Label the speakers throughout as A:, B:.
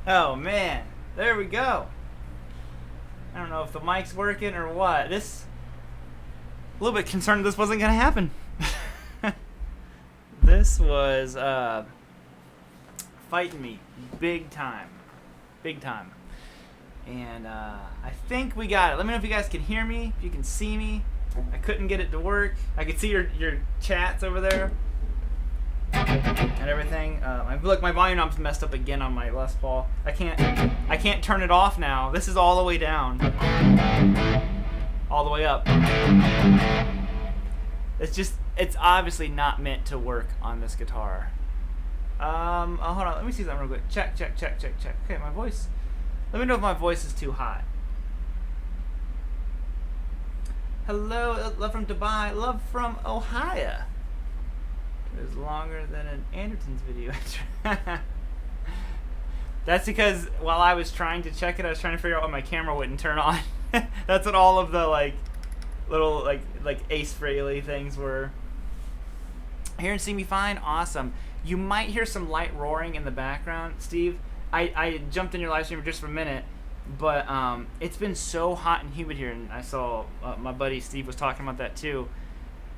A: Oh man, there we go. I don't know if the mic's working or what. A little bit concerned this wasn't gonna happen. This was fighting me big time. And I think we got it. Let me know if you guys can hear me, if you can see me. I couldn't get it to work. I could see your chats over there and everything. Look, my volume knob's messed up again on my Les Paul. I can't turn it off now. This is all the way down, all the way up. It's obviously not meant to work on this guitar. Hold on, let me see something real quick. Check. Okay, my voice. Let me know if my voice is too hot. Hello, love from Dubai, love from Ohio. It was longer than an Anderton's video. That's because while I was trying to check it, I was trying to figure out why my camera wouldn't turn on. That's what all of the little Ace Frehley things were. Hear and see me fine? Awesome. You might hear some light roaring in the background, Steve. I jumped in your live stream just for a minute, but it's been so hot and humid here, and I saw my buddy Steve was talking about that too.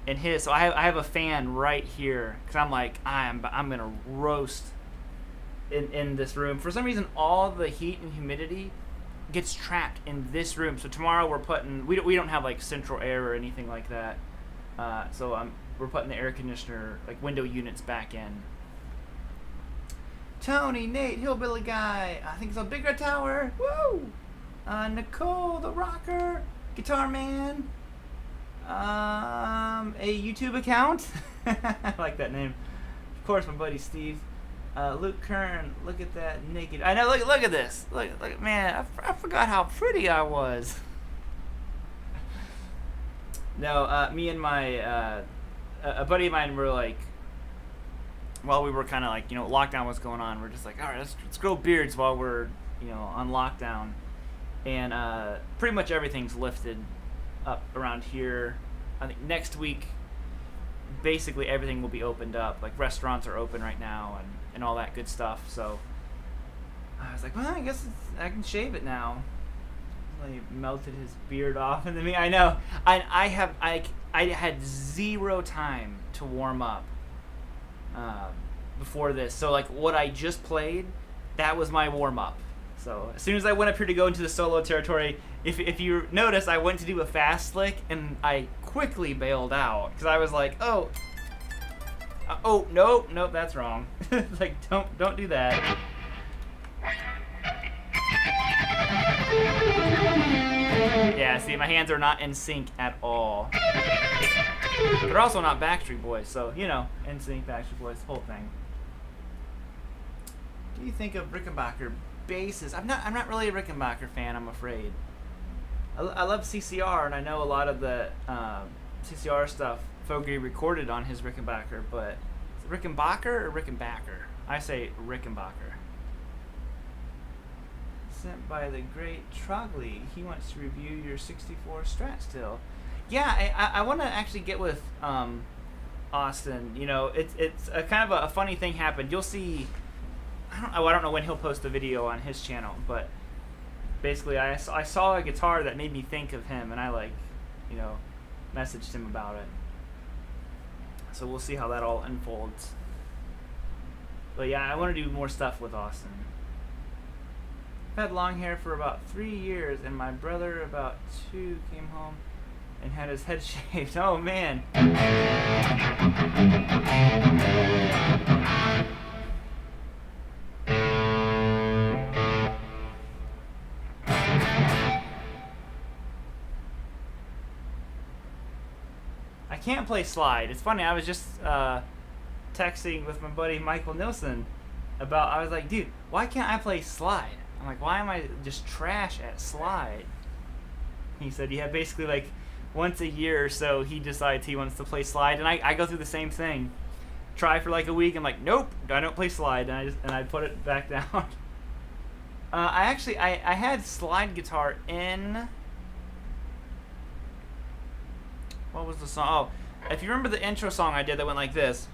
A: And so I have a fan right here because I'm like I'm gonna roast in this room. For some reason, all the heat and humidity gets trapped in this room. So tomorrow we don't have like central air or anything like that. So we're putting the air conditioner window units back in. Tony, Nate, Hillbilly Guy, I think it's on Big Red Tower. Woo! Nicole, the Rocker, Guitar Man. A YouTube account. I like that name. Of course, my buddy Steve. Luke Kern, look at that naked. I know. Look at this. Look, man. I forgot how pretty I was. No, me and my a buddy of mine were while we were kind of lockdown was going on. We're just like, all right, let's grow beards while we're on lockdown, and pretty much everything's lifted up around here. I think next week basically everything will be opened up. Like restaurants are open right now and all that good stuff. So I was like, well, I guess I can shave it now. He melted his beard off, and then I know I had zero time to warm up before this. So what I just played, that was my warm up. So as soon as I went up here to go into the solo territory, if you notice, I went to do a fast lick and I quickly bailed out because I was like, oh nope, that's wrong. Don't do that. Yeah, see, my hands are not in sync at all. They're also not Backstreet Boys, so in sync, Backstreet Boys, the whole thing. What do you think of Rickenbacker basses? I'm not really a Rickenbacker fan, I'm afraid. I love CCR, and I know a lot of the CCR stuff Fogarty recorded on his Rickenbacker, but is it Rickenbacker or Rickenbacker? I say Rickenbacker. sent by the great Trogley. He wants to review your 64 Strat still. Yeah, I want to actually get with Austin. You know, it's a kind of a funny thing happened. You'll see. I don't know when he'll post the video on his channel, but basically I saw a guitar that made me think of him, and I messaged him about it. So we'll see how that all unfolds. But yeah, I want to do more stuff with Austin. I've had long hair for about 3 years, and my brother about 2 came home and had his head shaved. Oh man. I can't play slide. It's funny, I was just texting with my buddy Michael Nilsson about, I was like, dude, why can't I play slide? I'm like, why am I just trash at slide? He said, yeah, basically like once a year or so he decides he wants to play slide, and I go through the same thing. Try for like a week, I'm like, nope, I don't play slide, and I put it back down. I had slide guitar in, what was the song? Oh, if you remember the intro song I did that went like this.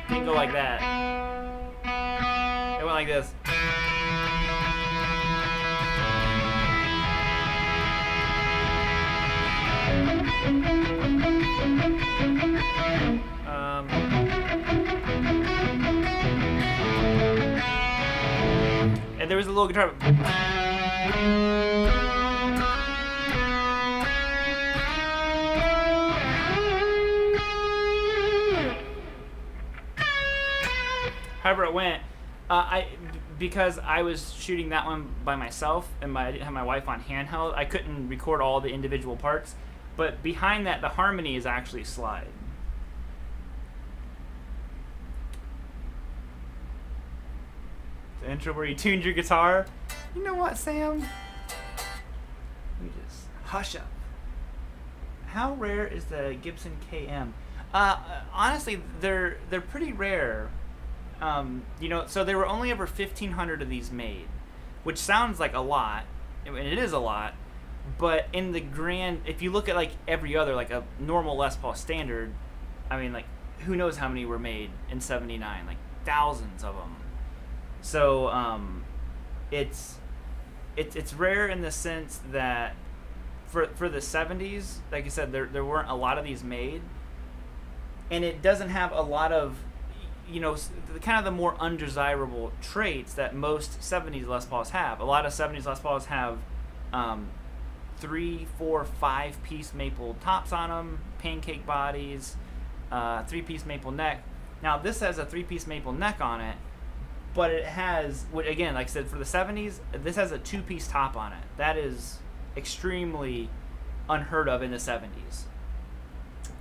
A: Didn't go like that. It went like this. And there was a little guitar. However it went, because I was shooting that one by myself and I didn't have my wife on handheld, I couldn't record all the individual parts. But behind that, the harmony is actually slide. The intro where you tuned your guitar. You know what, Sam? Let me just hush up. How rare is the Gibson KM? Honestly, they're pretty rare. So there were only over 1,500 of these made, which sounds like a lot, and it is a lot, but in the grand, if you look at like every other, like a normal Les Paul standard, I mean, like, who knows how many were made in '79, like thousands of them. So it's rare in the sense that for the '70s, like I said, there weren't a lot of these made, and it doesn't have a lot of, kind of the more undesirable traits that most '70s Les Pauls have. A lot of '70s Les Pauls have 3, 4, 5-piece maple tops on them, pancake bodies, 3-piece maple neck. Now this has a 3-piece maple neck on it, but it has, again, like I said, for the '70s, this has a 2-piece top on it. That is extremely unheard of in the '70s.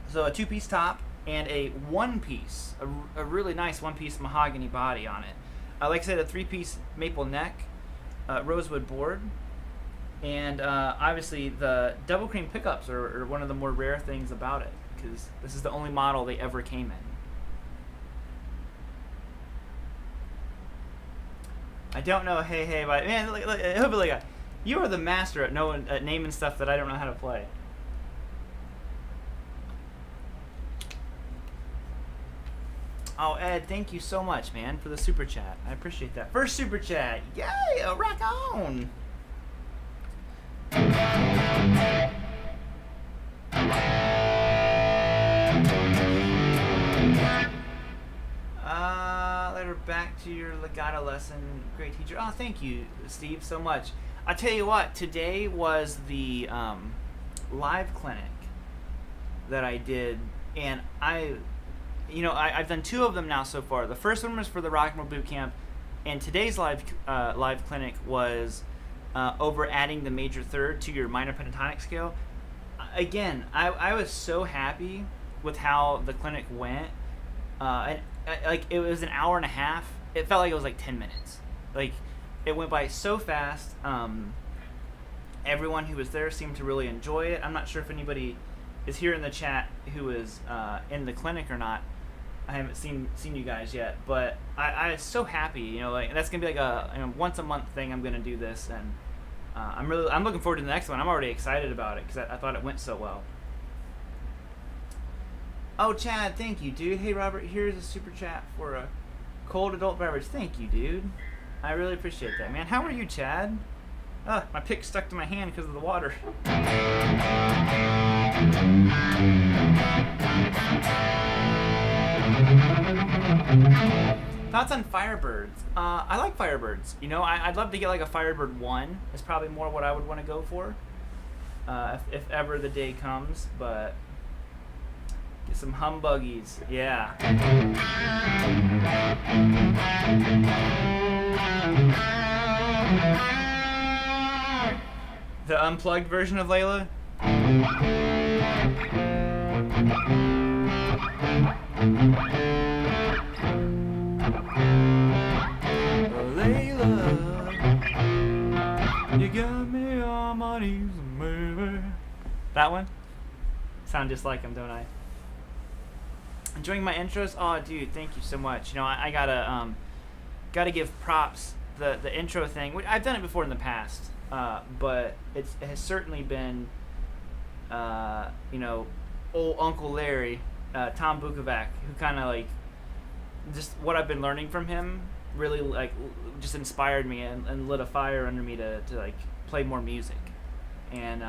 A: So a 2-piece top and a 1-piece, a really nice 1-piece mahogany body on it. Like I said, a 3-piece maple neck, rosewood board, and obviously the double cream pickups are one of the more rare things about it, because this is the only model they ever came in. I don't know, hey, but man, look, you are the master at naming stuff that I don't know how to play. Oh, Ed, thank you so much, man, for the super chat. I appreciate that. First super chat. Yay, rock on. Later, back to your legato lesson. Great teacher. Oh, thank you, Steve, so much. I'll tell you what, today was the live clinic that I did, and I've done 2 of them now so far. The first one was for the Rock and Roll Boot Camp, and today's live clinic was over adding the major third to your minor pentatonic scale. Again, I was so happy with how the clinic went. Like, it was an hour and a half. It felt like it was like 10 minutes. Like, it went by so fast. Everyone who was there seemed to really enjoy it. I'm not sure if anybody is here in the chat who is in the clinic or not. I haven't seen you guys yet, but I was so happy. You know, like that's gonna be like a once a month thing. I'm gonna do this, and I'm looking forward to the next one. I'm already excited about it because I thought it went so well. Oh, Chad, thank you, dude. Hey, Robert, here's a super chat for a cold adult beverage. Thank you, dude. I really appreciate that, man. How are you, Chad? My pick stuck to my hand because of the water. Thoughts on Firebirds? I like Firebirds. You know, I'd love to get like a Firebird 1. It's probably more what I would want to go for. If ever the day comes, but get some humbuggies. Yeah. The unplugged version of Layla? Layla, you got me on my knees, baby. That one? Sound just like him, don't I? Enjoying my intros? Oh, dude, thank you so much. You know, I gotta give props. The intro thing, which I've done it before in the past, but it has certainly been, you know, old Uncle Larry, Tom Bukovac, who kind of like, just what I've been learning from him really like just inspired me and lit a fire under me to like play more music. And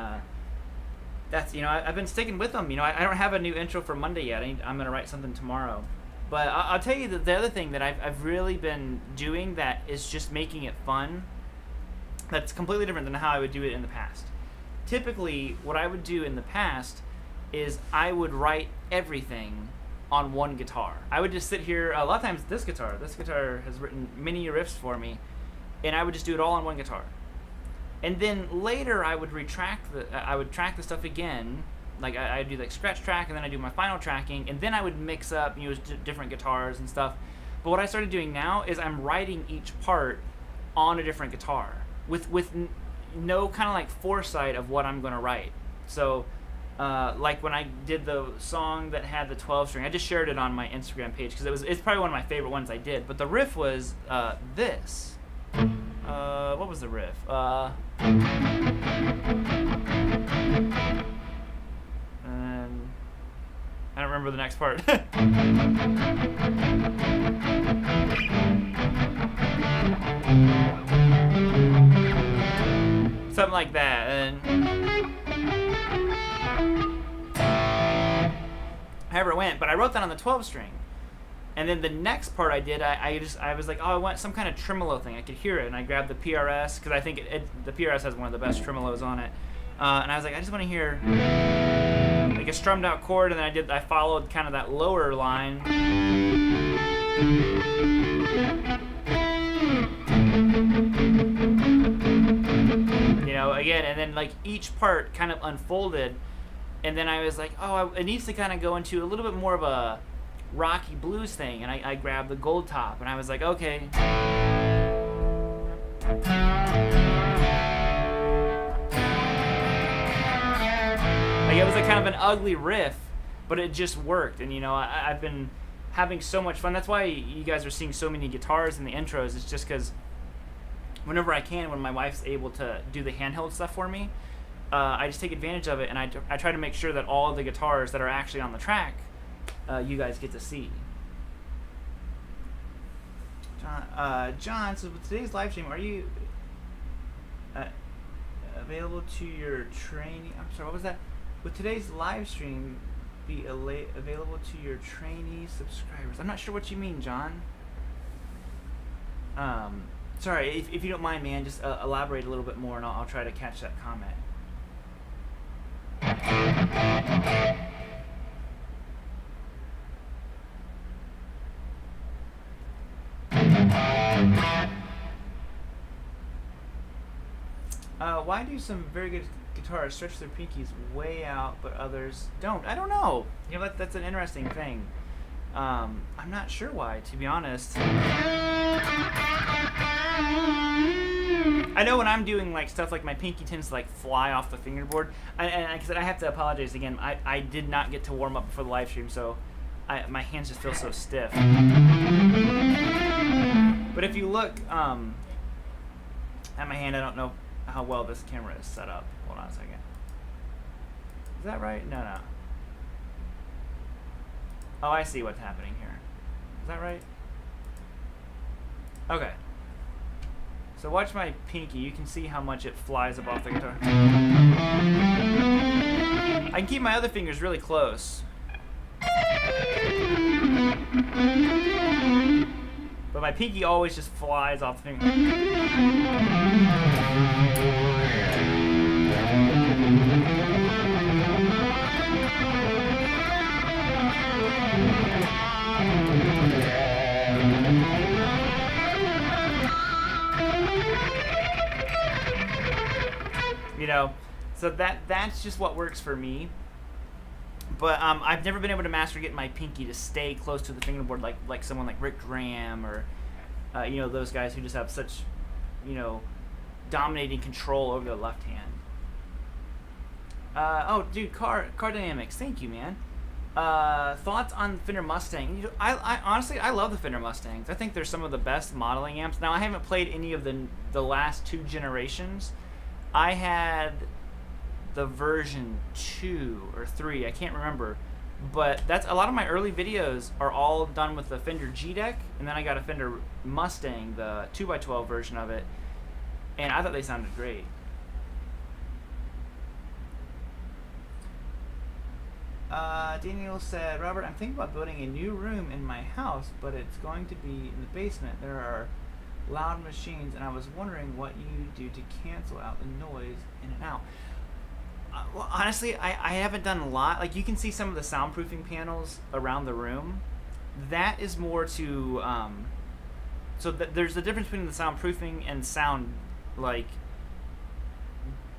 A: that's, you know, I've been sticking with them. You know, I don't have a new intro for Monday yet. I'm going to write something tomorrow. But I'll tell you that the other thing that I've really been doing that is just making it fun, that's completely different than how I would do it in the past. Typically, what I would do in the past is I would write everything on one guitar. I would just sit here, a lot of times this guitar has written many riffs for me, and I would just do it all on one guitar. And then later I would track the stuff again, like I'd do like scratch track, and then I do my final tracking, and then I would mix up, use different guitars and stuff. But what I started doing now is I'm writing each part on a different guitar with no kind of like foresight of what I'm going to write. So like when I did the song that had the 12 string, I just shared it on my Instagram page because it's probably one of my favorite ones I did. But the riff was this. What was the riff? And I don't remember the next part. Something like that. And however it went, but I wrote that on the 12 string. And then the next part I did, I was like, oh, I want some kind of tremolo thing. I could hear it, and I grabbed the PRS because I think the PRS has one of the best tremolos on it. And I was like, I just want to hear like a strummed out chord, and then I followed kind of that lower line. You know, again, and then like each part kind of unfolded, and then I was like, oh, it needs to kind of go into a little bit more of a rocky blues thing, and I grabbed the gold top, and I was like, okay. Like it was like kind of an ugly riff, but it just worked. And you know, I've been having so much fun. That's why you guys are seeing so many guitars in the intros. It's just because whenever I can, when my wife's able to do the handheld stuff for me, I just take advantage of it, and I try to make sure that all of the guitars that are actually on the track, you guys get to see. John says, with today's live stream, are you available to your trainee? I'm sorry, what was that? With today's live stream, be available to your trainee subscribers. I'm not sure what you mean, John. Sorry, if you don't mind, man, just elaborate a little bit more, and I'll try to catch that comment. Why do some very good guitarists stretch their pinkies way out, but others don't? I don't know. You know, that's an interesting thing. I'm not sure why, to be honest. I know when I'm doing like stuff like my pinky tends to like fly off the fingerboard. And like I said, I have to apologize again. I did not get to warm up before the live stream, so my hands just feel so stiff. But if you look at my hand, I don't know how well this camera is set up. Hold on a second. Is that right? No. Oh, I see what's happening here. Is that right? Okay. So watch my pinky. You can see how much it flies up off the guitar. I can keep my other fingers really close. But my pinky always just flies off the finger. You know, so that's just what works for me. But I've never been able to master getting my pinky to stay close to the fingerboard like someone like Rick Graham or you know, those guys who just have such, you know, dominating control over the left hand. Oh, dude, car dynamics. Thank you, man. Thoughts on Fender Mustang? You know, I honestly love the Fender Mustangs. I think they're some of the best modeling amps. Now I haven't played any of the last 2 generations. I had the version 2 or 3, I can't remember, but that's a lot of my early videos are all done with the Fender G deck, and then I got a Fender Mustang, the 2x12 version of it, and I thought they sounded great. Daniel said, Robert, I'm thinking about building a new room in my house, but it's going to be in the basement. There are loud machines, and I was wondering what you do to cancel out the noise in and out. Well, honestly, I haven't done a lot. Like, you can see some of the soundproofing panels around the room. That is more to there's a difference between the soundproofing and sound, like,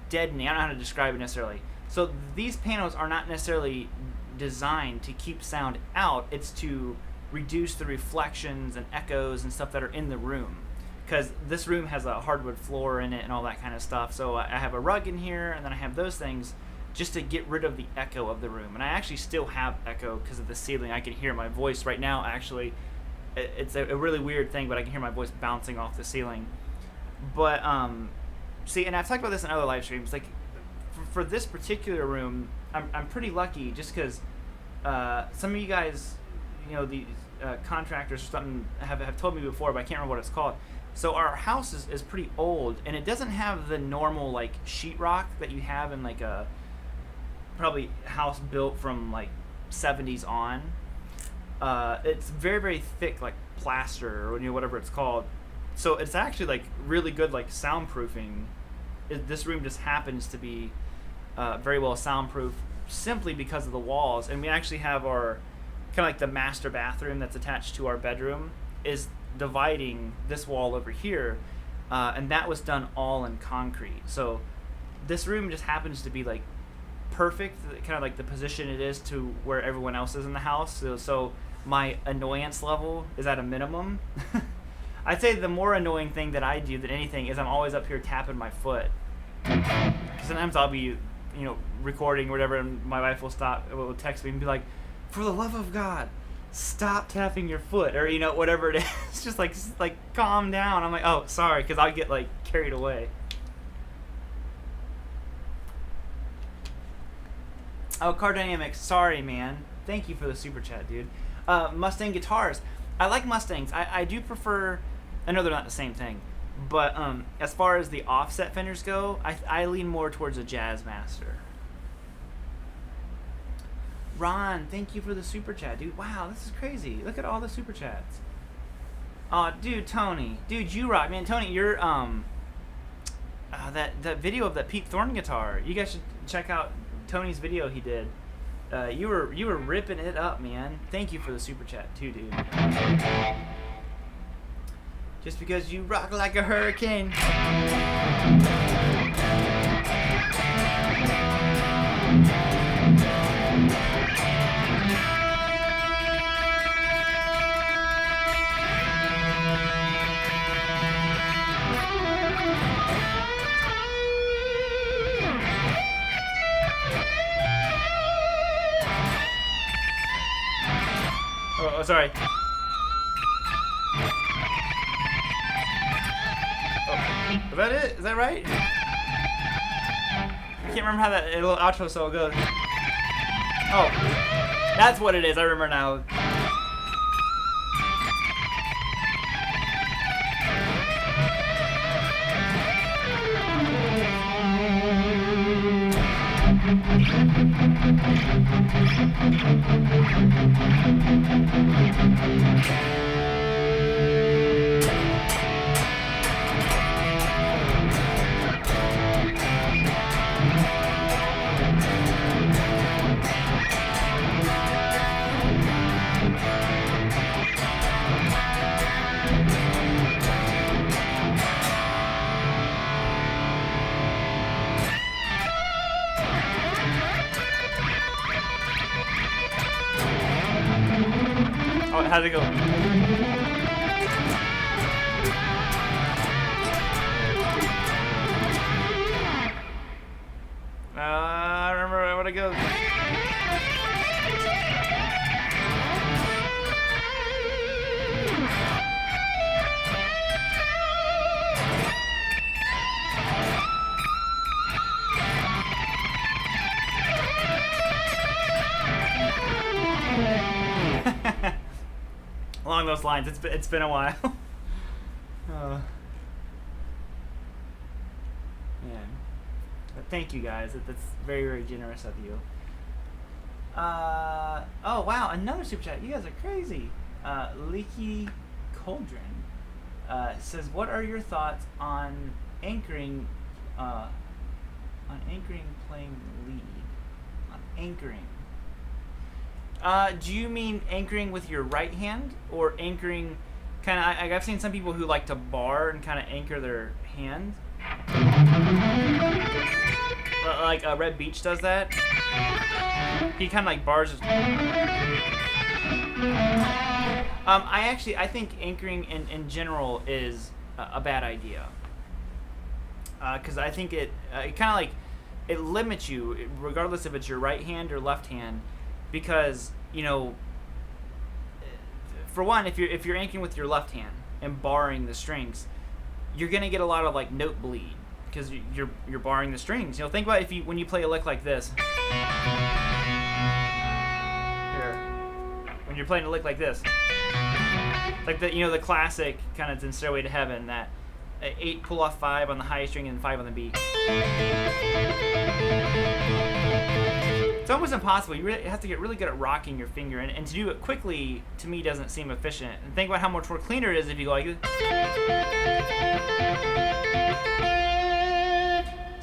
A: deadening. I don't know how to describe it necessarily. So these panels are not necessarily designed to keep sound out. It's to reduce the reflections and echoes and stuff that are in the room. Because this room has a hardwood floor in it and all that kind of stuff. So I have a rug in here, and then I have those things just to get rid of the echo of the room. And I actually still have echo because of the ceiling. I can hear my voice right now, actually. It's a really weird thing, but I can hear my voice bouncing off the ceiling. But, see, and I've talked about this in other live streams. Like, for this particular room, I'm pretty lucky just because some of you guys, you know, the contractors or something have told me before, but I can't remember what it's called. So our house is pretty old, and it doesn't have the normal, like, sheetrock that you have in, like, a probably house built from, like, 70s on. It's very, very thick, like plaster, or, you know, whatever it's called. So it's actually, like, really good, like, soundproofing. This room just happens to be very well soundproof simply because of the walls. And we actually have our kind of like the master bathroom that's attached to our bedroom is dividing this wall over here, and that was done all in concrete. So this room just happens to be like perfect, kind of like the position it is to where everyone else is in the house. So my annoyance level is at a minimum. I'd say the more annoying thing that I do than anything is I'm always up here tapping my foot. Sometimes I'll be, you know, recording or whatever, and my wife will text me and be like, for the love of God, stop tapping your foot, or, you know, whatever it is. Just like calm down. I'm like, oh, sorry, because I'll get like carried away. Oh, Car Dynamics, sorry, man. Thank you for the super chat, dude. Mustang guitars. I like Mustangs. I do prefer. I know they're not the same thing, but as far as the offset Fenders go, I lean more towards a Jazzmaster. Ron, thank you for the super chat, dude. Wow, this is crazy. Look at all the super chats. Oh, dude, Tony, dude, you rock, man. Tony, you're that video of that Pete Thorne guitar. You guys should check out Tony's video he did. You were ripping it up, man. Thank you for the super chat too, dude. Just because you rock like a hurricane. Oh, sorry. Oh, is that it? Is that right? I can't remember how that little outro solo goes. Oh, that's what it is. I remember now. Oh, how'd it go? I remember what it goes. Along those lines, it's been a while. Man, but thank you guys. That's very, very generous of you. Oh wow, another super chat. You guys are crazy. Leaky Cauldron says, "What are your thoughts on anchoring? Playing lead on anchoring." Do you mean anchoring with your right hand, or anchoring kind of? I've seen some people who like to bar and kind of anchor their hand. Like Red Beach does that. He kind of like bars his... I think anchoring in general is a bad idea. Because I think it kind of like, it limits you, regardless if it's your right hand or left hand. Because, you know, for one, if you're anchoring with your left hand and barring the strings, you're gonna get a lot of like note bleed because you're barring the strings. You know, think about when you play a lick like this. Here, when you're playing a lick like this, like the classic kind of in Stairway to Heaven, that 8 pull off 5 on the high string and 5 on the B. It's almost impossible. You have to get really good at rocking your finger, and to do it quickly, to me, doesn't seem efficient. And think about how much more cleaner it is if you go like this.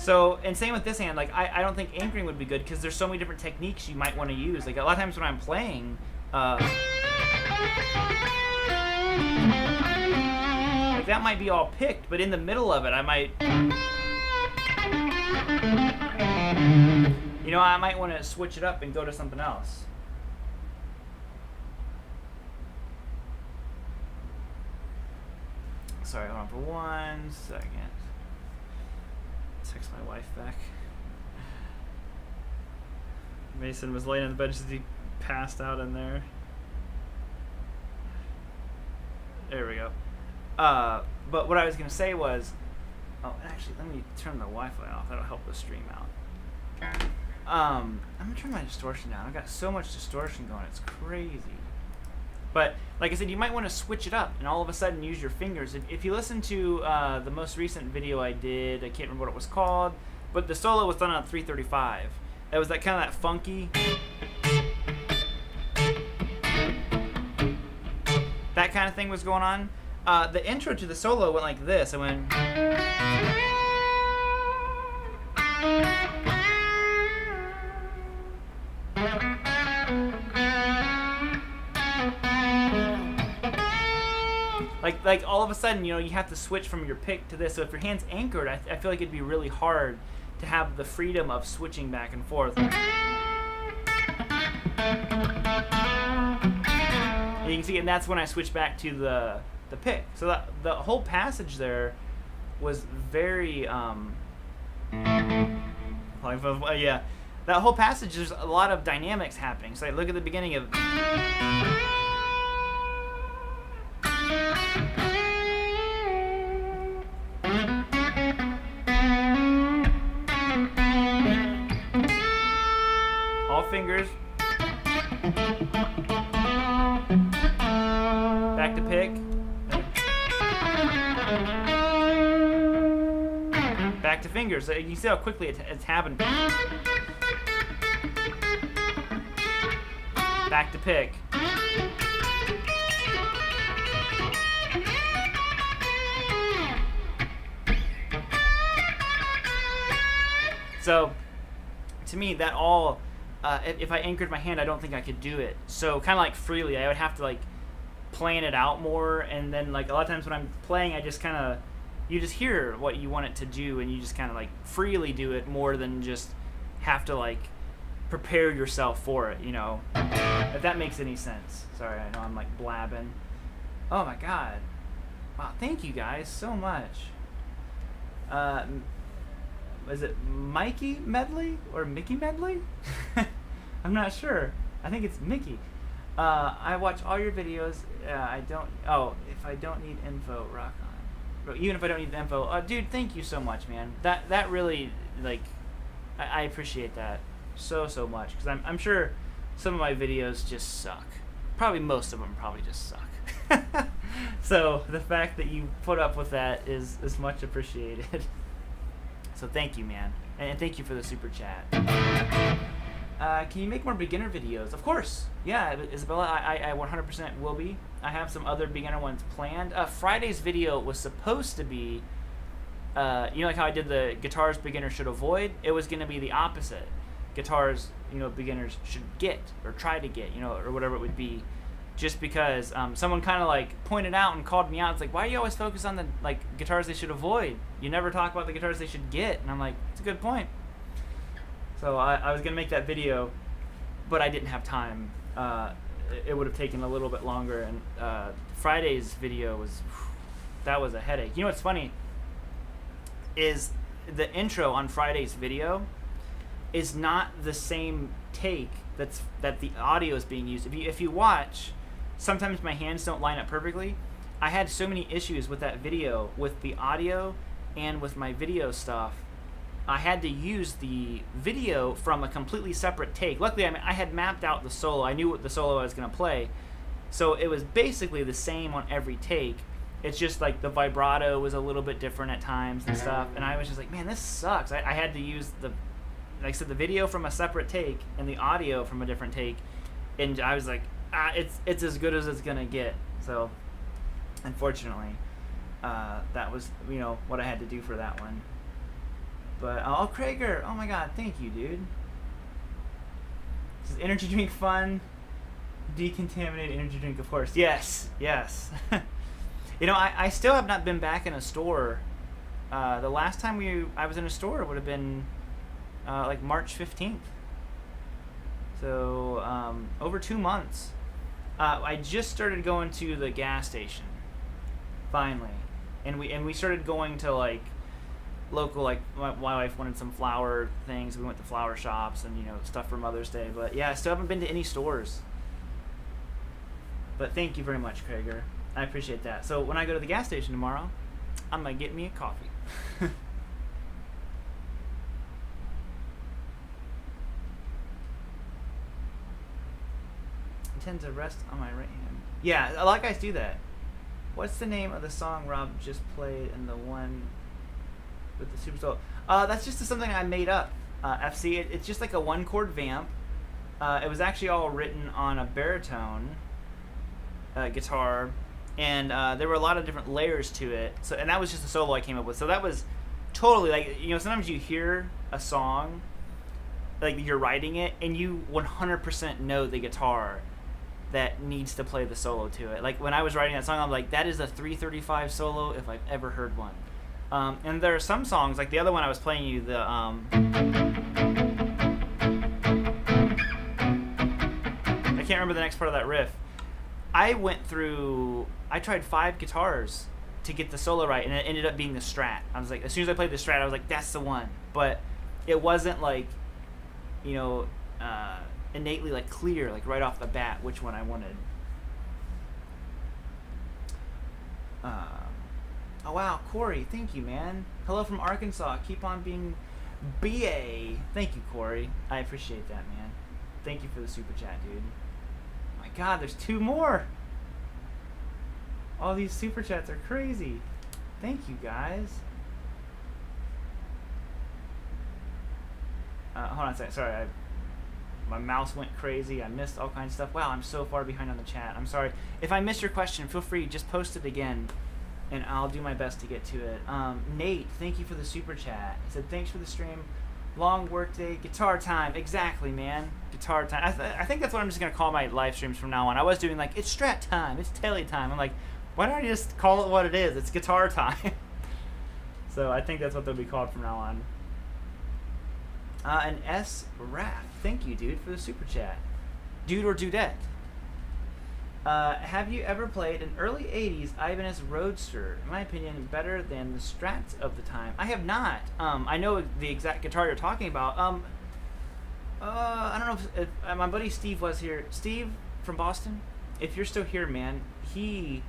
A: So, and same with this hand. Like, I don't think anchoring would be good because there's so many different techniques you might want to use. Like, a lot of times when I'm playing, like that might be all picked, but in the middle of it, I might... You know, I might want to switch it up and go to something else. Sorry, hold on for 1 second. Text my wife back. Mason was laying on the bench as he passed out in there. There we go. But what I was going to say was... Oh, actually, let me turn the Wi-Fi off. That'll help the stream out. I'm going to turn my distortion down. I've got so much distortion going. It's crazy. But, like I said, you might want to switch it up and all of a sudden use your fingers. If you listen to the most recent video I did, I can't remember what it was called, but the solo was done on 335. It was that kind of that funky... that kind of thing was going on. The intro to the solo went like this. It went... Like all of a sudden, you know, you have to switch from your pick to this. So if your hand's anchored, I feel like it'd be really hard to have the freedom of switching back and forth. And you can see, and that's when I switched back to the pick. So the whole passage there was very yeah. That whole passage, there's a lot of dynamics happening. So I look at the beginning of... fingers. Back to pick. Back to fingers. You can see how quickly it's happened. Back to pick. So, to me, that all, if I anchored my hand, I don't think I could do it. So, kind of like freely, I would have to, like, plan it out more, and then, like, a lot of times when I'm playing, I just kind of, you just hear what you want it to do, and you just kind of, like, freely do it more than just have to, like, prepare yourself for it, you know? If that makes any sense. Sorry, I know I'm, like, blabbing. Oh, my God. Wow, thank you guys so much. Is it Mikey Medley or Mickey Medley? I'm not sure. I think it's Mickey. I watch all your videos. I don't. Oh, if I don't need info, rock on. Even if I don't need the info, dude, thank you so much, man. That really, like, I appreciate that so much, because I'm sure some of my videos just suck. Probably most of them probably just suck. So the fact that you put up with that is much appreciated. So thank you, man, and thank you for the super chat. Can you make more beginner videos? Of course, yeah, Isabella, I 100% will be. I have some other beginner ones planned. Friday's video was supposed to be, you know, like how I did the guitars beginners should avoid. It was going to be the opposite. Guitars, you know, beginners should get or try to get, you know, or whatever it would be. Just because someone kind of like pointed out and called me out. It's like, why do you always focus on the like guitars they should avoid? You never talk about the guitars they should get. And I'm like, it's a good point. So I was gonna make that video, but I didn't have time. It would have taken a little bit longer. And Friday's video was, that was a headache. You know what's funny is the intro on Friday's video is not the same take that the audio is being used. If you watch. Sometimes my hands don't line up perfectly. I had so many issues with that video, with the audio and with my video stuff. I had to use the video from a completely separate take. Luckily, I had mapped out the solo. I knew what the solo I was going to play. So it was basically the same on every take. It's just like the vibrato was a little bit different at times and stuff. And I was just like, man, this sucks. I had to use like I said, the video from a separate take and the audio from a different take. And I was like, it's as good as it's gonna get. So unfortunately, that was, you know, what I had to do for that one. But oh, Krager, oh my God, thank you, dude. This is energy drink fun. Decontaminated energy drink, of course. Yes. You know, I still have not been back in a store. The last time I was in a store would have been like March 15th. So over 2 months. I just started going to the gas station, finally, and we started going to like local, like my wife wanted some flower things. We went to flower shops and, you know, stuff for Mother's Day. But yeah, I still haven't been to any stores. But thank you very much, Krager. I appreciate that. So when I go to the gas station tomorrow, I'm gonna get me a coffee. Tend to rest on my right hand. Yeah, a lot of guys do that. What's the name of the song Rob just played and the one with the super solo? That's just something I made up. FC. It's just like a 1-chord vamp. It was actually all written on a baritone guitar, and there were a lot of different layers to it. So, and that was just a solo I came up with. So that was totally like, you know, sometimes you hear a song, like you're writing it, and you 100% know the guitar that needs to play the solo to it. Like when I was writing that song, I'm like, that is a 335 solo if I've ever heard one. And there are some songs, like the other one I was playing you, the I can't remember the next part of that riff. I tried 5 guitars to get the solo right, and it ended up being the Strat. I was like, as soon as I played the Strat, I was like, that's the one. But it wasn't like, you know, innately like clear, like right off the bat, which one I wanted. Oh wow, Corey, thank you, man. Hello from Arkansas. Keep on being BA. Thank you, Corey. I appreciate that, man. Thank you for the super chat, dude. My God, there's 2 more. All these super chats are crazy. Thank you, guys. Hold on a second. Sorry, my mouse went crazy. I missed all kinds of stuff. Wow, I'm so far behind on the chat. I'm sorry. If I missed your question, feel free. Just post it again, and I'll do my best to get to it. Nate, thank you for the super chat. He said, thanks for the stream. Long work day. Guitar time. Exactly, man. Guitar time. I think that's what I'm just going to call my live streams from now on. I was doing like, it's Strat time. It's Telly time. I'm like, why don't I just call it what it is? It's guitar time. So I think that's what they'll be called from now on. And S. Raff, thank you, dude, for the super chat. Dude or dudette. Have you ever played an early 80s Ibanez Roadster? In my opinion, better than the Strats of the time. I have not. I know the exact guitar you're talking about. I don't know if my buddy Steve was here. Steve from Boston, if you're still here, man, he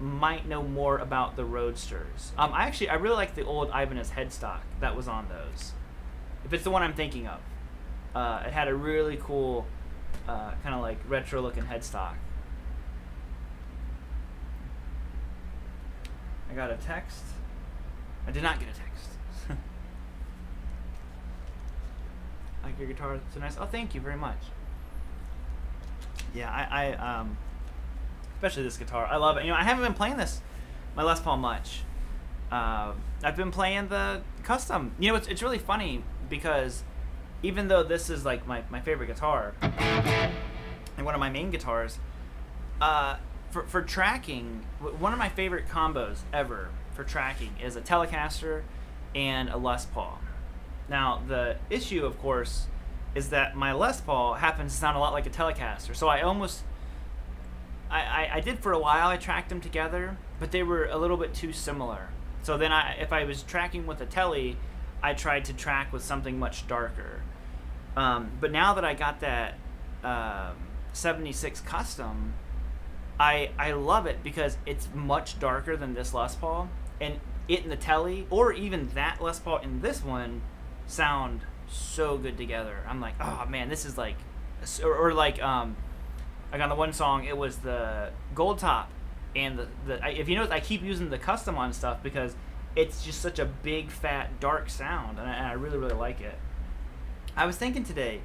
A: might know more about the Roadsters. I really like the old Ibanez headstock that was on those. If it's the one I'm thinking of. It had a really cool kind of like retro looking headstock. I got a text. I did not get a text. Like your guitar, so nice. Oh, thank you very much. Yeah, I especially this guitar, I love it. You know, I haven't been playing my Les Paul much. I've been playing the custom. You know, it's really funny because even though this is like my favorite guitar and one of my main guitars, for tracking, one of my favorite combos ever for tracking is a Telecaster and a Les Paul. Now, the issue, of course, is that my Les Paul happens to sound a lot like a Telecaster. So I did for a while, I tracked them together, but they were a little bit too similar. So then if I was tracking with a Tele, I tried to track with something much darker. But now that I got that 76 Custom, I love it because it's much darker than this Les Paul. And it and the Tele, or even that Les Paul and this one, sound so good together. I'm like, oh man, this is like, or like on the one song, it was the Gold Top, and if you notice, I keep using the Custom on stuff because it's just such a big, fat, dark sound, and I really, really like it. I was thinking today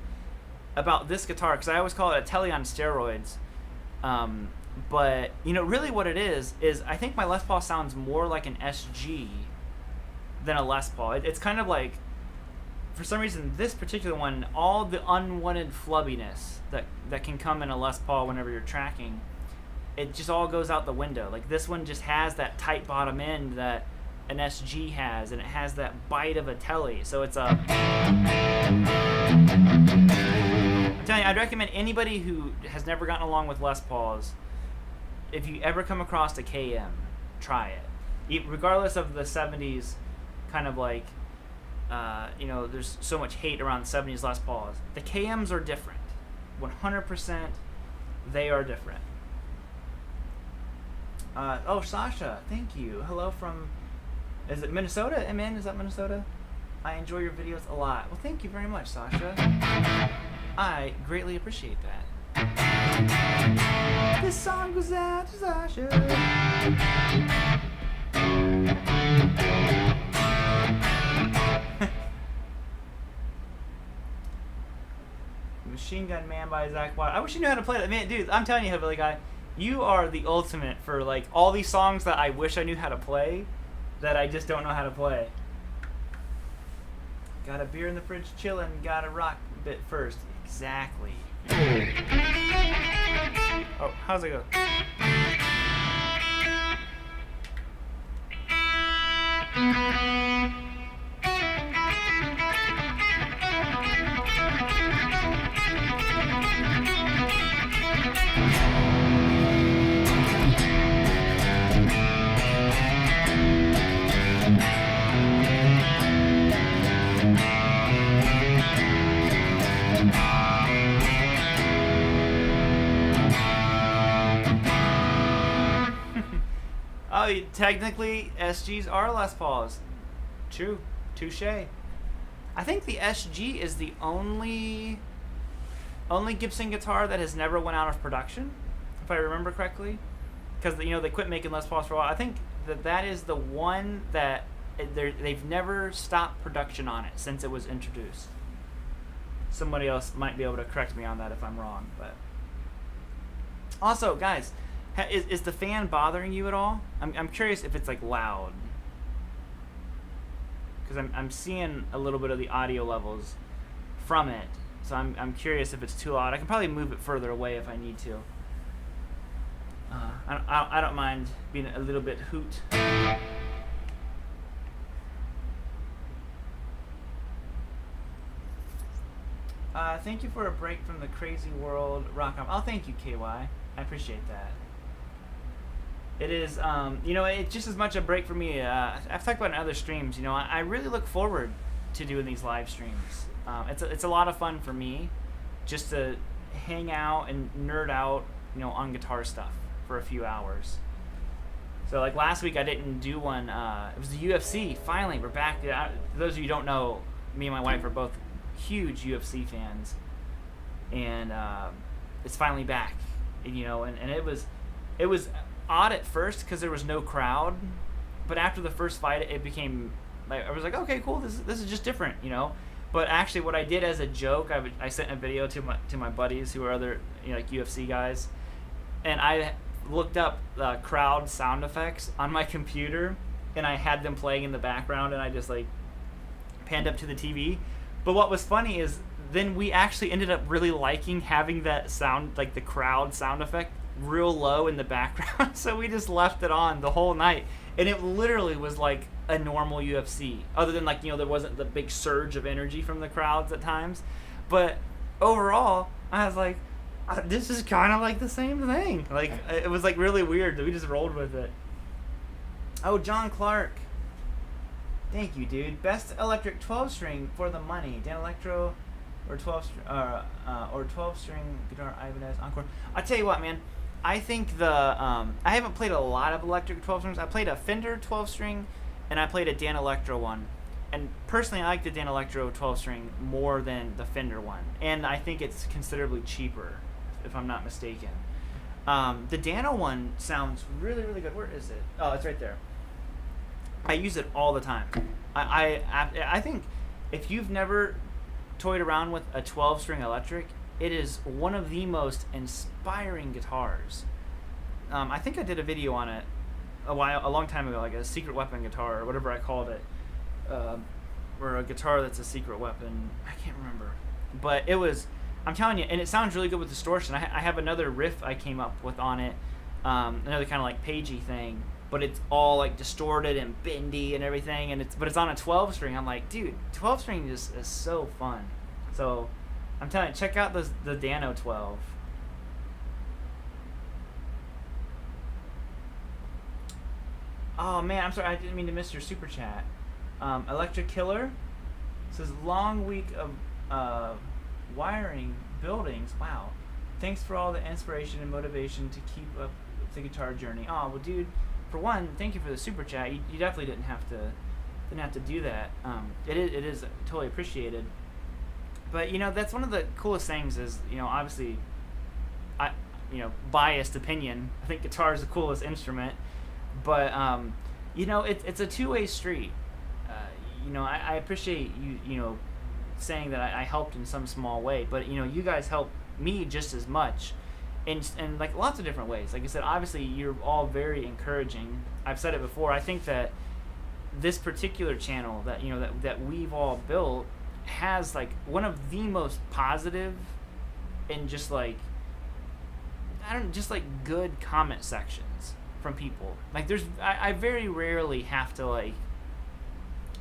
A: about this guitar because I always call it a Tele on steroids, but you know, really what it is I think my Les Paul sounds more like an SG than a Les Paul. It's kind of like, for some reason, this particular one, all the unwanted flubbiness that can come in a Les Paul whenever you're tracking, it just all goes out the window. Like this one just has that tight bottom end that an SG has, and it has that bite of a Tele. So it's I'm telling you, I'd recommend anybody who has never gotten along with Les Pauls, if you ever come across a KM, try it. Regardless of the 70s kind of like, you know, there's so much hate around 70s Les Pauls. The KMs are different. 100% they are different. Oh, Sasha, thank you. Hello from, is it Minnesota? MN, is that Minnesota? I enjoy your videos a lot. Well, thank you very much, Sasha. I greatly appreciate that. This song goes out to Sasha. Machine Gun Man by Zach Wild. I wish you knew how to play that. Man, dude, I'm telling you, Hillbilly Guy, you are the ultimate for like all these songs that I wish I knew how to play that I just don't know how to play. Got a beer in the fridge chillin', got a rock bit first. Exactly. Oh, how's it go? Oh, technically, SGs are Les Pauls. True. Touche. I think the SG is the only only Gibson guitar that has never went out of production, if I remember correctly, because they quit making Les Pauls for a while. I think that is the one that they've never stopped production on it since it was introduced. Somebody else might be able to correct me on that if I'm wrong. But also, guys, is the fan bothering you at all? I'm curious if it's like loud, because I'm seeing a little bit of the audio levels from it. So I'm curious if it's too loud. I can probably move it further away if I need to. I don't mind being a little bit hoot. Thank you for a break from the crazy world, Rock On. Oh, thank you, KY. I appreciate that. It is, it's just as much a break for me. I've talked about it in other streams. I really look forward to doing these live streams. It's a lot of fun for me, just to hang out and nerd out, on guitar stuff for a few hours. So like last week I didn't do one. It was the UFC. Finally, we're back. For those of you who don't know, me and my wife are both huge UFC fans, and it's finally back. And it was odd at first because there was no crowd, but after the first fight it became like, I was like, okay, cool, this is just different, But actually what I did as a joke, I sent a video to my buddies who are other like UFC guys, and I looked up crowd sound effects on my computer, and I had them playing in the background, and I just like panned up to the TV. But what was funny is then we actually ended up really liking having that sound, like the crowd sound effect, real low in the background. So we just left it on the whole night, and it literally was like a normal UFC, other than like there wasn't the big surge of energy from the crowds at times. But overall, I was like, this is kind of like the same thing. Like it was like really weird. We just rolled with it. Oh, John Clark. Thank you, dude. Best electric 12-string for the money. Dan Electro or 12-string guitar Ibanez Encore. I'll tell you what, man. I think I haven't played a lot of electric 12 strings. I played a Fender 12-string, and I played a Dan Electro one. And personally, I like the Dan Electro 12-string more than the Fender one. And I think it's considerably cheaper, if I'm not mistaken. The Dano one sounds really, really good. Where is it? Oh, it's right there. I use it all the time. I think if you've never toyed around with a 12-string electric, it is one of the most inspiring guitars. I think I did a video on it a long time ago, like a secret weapon guitar or whatever I called it, or a guitar that's a secret weapon. I can't remember, but it was. I'm telling you, and it sounds really good with distortion. I have another riff I came up with on it, another kind of like pagey thing. But it's all like distorted and bendy and everything, but it's on a 12-string. I'm like, dude, 12-string is so fun. So I'm telling you, check out the Dano 12. Oh man, I'm sorry, I didn't mean to miss your super chat. Electric Killer says long week of wiring buildings. Wow, thanks for all the inspiration and motivation to keep up the guitar journey. Oh well, dude. For one, thank you for the super chat. You definitely didn't have to do that. It is totally appreciated. But that's one of the coolest things is obviously, biased opinion. I think guitar is the coolest instrument, but it's a two-way street. I appreciate you saying that I helped in some small way, but you guys helped me just as much. And like lots of different ways. Like I said, obviously you're all very encouraging. I've said it before. I think that this particular channel that that we've all built has like one of the most positive and just like good comment sections from people. Like I very rarely have to like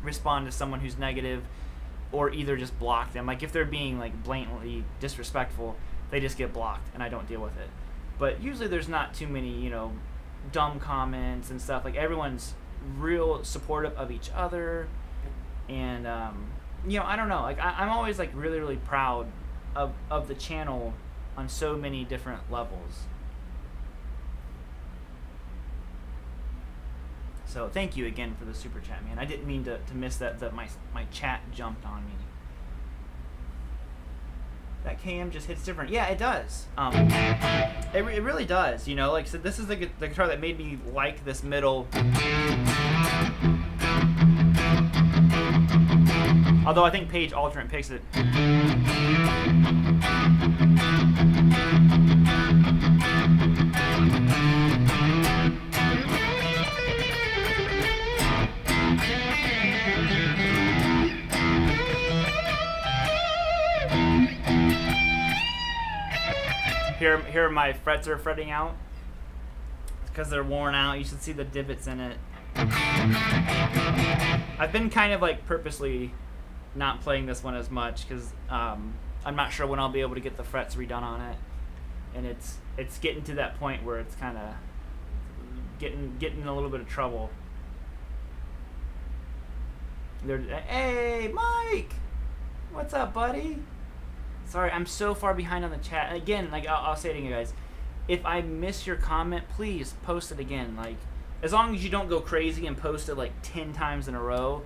A: respond to someone who's negative or either just block them. Like if they're being like blatantly disrespectful, they just get blocked and I don't deal with it. But usually there's not too many, dumb comments and stuff. Like everyone's real supportive of each other. And, I don't know. Like I'm always like really, really proud of the channel on so many different levels. So thank you again for the super chat, man. I didn't mean to miss that my chat jumped on me. that KM just hits different. Yeah, it does. It really does. You know, like, so this is the guitar that made me like this middle. Although I think Page alternate picks it. Here my frets are fretting out because they're worn out. You should see the divots in it. I've been kind of like purposely not playing this one as much because I'm not sure when I'll be able to get the frets redone on it, and it's getting to that point where it's kind of getting in a little bit of trouble. Hey, Mike, what's up, buddy? Sorry, I'm so far behind on the chat. Again, like I'll say it to you guys, if I miss your comment, please post it again. Like, as long as you don't go crazy and post it like 10 times in a row,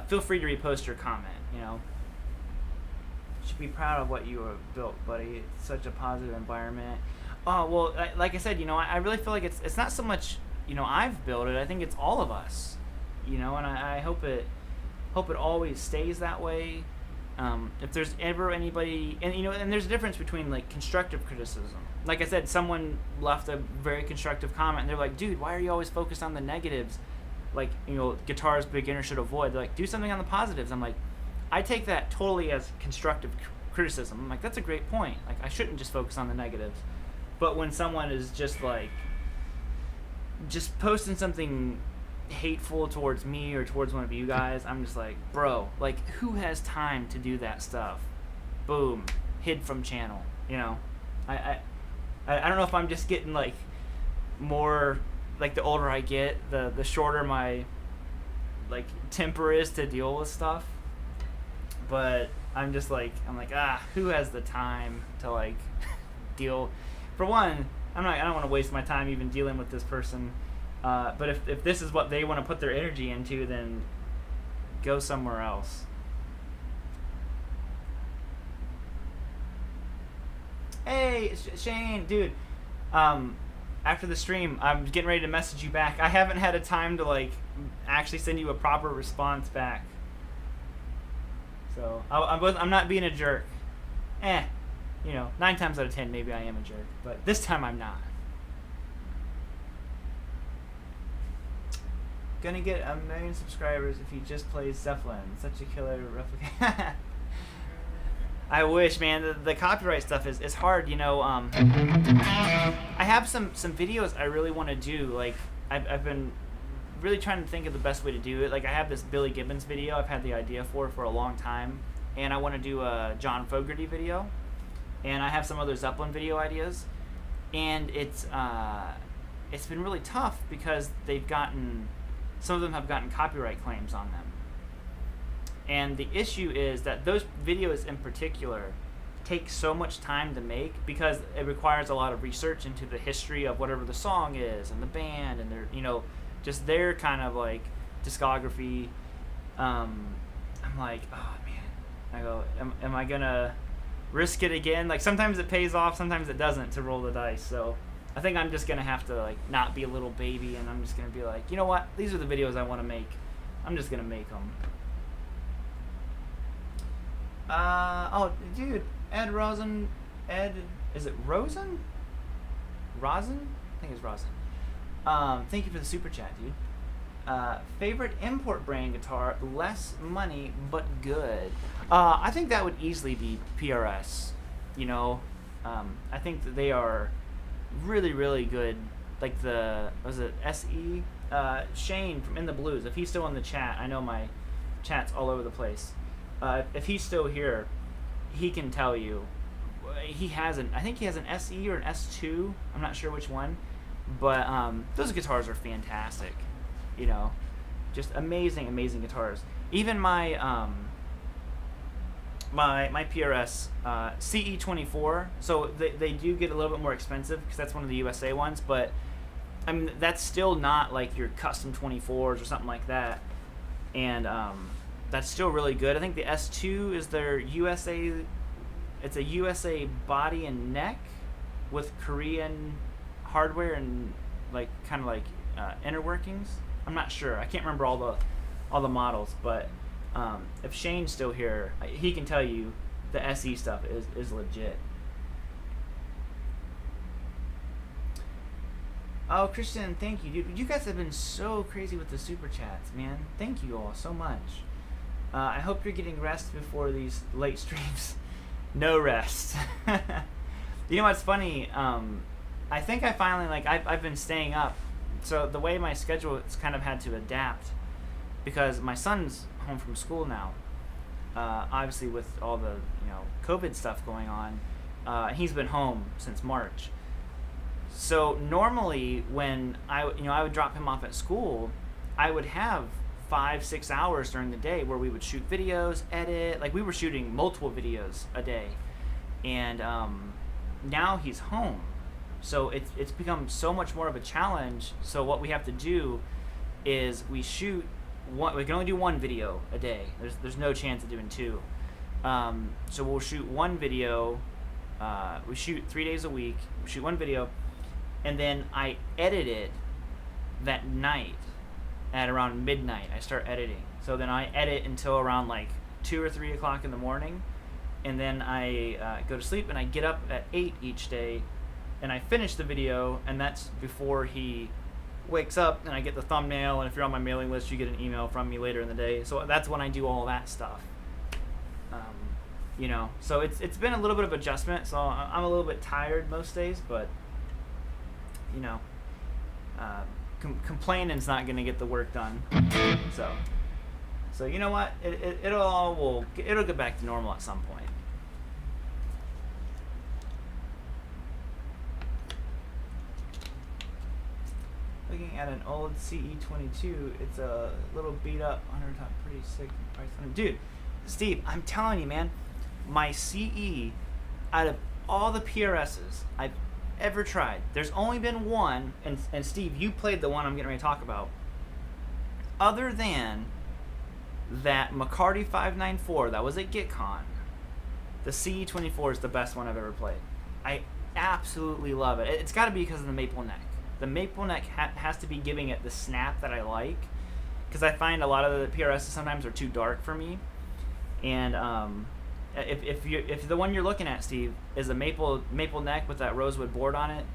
A: feel free to repost your comment. You know, you should be proud of what you have built, buddy. It's such a positive environment. Oh well, like I said, you know, I really feel like it's not so much, you know, I've built it. I think it's all of us. You know, and I hope it always stays that way. If there's ever anybody, and you know, and there's a difference between like constructive criticism. Like I said, someone left a very constructive comment, and they're like, "Dude, why are you always focused on the negatives? Like, you know, guitars beginners should avoid." They're like, "Do something on the positives." I'm like, I take that totally as constructive criticism. I'm like, that's a great point. Like, I shouldn't just focus on the negatives. But when someone is just like, just posting something hateful towards me or towards one of you guys, I'm just like, bro, like, who has time to do that stuff? Boom, hid from channel. You know, I don't know if I'm just getting like more, like, the older I get, the shorter my like temper is to deal with stuff. But I'm like, who has the time to like deal? For one, I don't want to waste my time even dealing with this person. But if this is what they want to put their energy into, then go somewhere else. Hey, Shane, dude. After the stream, I'm getting ready to message you back. I haven't had a time to like actually send you a proper response back. So I'm not being a jerk. You know, 9 times out of 10, maybe I am a jerk, but this time I'm not. Gonna get 1 million subscribers if he just plays Zeppelin. Such a killer replica. I wish, man. The copyright stuff is hard, you know. I have some videos I really want to do. Like, I've been really trying to think of the best way to do it. Like, I have this Billy Gibbons video I've had the idea for a long time, and I want to do a John Fogerty video, and I have some other Zeppelin video ideas, and it's been really tough because some of them have gotten copyright claims on them. And the issue is that those videos in particular take so much time to make because it requires a lot of research into the history of whatever the song is and the band and their, you know, just their kind of like discography. I'm like, oh man. I go, am I gonna risk it again? Like, sometimes it pays off, sometimes it doesn't, to roll the dice. So I think I'm just gonna have to like not be a little baby, and I'm just gonna be like, you know what? These are the videos I want to make. I'm just gonna make them. Oh, dude, Ed, is it Rosen? Rosen? I think it's Rosen. Thank you for the super chat, dude. Favorite import brand guitar, less money but good. I think that would easily be PRS. You know, I think that they are really, really good. Like was it SE? Shane from In the Blues. If he's still in the chat, I know my chat's all over the place. If he's still here, he can tell you. I think he has an SE or an S2. I'm not sure which one, but those guitars are fantastic. You know, just amazing, amazing guitars. Even my my PRS CE24. So they do get a little bit more expensive because that's one of the USA ones, but I mean that's still not like your custom 24s or something like that, and that's still really good. I think the S2 is their USA it's a USA body and neck with Korean hardware and like kind of like inner workings. I'm not sure. I can't remember all the models, but if Shane's still here, he can tell you the SE stuff is legit. Oh, Christian, thank you, dude. You guys have been so crazy with the super chats, man. Thank you all so much. I hope you're getting rest before these late streams. No rest. You know what's funny? I think I finally, like, I've been staying up. So the way my schedule has kind of had to adapt, because my son's home from school now. Obviously with all the, COVID stuff going on. He's been home since March. So normally when I would drop him off at school, I would have 5-6 hours during the day where we would shoot videos, edit. Like, we were shooting multiple videos a day. And now he's home. So it's become so much more of a challenge. So what we have to do is we can only do one video a day. There's no chance of doing two. So we'll shoot one video. We shoot 3 days a week. We shoot one video, and then I edit it that night at around midnight. I start editing. So then I edit until around like 2 or 3 o'clock in the morning, and then I go to sleep, and I get up at 8 each day, and I finish the video, and that's before he wakes up, and I get the thumbnail, and if you're on my mailing list, you get an email from me later in the day. So that's when I do all that stuff. So it's been a little bit of adjustment. So I'm a little bit tired most days, but complaining's not going to get the work done. So you know what? It'll get back to normal at some point. Looking at an old CE22, it's a little beat up, 100 top, pretty sick price. Dude, Steve, I'm telling you, man, my CE, out of all the PRSs I've ever tried, there's only been one, and Steve, you played the one I'm getting ready to talk about. Other than that McCarty 594 that was at GitCon, the CE24 is the best one I've ever played. I absolutely love it. It's got to be because of the maple neck. The maple neck has to be giving it the snap that I like, because I find a lot of the PRSs sometimes are too dark for me. And if the one you're looking at, Steve, is a maple neck with that rosewood board on it,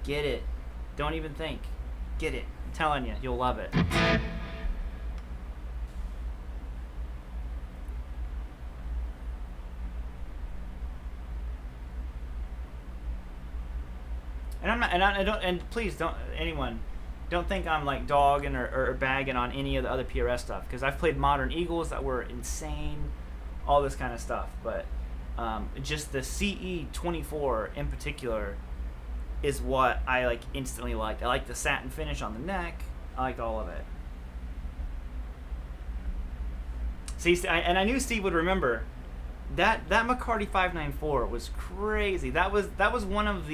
A: get it. Don't even think. Get it. I'm telling you, you'll love it. And please don't think I'm like dogging or bagging on any of the other PRS stuff, because I've played Modern Eagles that were insane, all this kind of stuff. But just the CE24 in particular is what I like instantly liked. I like the satin finish on the neck. I liked all of it. See, and I knew Steve would remember that McCarty 594 was crazy. That was one of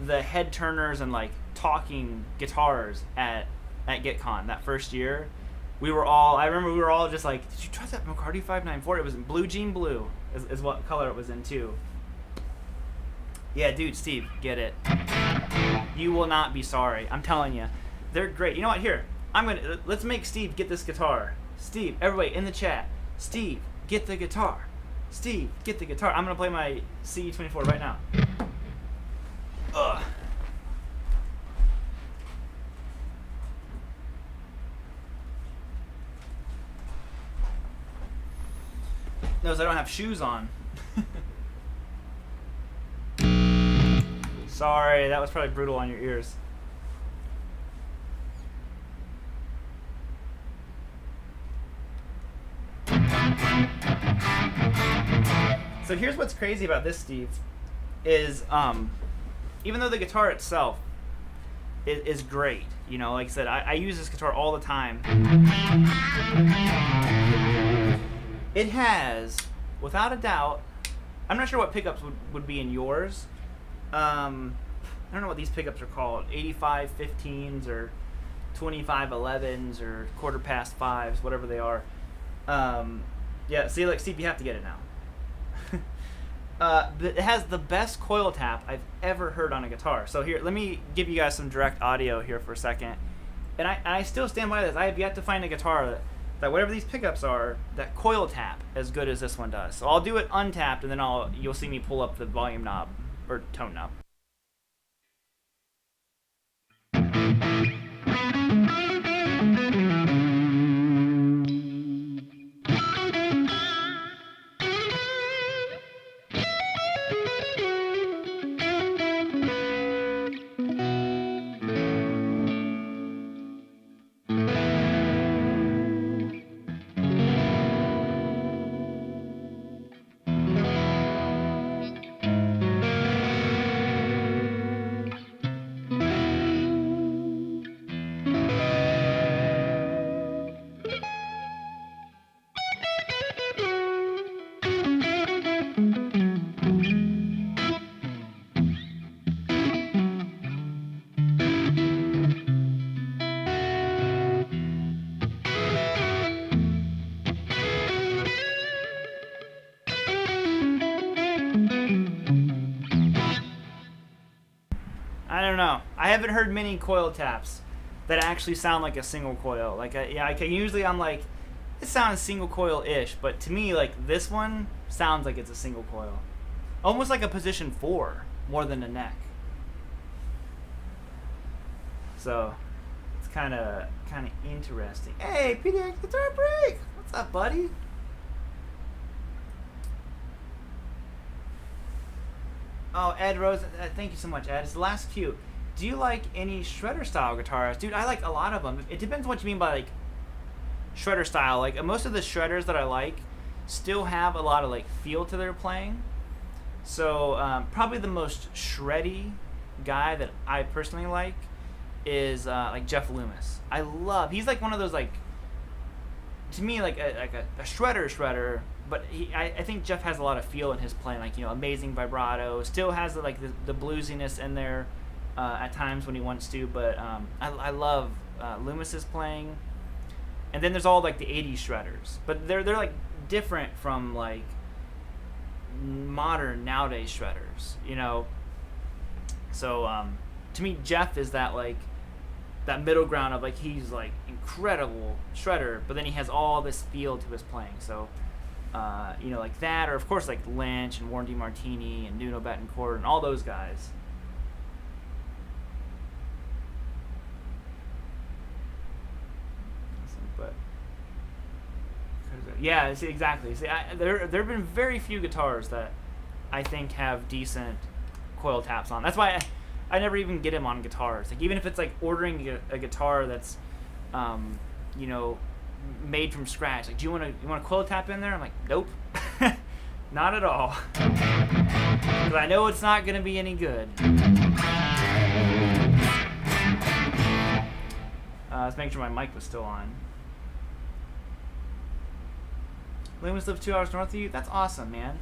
A: the head turners and like talking guitars at GitCon that first year. I remember we were all just like, did you try that McCarty 594? It was in blue jean blue is what color it was in too. Yeah, dude, Steve, get it. You will not be sorry. I'm telling you. They're great. You know what? Here, let's make Steve get this guitar. Steve, everybody in the chat. Steve, get the guitar. Steve, get the guitar. I'm going to play my CE24 right now. Ugh. Knows I don't have shoes on. Sorry, that was probably brutal on your ears. So here's what's crazy about this, Steve, is even though the guitar itself is great, like I said, I use this guitar all the time. It has, without a doubt, I'm not sure what pickups would be in yours. I don't know what these pickups are called, 85 15s or 25 11s or quarter past 5s, whatever they are. Yeah, see, like Steve, you have to get it now. It has the best coil tap I've ever heard on a guitar. So here, let me give you guys some direct audio here for a second. And I still stand by this. I have yet to find a guitar that whatever these pickups are, that coil tap as good as this one does. So I'll do it untapped, and then you'll see me pull up the volume knob or tone knob. I don't know. I haven't heard many coil taps that actually sound like a single coil. Like, usually I'm like, it sounds single coil-ish, but to me, like, this one sounds like it's a single coil. Almost like a position 4, more than a neck. So, it's kind of interesting. Hey, PDX Guitar Break! What's up, buddy? Oh, Ed Rose, thank you so much, Ed. It's the last cue. Do you like any shredder style guitars? Dude, I like a lot of them. It depends what you mean by like shredder style. Like most of the shredders that I like still have a lot of like feel to their playing. So probably the most shreddy guy that I personally like is like Jeff Loomis. He's like one of those like, to me like a shredder. But I think Jeff has a lot of feel in his playing, like, you know, amazing vibrato. Still has like the bluesiness in there at times when he wants to. But I love Loomis's playing. And then there's all like the '80s shredders, but they're like different from like modern nowadays shredders, you know. So to me, Jeff is that like that middle ground of like he's like incredible shredder, but then he has all this feel to his playing. So. You know, like that, or of course like Lynch and Warren DeMartini and Nuno Bettencourt and all those guys. But yeah, see, exactly. See, there have been very few guitars that I think have decent coil taps on. That's why I never even get him on guitars. Like even if it's like ordering a guitar that's, you know, made from scratch. Like, do you want a coil tap in there? I'm like, nope, not at all, because I know it's not gonna be any good. Let's make sure my mic was still on. Loomis lives 2 hours north of you. That's awesome, man.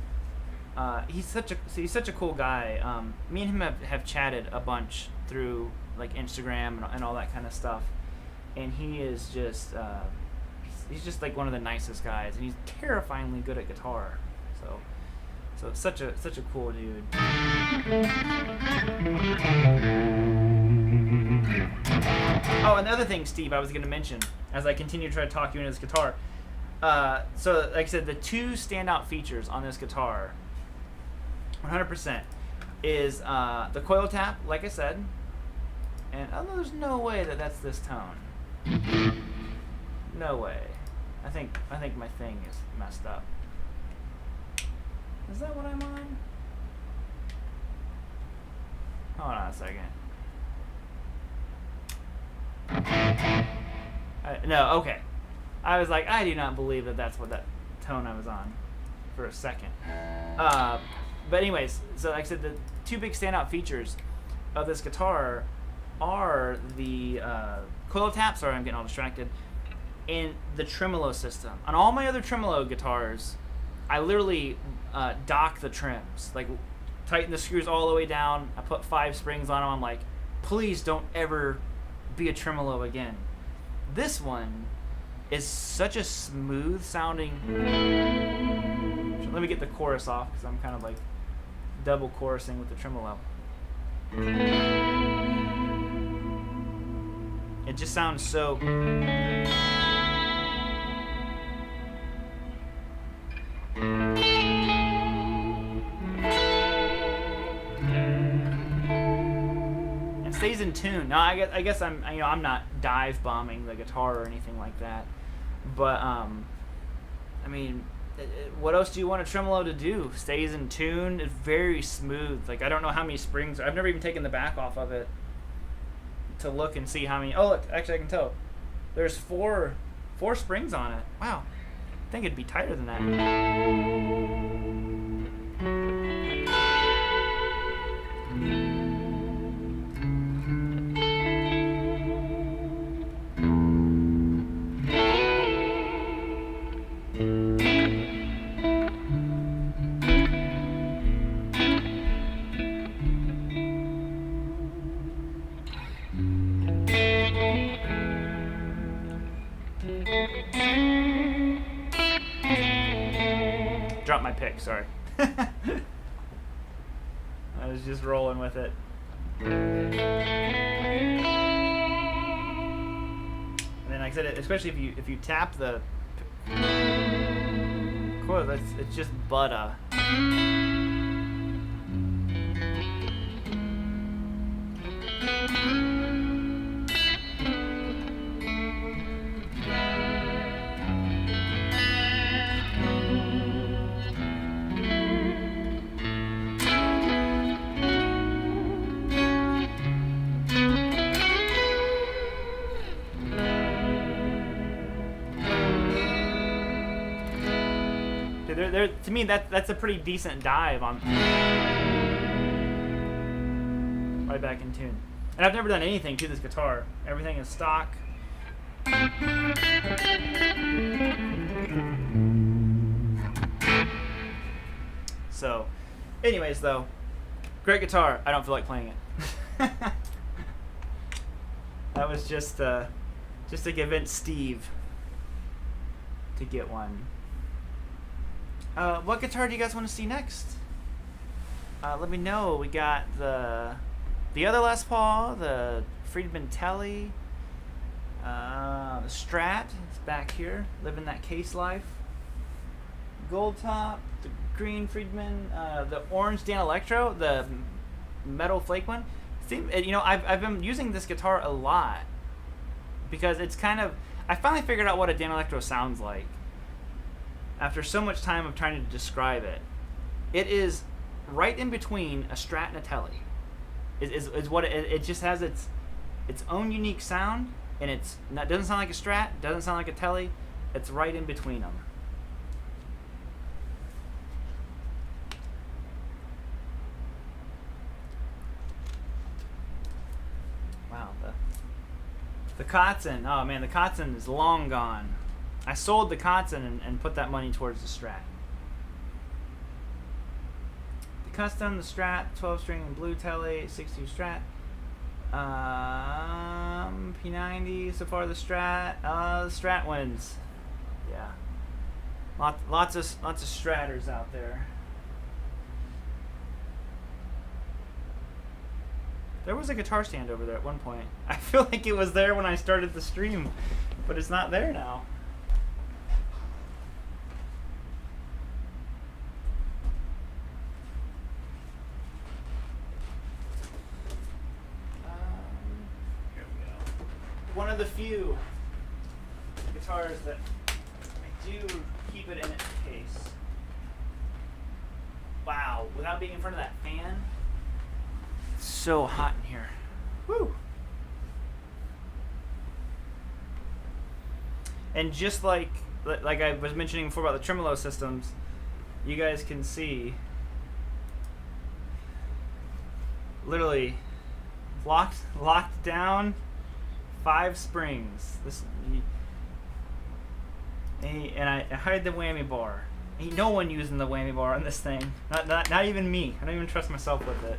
A: He's such a cool guy. Me and him have chatted a bunch through like Instagram and all that kind of stuff, and he is just. He's just like one of the nicest guys, and he's terrifyingly good at guitar. So such a cool dude. Oh, and the other thing, Steve, I was gonna mention as I continue to try to talk you into this guitar. So like I said, the two standout features on this guitar, 100%, is the coil tap, like I said, and there's no way that's this tone. No way. I think my thing is messed up. Is that what I'm on? Hold on a second. No, okay. I was like, I do not believe that's what that tone I was on for a second. But anyways, so like I said, the two big standout features of this guitar are the coil tap. Sorry, I'm getting all distracted. And the tremolo system. On all my other tremolo guitars, I literally dock the trims, like tighten the screws all the way down. I put 5 springs on them. I'm like, please don't ever be a tremolo again. This one is such a smooth sounding. Let me get the chorus off because I'm kind of like double chorusing with the tremolo. It just sounds so... It stays in tune. Now, I guess I'm not dive bombing the guitar or anything like that, but I mean, what else do you want a tremolo to do? Stays in tune. It's very smooth. Like, I don't know how many springs. I've never even taken the back off of it to look and see how many. Oh, look, actually I can tell. There's four springs on it. Wow. I think it'd be tighter than that. Drop my pick, sorry. I was just rolling with it. And then, like I said, especially if you tap the chord, it's just butter. To me, that's a pretty decent dive on right back in tune. And I've never done anything to this guitar. Everything is stock. So, anyways, though, great guitar. I don't feel like playing it. That was just to convince Steve to get one. What guitar do you guys want to see next? Let me know. We got the other Les Paul, the Friedman Telly, the Strat. It's back here, living that case life. Gold top, the green Friedman, the orange Dan Electro, the metal flake one. I've been using this guitar a lot because it's kind of. I finally figured out what a Dan Electro sounds like. After so much time of trying to describe it, it is right in between a Strat and a Telly. Is what it just has its own unique sound, and doesn't sound like a Strat, doesn't sound like a Telly. It's right in between them. Wow, the Kotzen. Oh man, the Kotzen is long gone. I sold the Kotzen and put that money towards the Strat. The Custom, the Strat, 12-string blue Telly, 62 Strat. P90, so far the Strat. The Strat wins. Yeah. Lots of Stratters out there. There was a guitar stand over there at one point. I feel like it was there when I started the stream, but it's not there now. One of the few guitars that I do keep it in its case. Wow, without being in front of that fan, it's so hot in here. Woo! And just like I was mentioning before about the tremolo systems, you guys can see literally locked down. 5 springs. And I hide the whammy bar. Ain't no one using the whammy bar on this thing. Not even me. I don't even trust myself with it.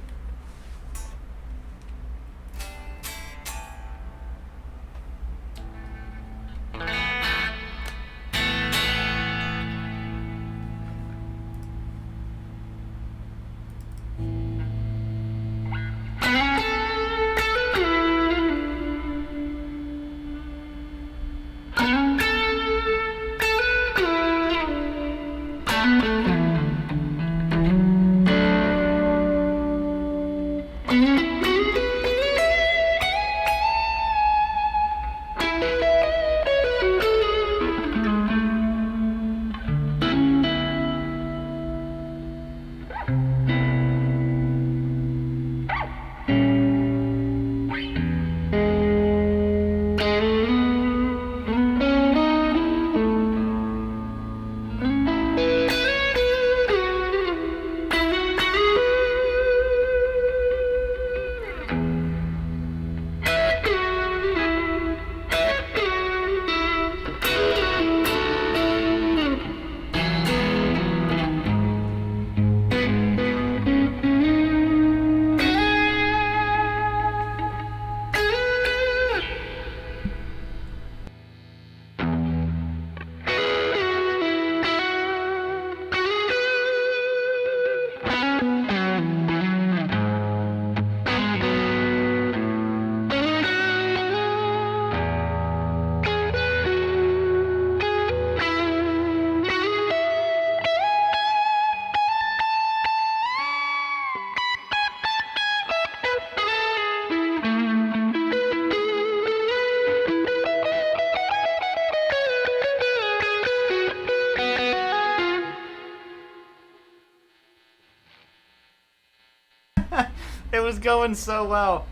A: going so well.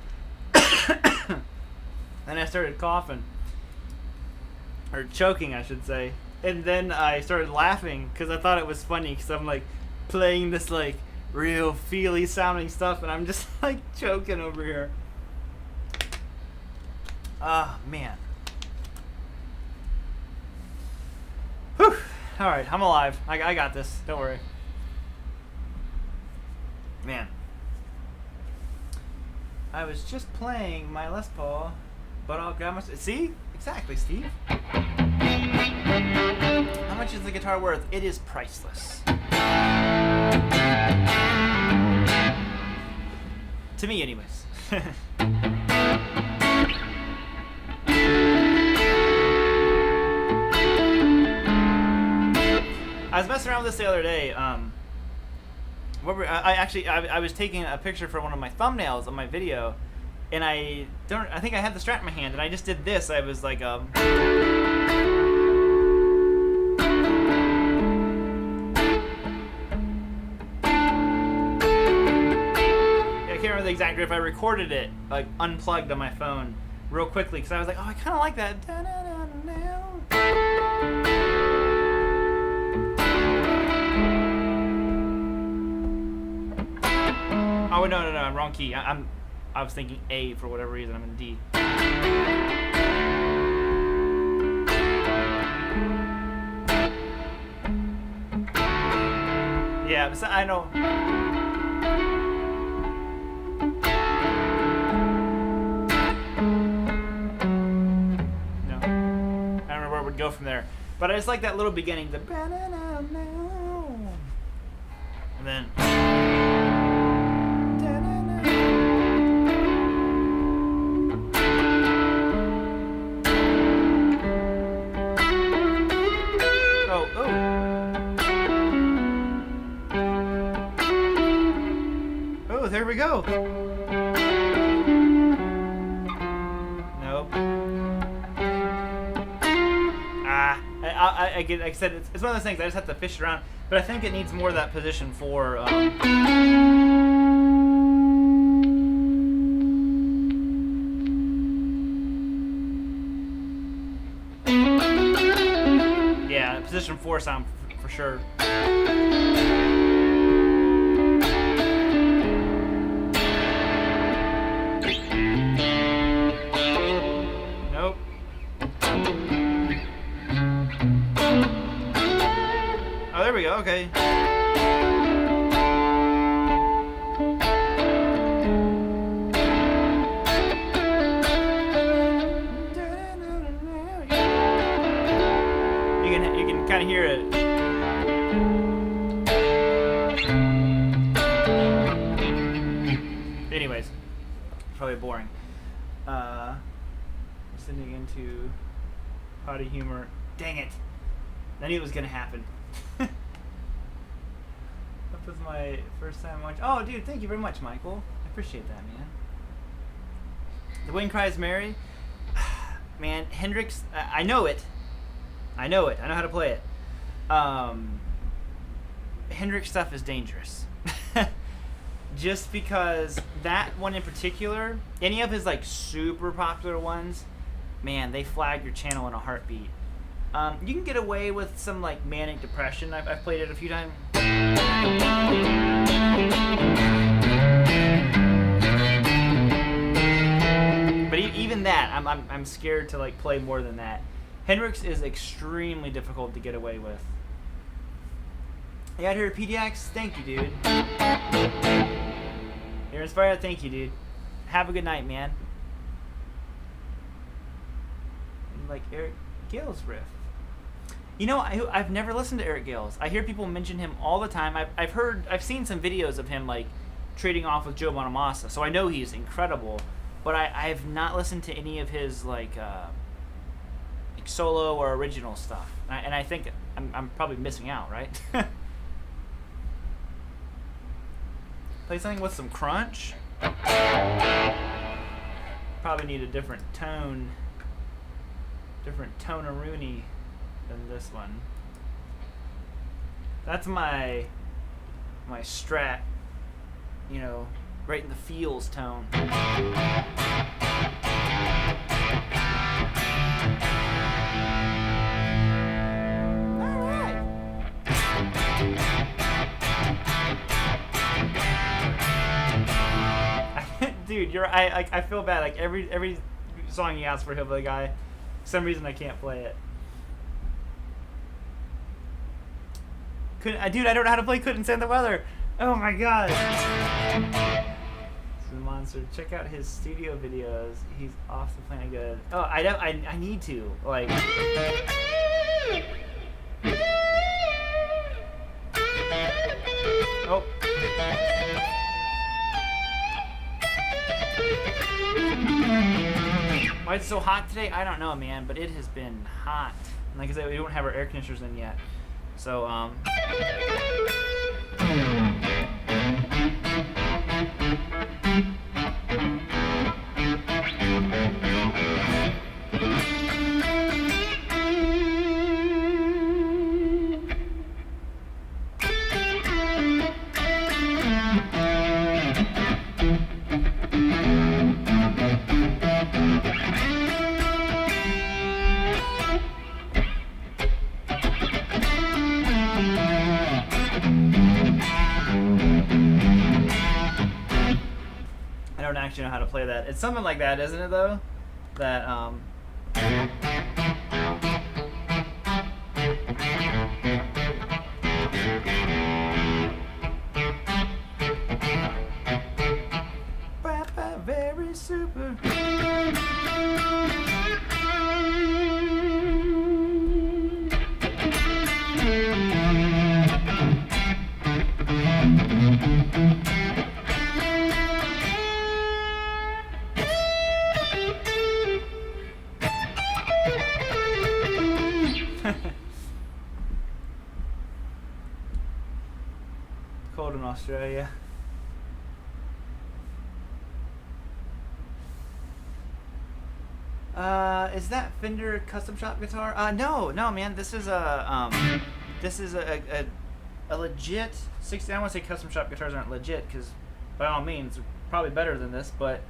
A: And I started coughing. Or choking, I should say. And then I started laughing because I thought it was funny because I'm like playing this like real feely sounding stuff and I'm just like choking over here. Ah, man. Whew. Alright, I'm alive. I got this. Don't worry. Man. I was just playing my Les Paul, but I'll grab my... See? Exactly, Steve. How much is the guitar worth? It is priceless. To me, anyways. I was messing around with this the other day. I was taking a picture for one of my thumbnails on my video, and I think I had the Strat in my hand, and I just did this. I was like, oh I can't remember the exact grip. I recorded it like unplugged on my phone real quickly because I was like, oh, I kind of like that. Oh no, I'm wrong key. I was thinking A for whatever reason. I'm in D. Yeah, but I know. No, I don't know where it would go from there. But I just like that little beginning. The and then. There we go. Nope. I get. Like I said, it's one of those things. I just have to fish around, but I think it needs more of that position for. Yeah, position 4 sound for sure. There we go, okay. You can kind of hear it. Anyways, probably boring. Sending into potty humor. Dang it. I knew it was gonna happen. That was my first time watching. Oh, dude, thank you very much, Michael. I appreciate that, man. The Wind Cries Mary. Man, Hendrix, I know it. I know how to play it. Hendrix stuff is dangerous. Just because that one in particular, any of his like super popular ones, man, they flag your channel in a heartbeat. You can get away with some like manic depression. I've played it a few times. But even that, I'm scared to like play more than that. Hendrix is extremely difficult to get away with. You out here at PDX? Thank you, dude. You're inspired. Thank you, dude. Have a good night, man. Like Eric Gale's riff. You know, I've never listened to Eric Gale's. I hear people mention him all the time. I've seen some videos of him like trading off with Joe Bonamassa, so I know he's incredible. But I have not listened to any of his like solo or original stuff, and I think I'm probably missing out, right? Play something with some crunch. Probably need a different tone-a-rooney than this one. That's my Strat, you know, right in the feels tone. Dude, I feel bad. Like every song you ask for Hillbilly Guy, for some reason I can't play it. Dude, I don't know how to play Couldn't Stand the Weather. Oh my god. This is a monster. Check out his studio videos. He's off the planet good. Oh, I need to. Like. Oh. Why it's so hot today? I don't know, man, but it has been hot. And like I said, we don't have our air conditioners in yet. So, I don't actually know how to play that. It's something like that, isn't it, though? That, very super. Cold in Australia. Is that Fender custom shop guitar? No, man. This is a legit 60. I don't want to say custom shop guitars aren't legit, because by all means, they're probably better than this. But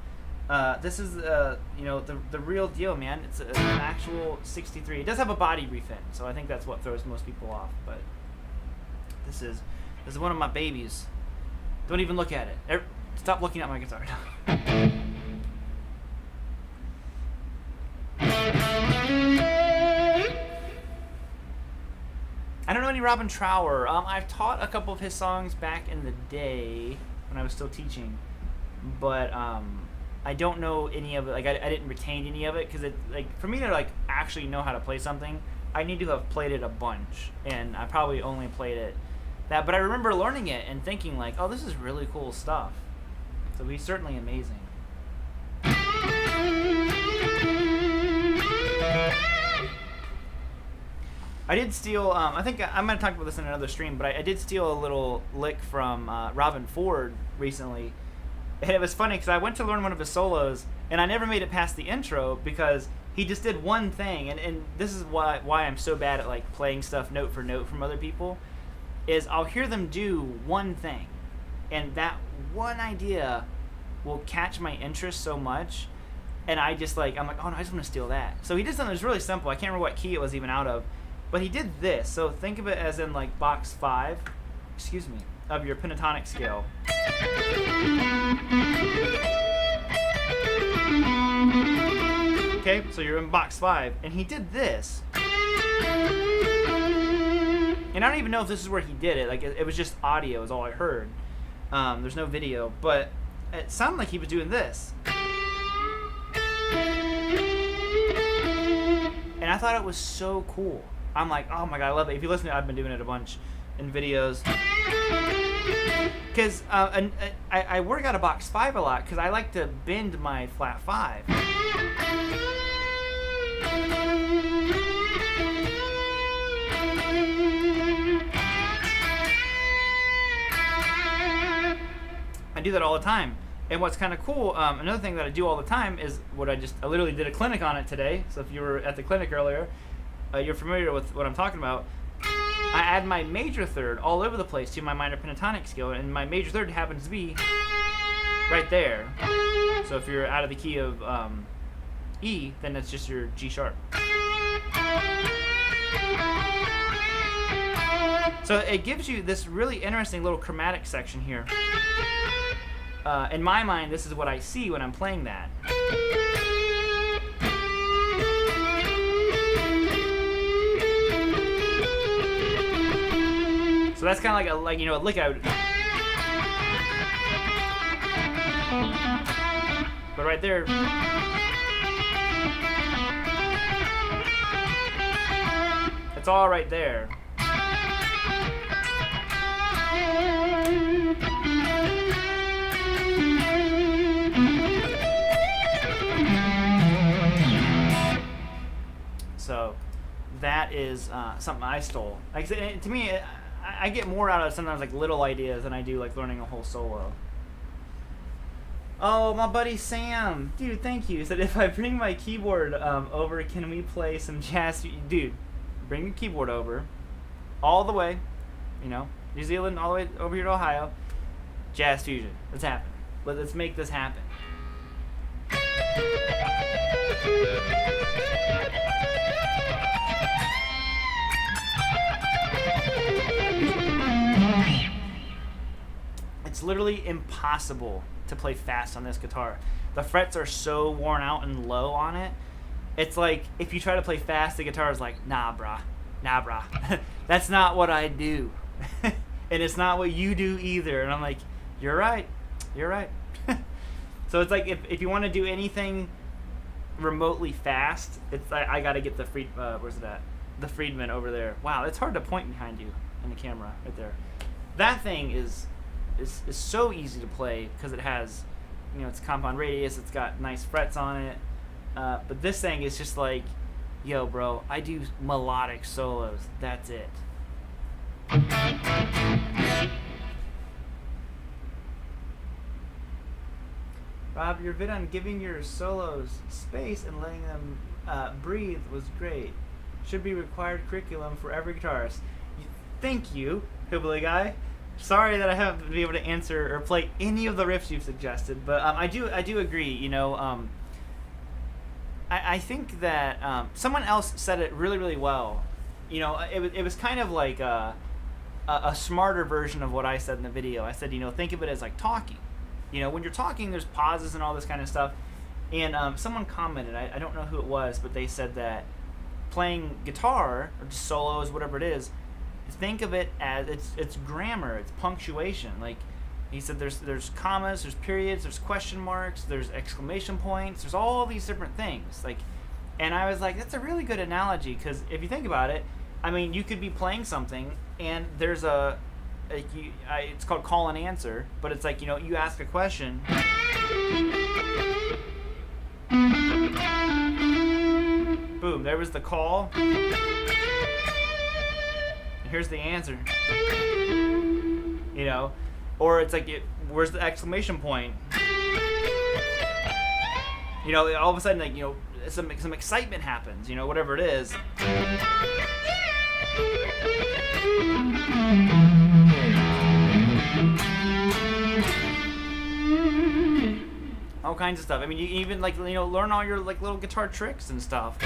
A: this is you know, the real deal, man. It's an actual 63. It does have a body refit, so I think that's what throws most people off. But this is one of my babies. Don't even look at it. Stop looking at my guitar. I don't know any Robin Trower. I've taught a couple of his songs back in the day when I was still teaching, but I don't know any of it. Like I didn't retain any of it, because like for me to like actually know how to play something, I need to have played it a bunch, and I probably only played it that. But I remember learning it and thinking like, oh, this is really cool stuff. So he's certainly amazing. I did steal, I think I'm going to talk about this in another stream, but I did steal a little lick from Robin Ford recently. And it was funny because I went to learn one of his solos, and I never made it past the intro because he just did one thing. And this is why I'm so bad at like playing stuff note for note from other people, is I'll hear them do one thing, and that one idea will catch my interest so much, and I'm like, oh no, I just want to steal that. So he did something that was really simple. I can't remember what key it was even out of, but he did this. So think of it as in like box 5, excuse me, of your pentatonic scale. Okay, so you're in box 5, and he did this. And I don't even know if this is where he did it. Like it was just audio is all I heard. There's no video, but it sounded like he was doing this. And I thought it was so cool. I'm like, oh my god, I love it. If you listen to it, I've been doing it a bunch in videos. Because I work out of box 5 a lot because I like to bend my flat 5. I do that all the time. And what's kind of cool, another thing that I do all the time is what I literally did a clinic on it today. So if you were at the clinic earlier, you're familiar with what I'm talking about. I add my major third all over the place to my minor pentatonic scale, and my major third happens to be right there. So if you're out of the key of E, then it's just your G sharp. So it gives you this really interesting little chromatic section here. In my mind, this is what I see when I'm playing that. So that's kind of like a lick out. But right there, it's all right there. So that is something I stole. Like, to me, I get more out of sometimes like little ideas than I do like learning a whole solo. Oh, my buddy Sam, dude, thank you. He said if I bring my keyboard over, can we play some jazz? Dude, bring your keyboard over, all the way, New Zealand, all the way over here to Ohio. Jazz fusion. Let's happen. Let's make this happen. It's literally impossible to play fast on this guitar. The frets are so worn out and low on it. It's like if you try to play fast, the guitar is like, nah, brah. That's not what I do. And it's not what you do either. And I'm like, you're right. So it's like if you want to do anything remotely fast, it's I got to get the where's it at? The Friedman over there. Wow, it's hard to point behind you in the camera right there. That thing is so easy to play because it has, it's compound radius, it's got nice frets on it. But this thing is just like, yo, bro, I do melodic solos. That's it. Rob, your vid on giving your solos space and letting them breathe was great. Should be required curriculum for every guitarist. Thank you, Hillbilly Guy. Sorry that I haven't been able to answer or play any of the riffs you've suggested, but I do agree. I think that someone else said it really, really well. It was kind of like a smarter version of what I said in the video. I said, think of it as like talking. When you're talking, there's pauses and all this kind of stuff. And someone commented, I don't know who it was, but they said that playing guitar or just solos, whatever it is, think of it as it's grammar, it's punctuation. Like he said, there's commas, there's periods, there's question marks, there's exclamation points, there's all these different things. Like, and I was like, that's a really good analogy because if you think about it, I mean, you could be playing something and there's it's called call and answer, but it's like, you ask a question. Boom, there was the call. And here's the answer. Or it's like, where's the exclamation point? All of a sudden, like, some excitement happens, whatever it is. All kinds of stuff. I mean, you even learn all your little guitar tricks and stuff.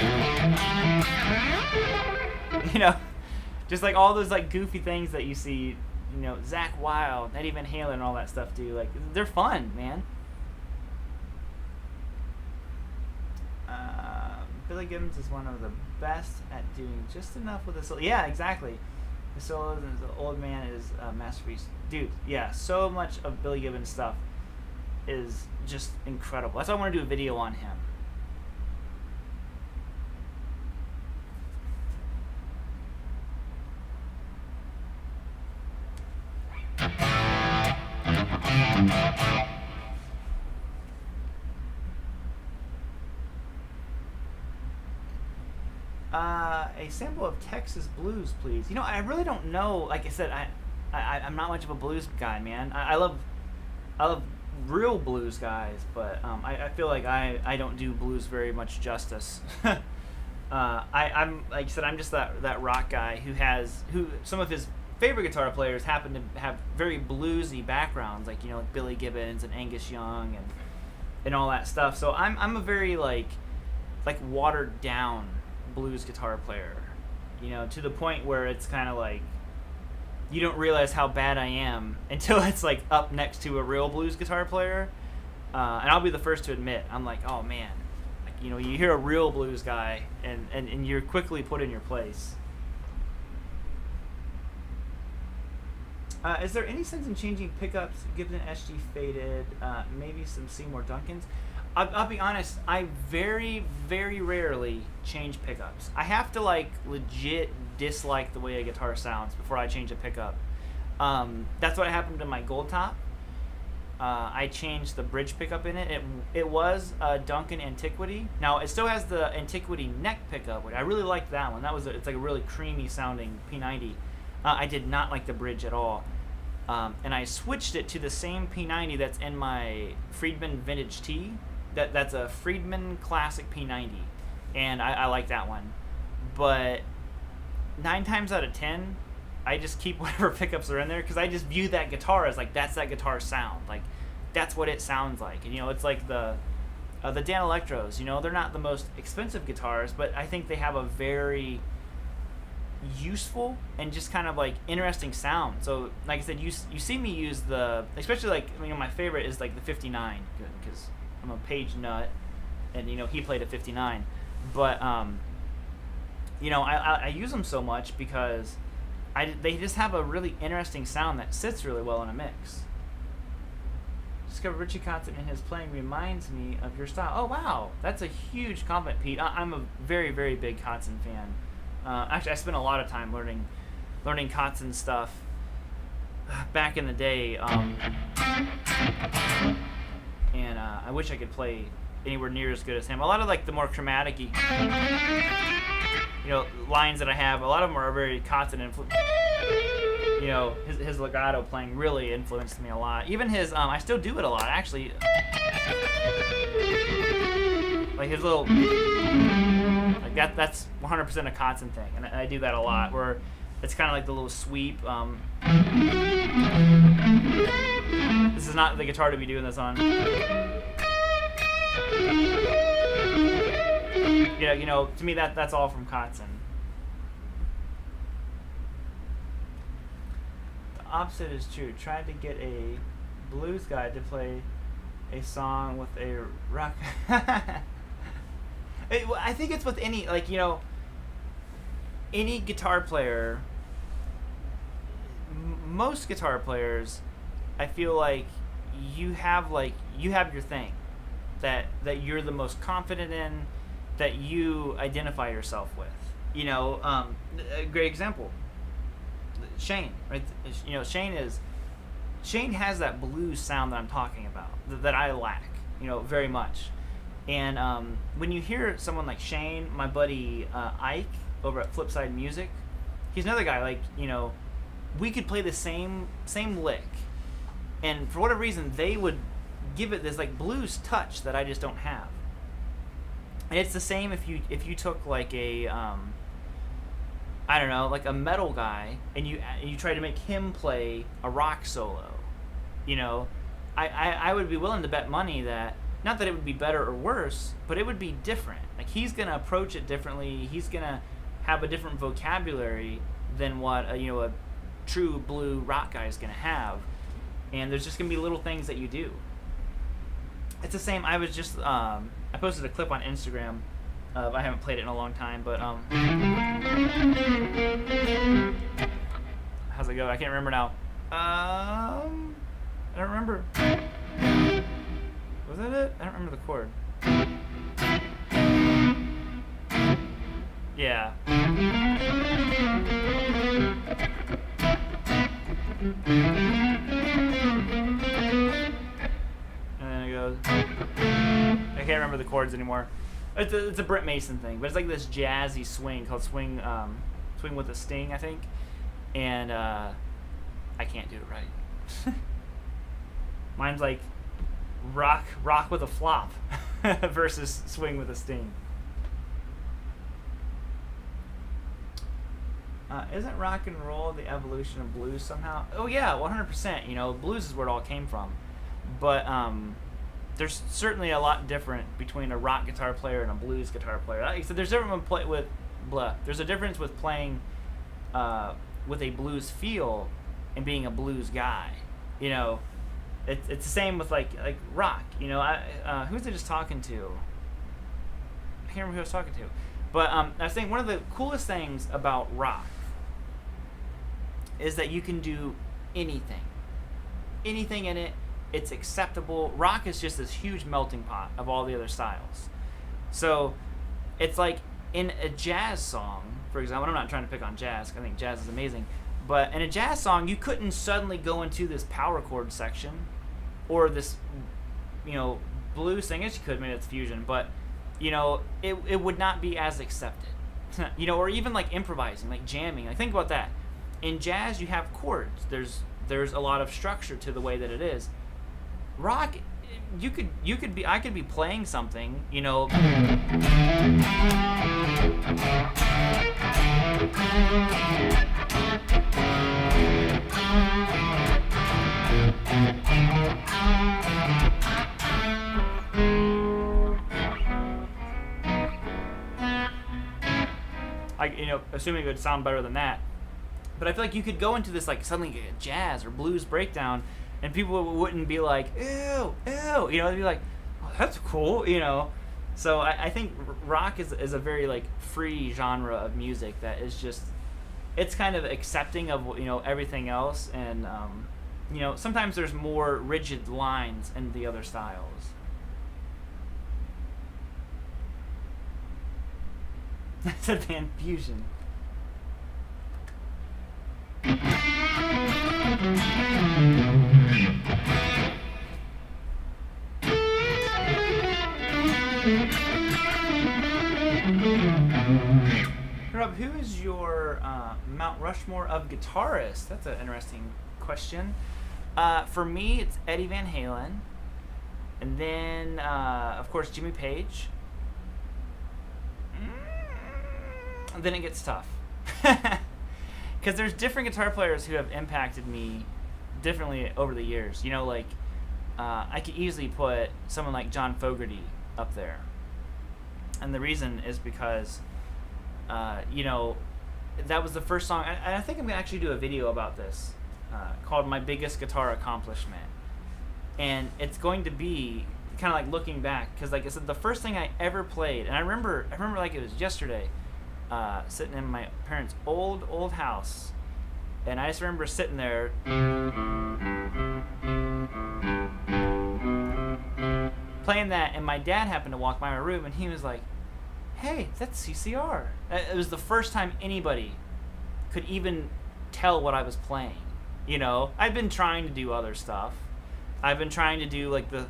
A: Just like all those goofy things that you see, Zakk Wylde, Eddie Van Halen, and all that stuff do. Like, they're fun, man. Billy Gibbons is one of the best at doing just enough with the solo. Yeah, exactly. The solos and the old man is a masterpiece. Dude, yeah, so much of Billy Gibbons stuff is just incredible. That's why I want to do a video on him. A sample of Texas blues, please. I really don't know. Like I said, I'm not much of a blues guy, man. I love real blues guys, but I feel like I don't do blues very much justice. I'm like I said, I'm just that rock guy who some of his favorite guitar players happen to have very bluesy backgrounds, like like Billy Gibbons and Angus Young and all that stuff. So I'm a very like watered down blues guitar player, to the point where it's kind of like you don't realize how bad I am until it's like up next to a real blues guitar player. And I'll be the first to admit, I'm like, oh man, like, you hear a real blues guy and you're quickly put in your place. Is there any sense in changing pickups, Gibson SG faded, maybe some Seymour Duncans? I'll be honest, I very, very rarely change pickups. I have to like legit dislike the way a guitar sounds before I change a pickup. That's what happened to my Gold Top. I changed the bridge pickup in it. It was a Duncan Antiquity. Now it still has the Antiquity neck pickup. I really liked that one. It's like a really creamy sounding P90. I did not like the bridge at all. And I switched it to the same P90 that's in my Friedman Vintage T. That's a Friedman Classic P90. And I like that one. But 9 times out of 10, I just keep whatever pickups are in there because I just view that guitar as like that's that guitar sound. Like that's what it sounds like. And it's like the Dan Electros. They're not the most expensive guitars, but I think they have a very useful and just kind of like interesting sound. So like I said, you see me use especially like my favorite is like the 59 because I'm a Page nut and he played a 59, but I use them so much because they just have a really interesting sound that sits really well in a mix. Discovered Richie Kotzen and his playing reminds me of your style. Oh wow, that's a huge compliment, Pete. I'm a very, very big Kotzen fan. Actually, I spent a lot of time learning Kotzen stuff back in the day, and I wish I could play anywhere near as good as him. A lot of like the more chromatic-y, lines that I have, a lot of them are very Kotzen influenced. His legato playing really influenced me a lot. Even his, I still do it a lot actually. Like his little. Like that's 100% a Kotzen thing, and I do that a lot. Where it's kind of like the little sweep. This is not the guitar to be doing this on. To me that's all from Kotzen. The opposite is true. Tried to get a blues guy to play a song with a rock. I think it's with any, any guitar player, most guitar players, I feel like you have your thing that you're the most confident in, that you identify yourself with. A great example, Shane, right? Shane has that blues sound that I'm talking about, that I lack, very much. And when you hear someone like Shane, my buddy Ike over at Flipside Music, he's another guy, we could play the same lick, and for whatever reason they would give it this blues touch that I just don't have. And it's the same if you took a I don't know, like a metal guy, and you try to make him play a rock solo. I would be willing to bet money that, not that it would be better or worse, but it would be different. Like he's gonna approach it differently. He's gonna have a different vocabulary than what a true blue rock guy is gonna have. And there's just gonna be little things that you do. It's the same. I was just I posted a clip on Instagram. I haven't played it in a long time, but how's it go? I can't remember now. I don't remember. Was that it? I don't remember the chord. Yeah. And then it goes. I can't remember the chords anymore. It's a Brent Mason thing, but it's like this jazzy swing called swing with a sting, I think. And I can't do it right. Mine's like rock with a flop versus swing with a sting. Isn't rock and roll the evolution of blues somehow? Oh yeah, 100%. You know, blues is where it all came from. But there's certainly a lot different between a rock guitar player and a blues guitar player. Like I said, there's different There's a difference with playing with a blues feel and being a blues guy. You know, it's the same with like rock. You know, who was I just talking to? I can't remember who I was talking to. But I was saying one of the coolest things about rock is that you can do anything. Anything in it, it's acceptable. Rock is just this huge melting pot of all the other styles. So it's like in a jazz song, for example, I'm not trying to pick on jazz, I think jazz is amazing, but in a jazz song, you couldn't suddenly go into this power chord section or this, you know, blues thing. I guess you could, maybe it's fusion, but you know, it would not be as accepted. You know, or even like improvising, like jamming. Like think about that. In jazz, you have chords. There's a lot of structure to the way that it is. Rock, I could be playing something, you know. You know, assuming it would sound better than that. But I feel like you could go into this like suddenly a jazz or blues breakdown, and people wouldn't be like, ew, ew, you know, they'd be like, oh, that's cool, you know. So I think rock is a very like free genre of music that is just, it's kind of accepting of, you know, everything else, and you know, sometimes there's more rigid lines in the other styles. That's advanced fusion. Rob, who is your Mount Rushmore of guitarists? That's an interesting question. For me, it's Eddie Van Halen, and then of course Jimmy Page. And then it gets tough. Because there's different guitar players who have impacted me differently over the years. You know, like, I could easily put someone like John Fogerty up there. And the reason is because, you know, that was the first song, and I think I'm going to actually do a video about this, called My Biggest Guitar Accomplishment. And it's going to be kind of like looking back, because like I said, the first thing I ever played, and I remember like it was yesterday, sitting in my parents' old house, and I just remember sitting there playing that, and my dad happened to walk by my room, and he was like, hey, that's CCR. It was the first time anybody could even tell what I was playing. You know, I've been trying to do other stuff. I've been trying to do like the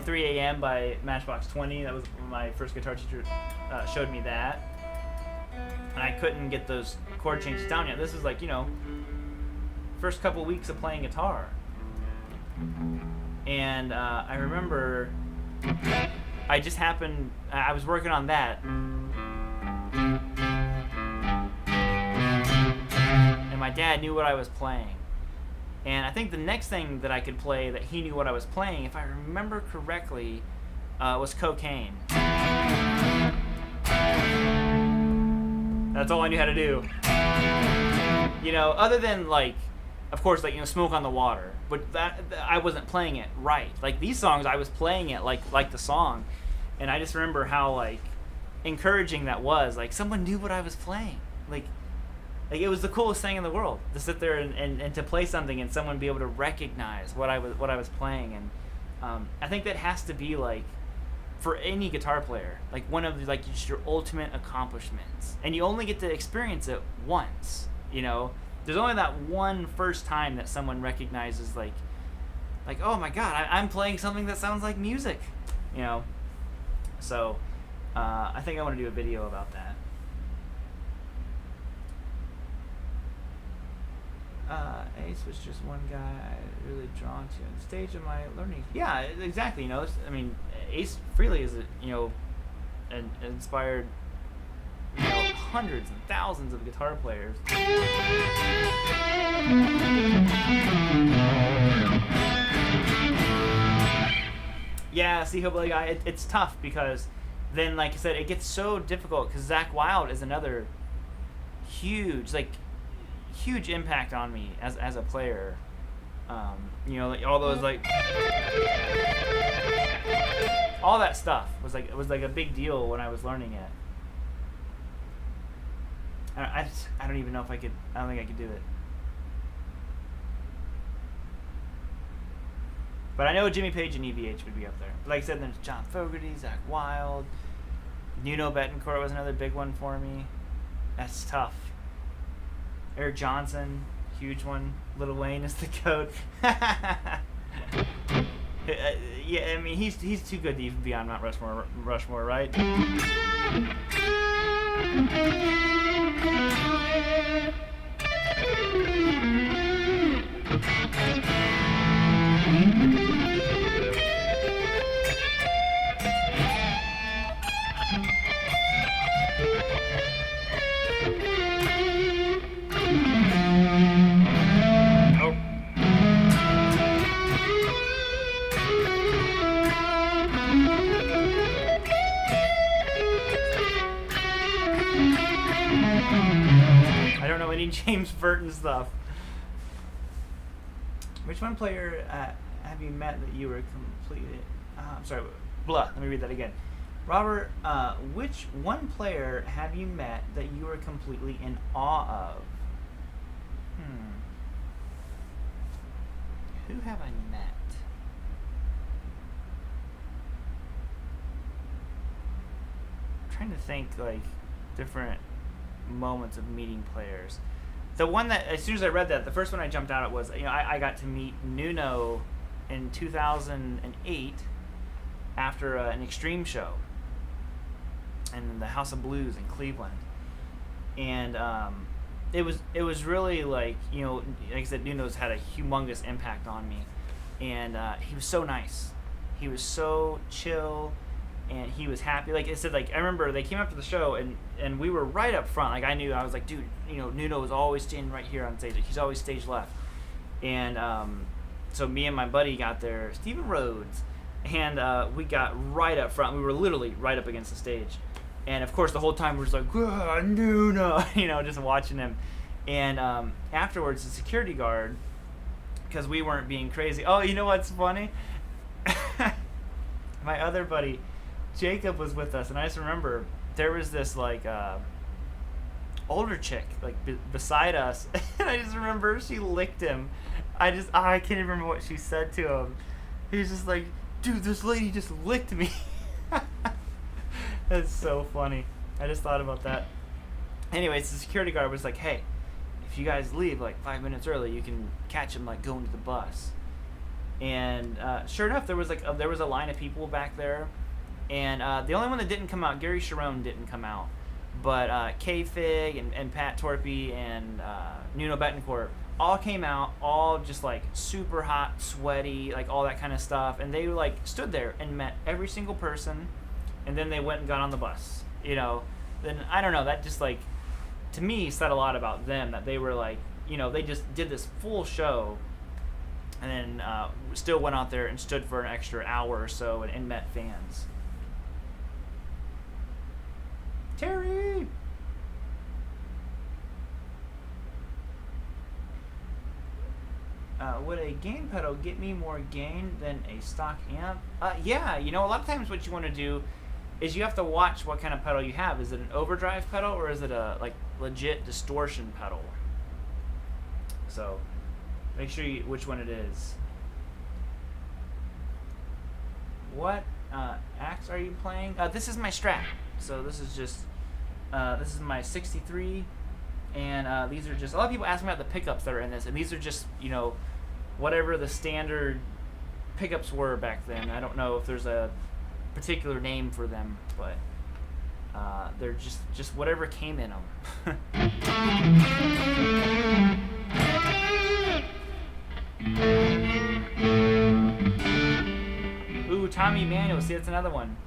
A: 3 a.m. by Matchbox 20. That was my first guitar teacher showed me that. And I couldn't get those chord changes down yet. This is like, you know, first couple weeks of playing guitar. And I remember I was working on that. And my dad knew what I was playing. And I think the next thing that I could play that he knew what I was playing, if I remember correctly, was Cocaine. That's all I knew how to do. You know, other than like, of course, like, you know, Smoke on the Water. But that I wasn't playing it right. Like these songs, I was playing it like the song. And I just remember how like encouraging that was. Like someone knew what I was playing. Like it was the coolest thing in the world to sit there and to play something and someone be able to recognize what I was playing. And I think that has to be like, for any guitar player, like one of the, like just your ultimate accomplishments. And you only get to experience it once. You know, there's only that one first time that someone recognizes like oh my God, I'm playing something that sounds like music. You know, so I think I want to do a video about that. Ace was just one guy I really drawn to on the stage of my learning. Yeah, exactly. You know, I mean, Ace Frehley is, you know, an inspired hundreds and thousands of guitar players. Yeah, see, Hillbilly Guy, it's tough because then, like I said, it gets so difficult because Zach Wilde is another huge, like, huge impact on me as a player. You know, like, all those, like, all that stuff was like a big deal when I was learning it. I don't even know if I could. I don't think I could do it. But I know Jimmy Page and EVH would be up there. Like I said, there's John Fogerty, Zach Wilde, Nuno Betancourt was another big one for me. That's tough. Eric Johnson, huge one. Lil Wayne is the GOAT. Yeah, I mean he's too good to even be on Mount Rushmore, right? James Burton stuff. Which one player have you met that you were completely... I'm sorry, blah. Let me read that again. Robert, which one player have you met that you were completely in awe of? Who have I met? I'm trying to think, like, different moments of meeting players. The one that, as soon as I read that, the first one I jumped out at was, you know, I got to meet Nuno in 2008 after an Extreme show in the House of Blues in Cleveland, and it was really like, you know, like I said, Nuno's had a humongous impact on me, and he was so nice, he was so chill, and he was happy. Like I said, like I remember they came up to the show and we were right up front. Like I was like, dude, you know, Nuno was always standing right here on stage. Like, he's always stage left. And so me and my buddy got there, Stephen Rhodes, and we got right up front. We were literally right up against the stage. And of course, the whole time we were just like, Nuno, you know, just watching him. And afterwards, the security guard, because we weren't being crazy. Oh, you know what's funny? My other buddy, Jacob, was with us, and I just remember there was this like older chick like beside us, and I just remember she licked him. I can't even remember what she said to him. He was just like, dude, this lady just licked me. That's so funny. I just thought about that. Anyways, the security guard was like, hey, if you guys leave like 5 minutes early, you can catch him like going to the bus. And sure enough, there was a line of people back there. And the only one that didn't come out, Gary Sharon didn't come out, but K-Fig and Pat Torpy and Nuno Betancourt all came out, all just like super hot, sweaty, like all that kind of stuff. And they like stood there and met every single person, and then they went and got on the bus. You know, then I don't know, that just like, to me, said a lot about them, that they were like, you know, they just did this full show and then still went out there and stood for an extra hour or so and met fans. Terry! Would a gain pedal get me more gain than a stock amp? Yeah, you know, a lot of times what you want to do is you have to watch what kind of pedal you have. Is it an overdrive pedal or is it a like legit distortion pedal? So make sure which one it is. What axe are you playing? This is my Strat. So this is just this is my 63, and these are just, a lot of people ask me about the pickups that are in this, and these are just, you know, whatever the standard pickups were back then. I don't know if there's a particular name for them, but they're just whatever came in them. Ooh, Tommy Emmanuel. See, that's another one.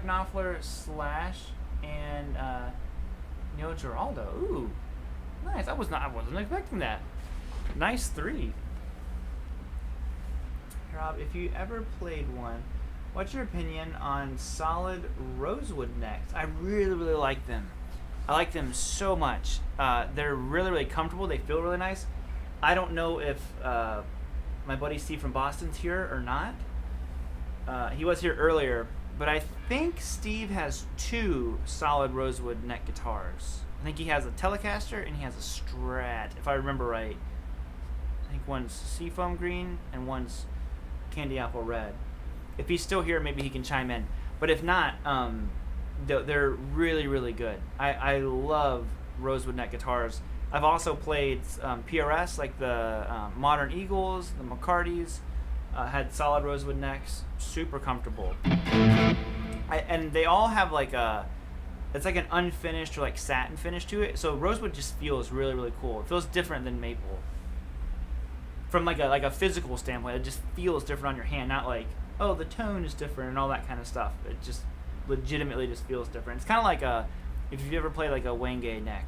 A: Knopfler, Slash, and Neil Giraldo. Ooh, nice. I wasn't expecting that. Nice 3. Rob, if you ever played one, what's your opinion on solid rosewood necks? I really, really like them. I like them so much. They're really, really comfortable. They feel really nice. I don't know if my buddy Steve from Boston's here or not. He was here earlier, but I think Steve has 2 solid rosewood neck guitars. I think he has a Telecaster and he has a Strat, if I remember right. I think one's Seafoam Green and one's Candy Apple Red. If he's still here, maybe he can chime in. But if not, they're really, really good. I love rosewood neck guitars. I've also played PRS, like the Modern Eagles, the McCartys, had solid rosewood necks, super comfortable. And they all have like it's like an unfinished or like satin finish to it. So rosewood just feels really, really cool. It feels different than maple. From like a physical standpoint, it just feels different on your hand, not like, oh, the tone is different and all that kind of stuff. It just legitimately just feels different. It's kind of like if you've ever played like a Wenge neck.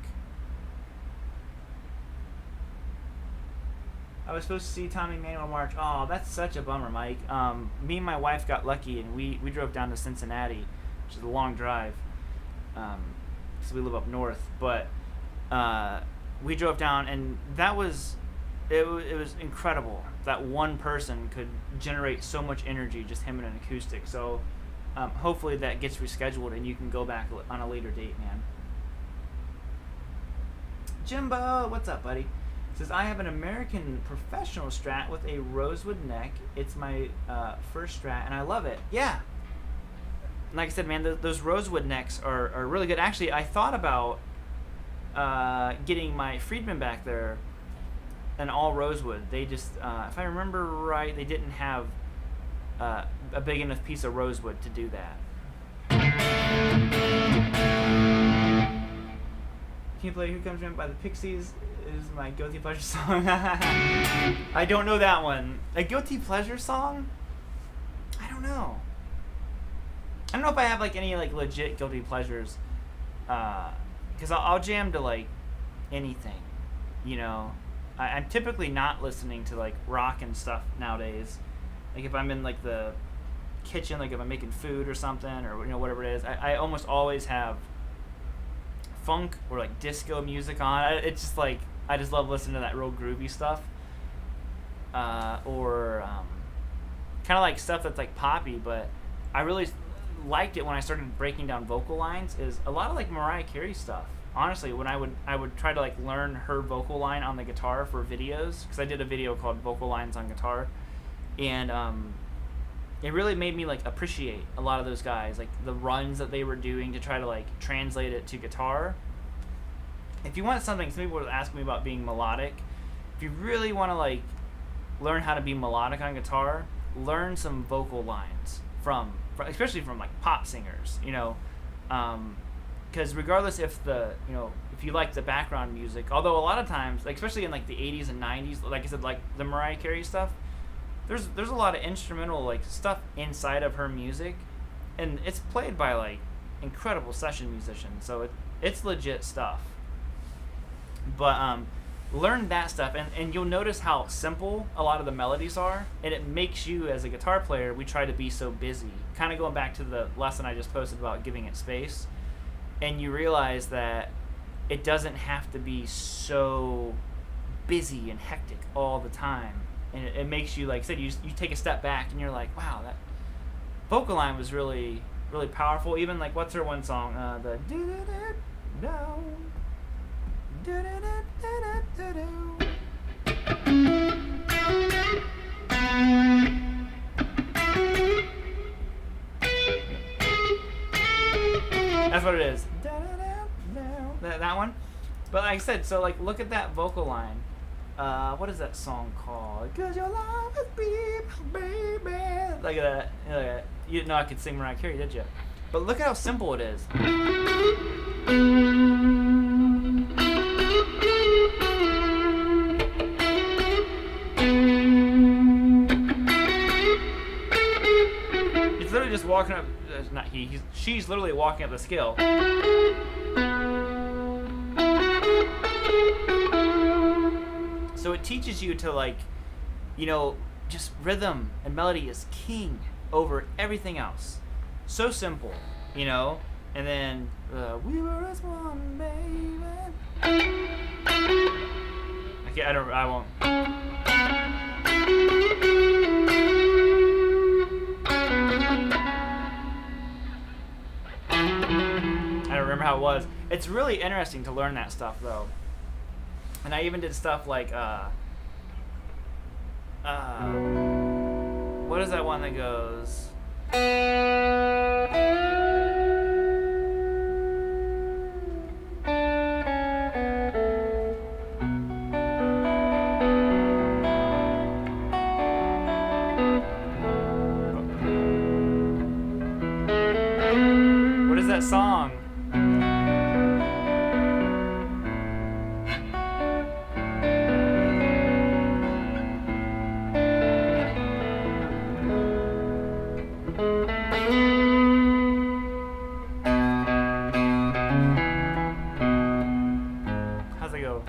A: I was supposed to see Tommy Emmanuel in March. Oh, that's such a bummer, Mike. Me and my wife got lucky, and we drove down to Cincinnati, which is a long drive, because we live up north. But we drove down, and it was incredible that one person could generate so much energy, just him and an acoustic. So hopefully that gets rescheduled, and you can go back on a later date, man. Jimbo, what's up, buddy? Says, I have an American professional Strat with a rosewood neck. It's my first Strat, and I love it. Yeah. Like I said, man, those rosewood necks are really good. Actually, I thought about getting my Friedman back there an all rosewood. They just, if I remember right, they didn't have a big enough piece of rosewood to do that. Can you play Who Comes In by the Pixies? Is my guilty pleasure song. I don't know that one. A guilty pleasure song? I don't know. I don't know if I have like any like legit guilty pleasures. Because I'll jam to like anything, you know. I'm typically not listening to like rock and stuff nowadays. Like if I'm in like the kitchen, like if I'm making food or something, or you know, whatever it is, I almost always have funk or like disco music on. It's just like I just love listening to that real groovy stuff, or kind of like stuff that's like poppy. But I really liked it when I started breaking down vocal lines. Is a lot of like Mariah Carey stuff. Honestly, when I would try to like learn her vocal line on the guitar for videos, because I did a video called Vocal Lines on Guitar, and it really made me like appreciate a lot of those guys, like the runs that they were doing to try to like translate it to guitar. If you want something, some people were asking me about being melodic. If you really want to like learn how to be melodic on guitar, learn some vocal lines from especially from like pop singers, you know, because regardless if if you like the background music, although a lot of times, like especially in like the 80s and 90s, like I said, like the Mariah Carey stuff, there's a lot of instrumental like stuff inside of her music, and it's played by like incredible session musicians, so it's legit stuff. But learn that stuff, and you'll notice how simple a lot of the melodies are, and it makes you as a guitar player, we try to be so busy, kind of going back to the lesson I just posted about giving it space, and you realize that it doesn't have to be so busy and hectic all the time. And it makes you, like I said, you take a step back and you're like, wow, that vocal line was really, really powerful. Even like, what's her one song? The that's what it is. That one. But like I said, so like look at that vocal line. What is that song called? 'Cause your love is baby. Like that. You didn't know I could sing Mariah Carey, did you? But look at how simple it is. It's literally just walking up, not he, she's literally walking up the scale. So it teaches you to, like, you know, just rhythm and melody is king over everything else. So simple, you know. And then we were as one, baby. Okay, I won't. I don't remember how it was. It's really interesting to learn that stuff, though. And I even did stuff like, what is that one that goes? What is that song? How's it go?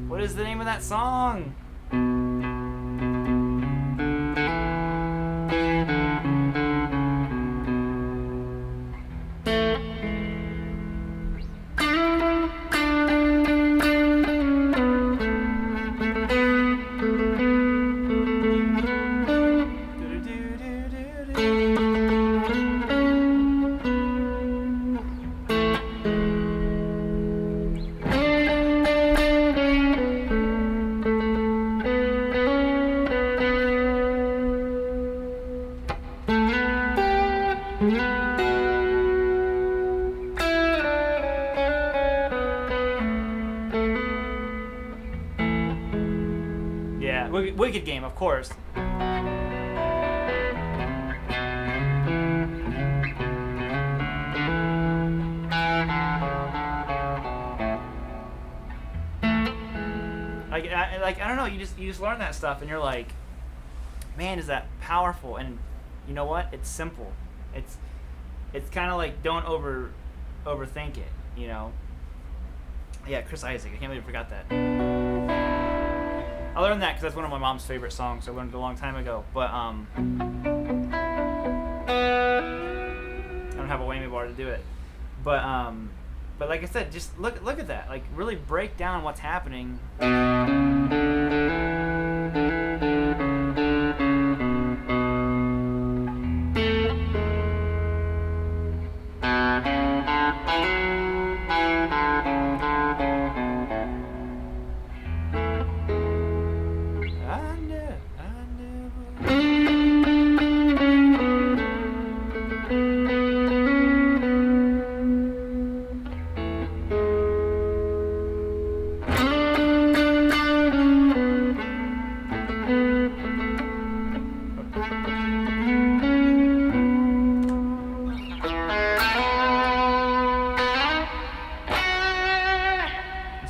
A: What is the name of that song? Yeah, Wicked Game, of course. I don't know. You just learn that stuff, and you're like, man, is that powerful? And you know what? It's simple. It's kind of like don't overthink it. You know. Yeah, Chris Isaac. I can't believe I forgot that. I learned that because that's one of my mom's favorite songs. I learned it a long time ago. But I don't have a whammy bar to do it. But like I said, just look at that. Like really break down what's happening.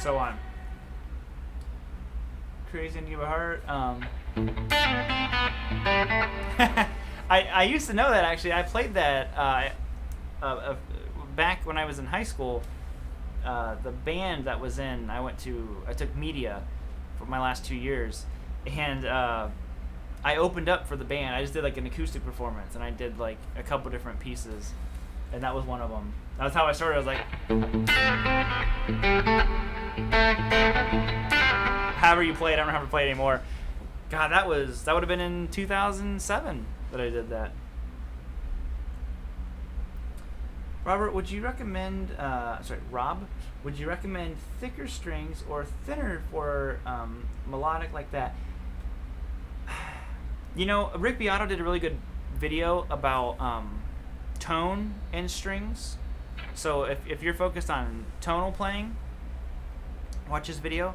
A: So on. Crazy and give a heart. I used to know that actually. I played that back when I was in high school. The band that was in, I took media for my last 2 years, and I opened up for the band. I just did like an acoustic performance, and I did like a couple different pieces, and that was one of them. That's how I started. I was like, however you play it, I don't know how to play it anymore. God, that would have been in 2007 that I did that. Robert, would you recommend? Rob, would you recommend thicker strings or thinner for melodic like that? You know, Rick Beato did a really good video about tone and strings. So if you're focused on tonal playing, watch his video.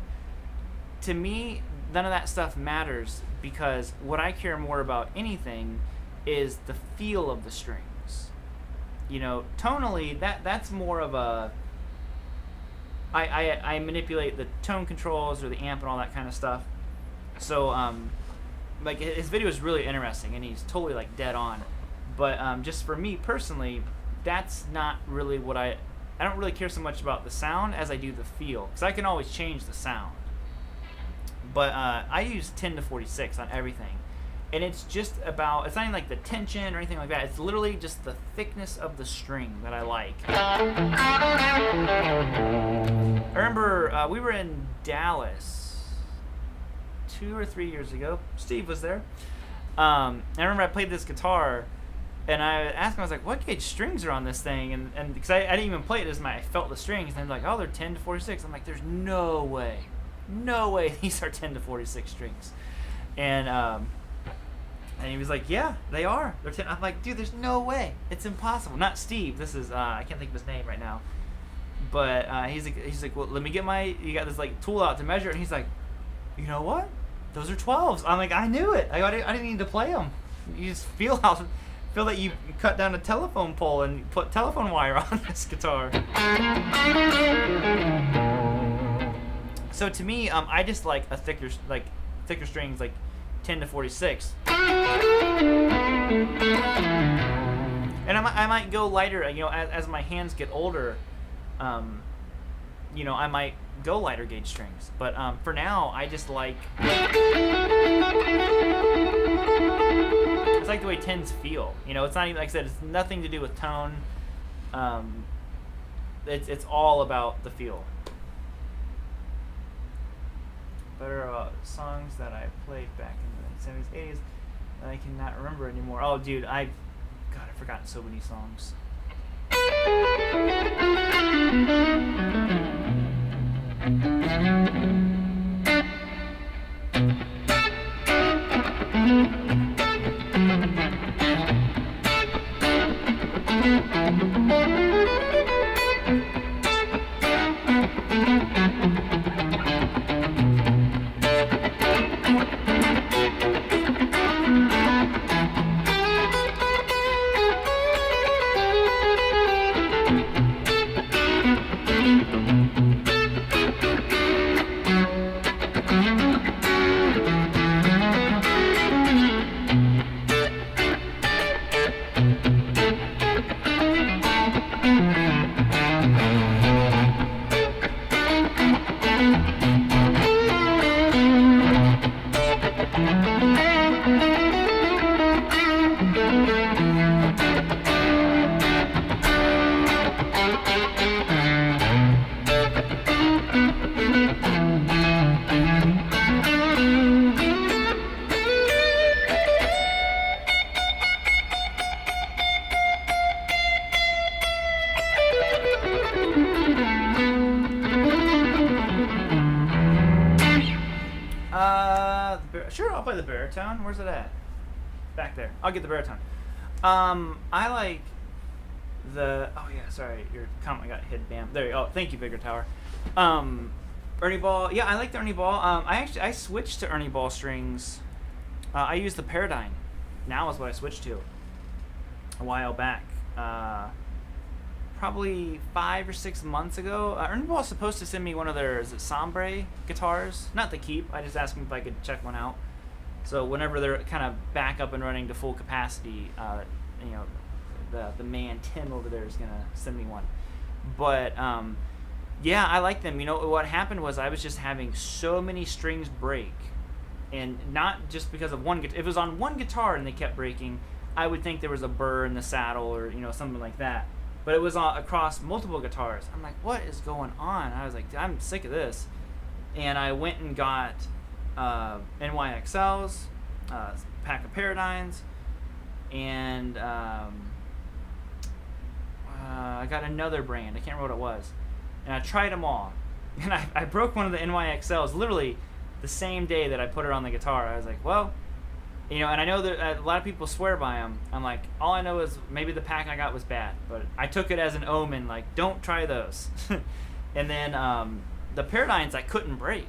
A: To me, none of that stuff matters, because what I care more about anything is the feel of the strings. You know, tonally, that's more of a... I manipulate the tone controls or the amp and all that kind of stuff. So like his video is really interesting, and he's totally like dead on. But just for me personally, that's not really what I don't really care so much about the sound as I do the feel, because I can always change the sound. But I use 10 to 46 on everything, and it's just about, it's not even like the tension or anything like that. It's literally just the thickness of the string that I like. I remember we were in Dallas 2 or 3 years ago. Steve was there. I remember I played this guitar, and I asked him, I was like, what gauge strings are on this thing? And because I didn't even play it as I felt the strings, and they're like, oh, they're 10 to 46. I'm like, there's no way these are 10 to 46 strings. And he was like, yeah, they are. They're 10. I'm like, dude, there's no way. It's impossible. Not Steve. This is, I can't think of his name right now. But he's like, well, let me get you got this like tool out to measure it. And he's like, you know what? Those are 12s. I'm like, I knew it. I didn't need to play them. You just feel that you cut down a telephone pole and put telephone wire on this guitar. So to me, I just like a thicker strings, like 10 to 46. And I might go lighter, as my hands get older, I might go lighter gauge strings. But for now, I just like, it's like the way 10s feel. It's not even, like I said, it's nothing to do with tone. It's all about the feel. Better songs that I played back in the 70s, 80s that I cannot remember anymore. Oh, dude, I've forgotten so many songs. Sure, I'll play the baritone. Where's it at? Back there. I'll get the baritone. I like the... Oh, yeah, sorry. Your comment got hit. Bam. There you go. Oh, thank you, Bigger Tower. Ernie Ball. Yeah, I like the Ernie Ball. I switched to Ernie Ball strings. I use the Paradigm. Now is what I switched to a while back. Probably 5 or 6 months ago. Ernie Ball is supposed to send me one of their, is it Sombre guitars? Not to keep. I just asked him if I could check one out. So whenever they're kind of back up and running to full capacity, the man Tim over there is gonna send me one. But yeah, I like them. What happened was I was just having so many strings break, and not just because of one guitar. If it was on one guitar and they kept breaking, I would think there was a burr in the saddle or something like that. But it was across multiple guitars. I'm like, what is going on? I was like, I'm sick of this. And I went and got NYXLs, a pack of Paradigms, and I got another brand. I can't remember what it was. And I tried them all. And I broke one of the NYXLs literally the same day that I put it on the guitar. I was like, well, and I know that a lot of people swear by them. I'm like, all I know is maybe the pack I got was bad. But I took it as an omen, like, don't try those. And then the Paradigms I couldn't break.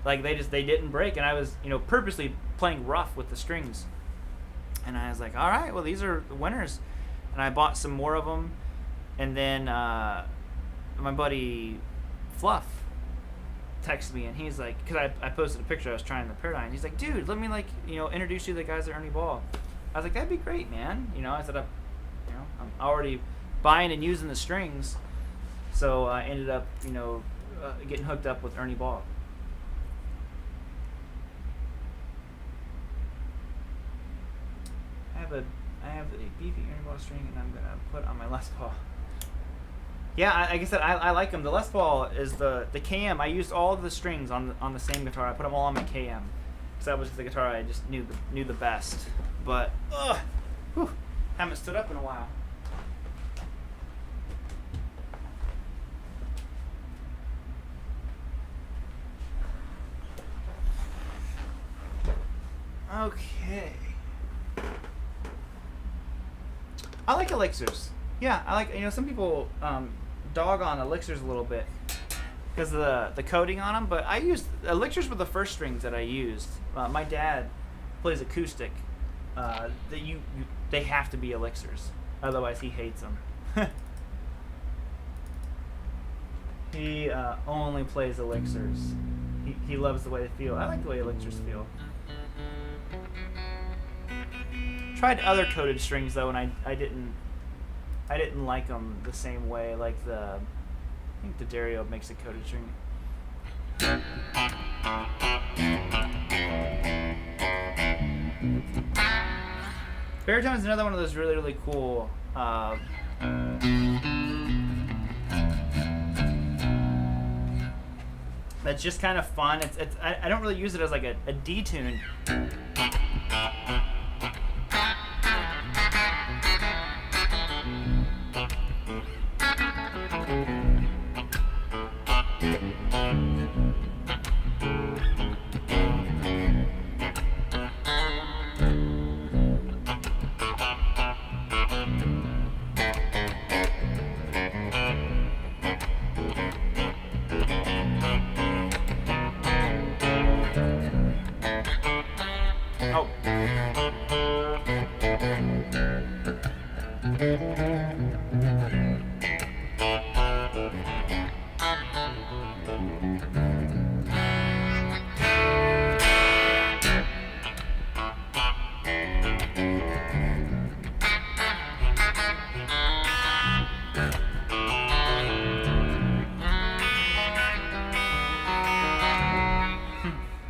A: Like, they didn't break. And I was, purposely playing rough with the strings. And I was like, all right, well, these are the winners. And I bought some more of them. And then my buddy Fluff, texted me, and he's like, because I posted a picture I was trying the Paradigm. He's like, dude, let me like introduce you to the guys at Ernie Ball. I was like, that'd be great, man. I said, I'm already buying and using the strings, so I ended up getting hooked up with Ernie Ball. I have a beefy Ernie Ball string, and I'm gonna put on my Les Paul. Yeah, like I said, I like them. The Les Paul is the KM. I used all of the strings on the same guitar. I put them all on my KM, because that was the guitar I just knew the best. But haven't stood up in a while. Okay. I like elixirs. Yeah, I like, some people dog on elixirs a little bit because of the coating on them, but I used elixirs were the first strings that I used. My dad plays acoustic. They have to be elixirs, otherwise he hates them. He only plays elixirs. He loves the way they feel. I like the way elixirs feel. Tried other coated strings though, and I didn't like them the same way. Like I think the Dario makes a coated string. Baritone is another one of those really, really cool that's just kind of fun. I don't really use it as like a D-tune.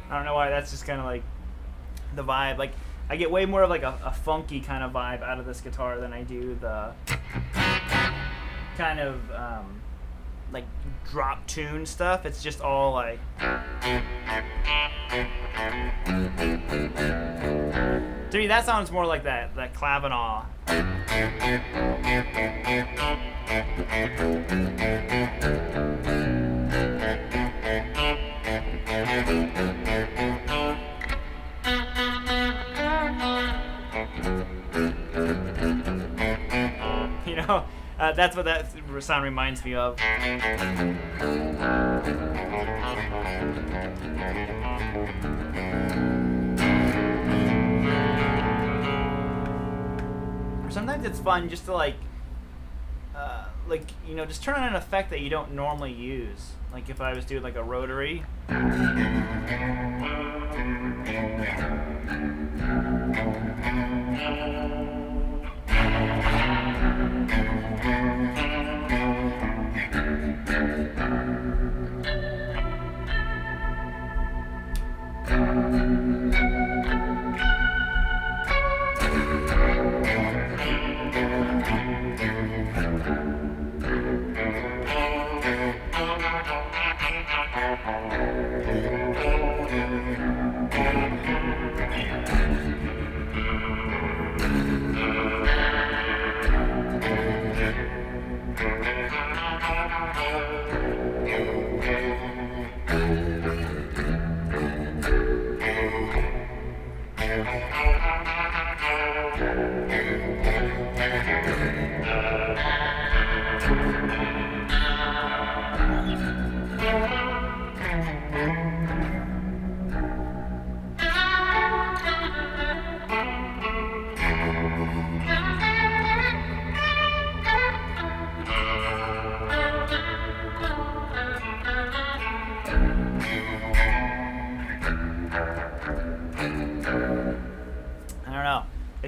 A: I don't know why, that's just kind of like the vibe. Like, I get way more of like a funky kind of vibe out of this guitar than I do the kind of like drop tune stuff. It's just all like to me that sounds more like that Clavinol. That's what that sound reminds me of. Sometimes it's fun just to just turn on an effect that you don't normally use. Like if I was doing like a rotary.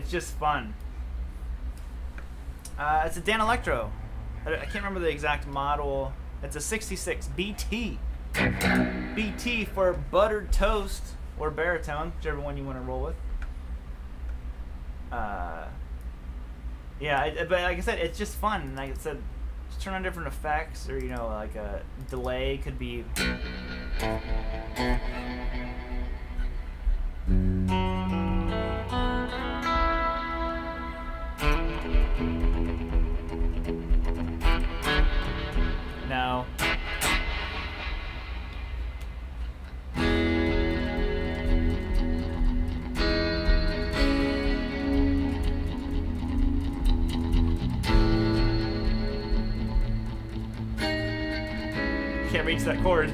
A: It's just fun. It's a Dan Electro. I can't remember the exact model. It's a 66 BT. BT for buttered toast or baritone, whichever one you want to roll with. Yeah, but like I said, it's just fun. Like I said, just turn on different effects, or like a delay could be. No. Can't reach that chord.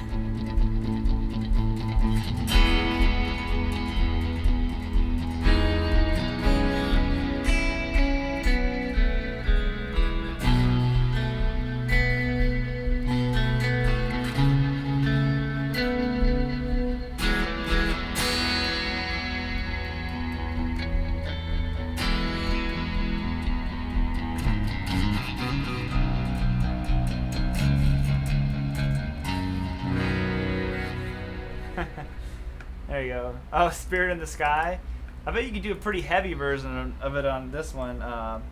A: There you go. Oh, Spirit in the Sky. I bet you could do a pretty heavy version of it on this one. I've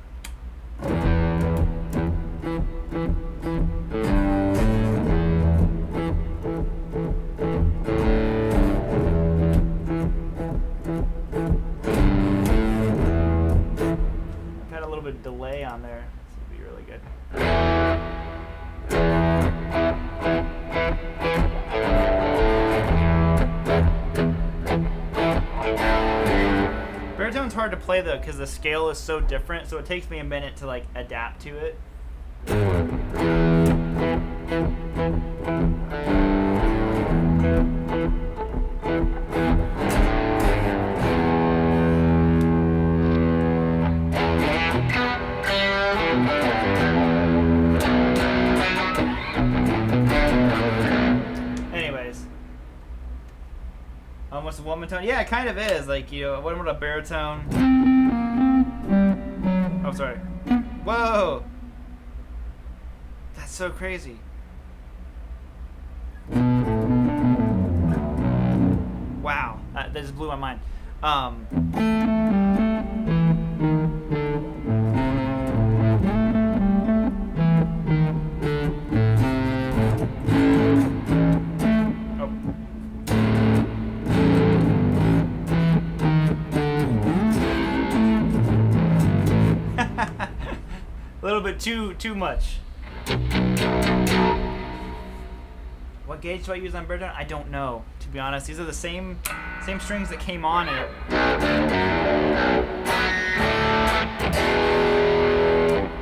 A: had a little bit of delay on there. This would be really good. Baritone's hard to play though because the scale is so different, so it takes me a minute to like adapt to it. Anyways. Almost a one tone. Yeah, it kind of is. Like, what about a baritone? Oh, sorry. Whoa! That's so crazy. Wow. That just blew my mind. A little bit too much. What gauge do I use on baritone? I don't know, to be honest. These are the same strings that came on it.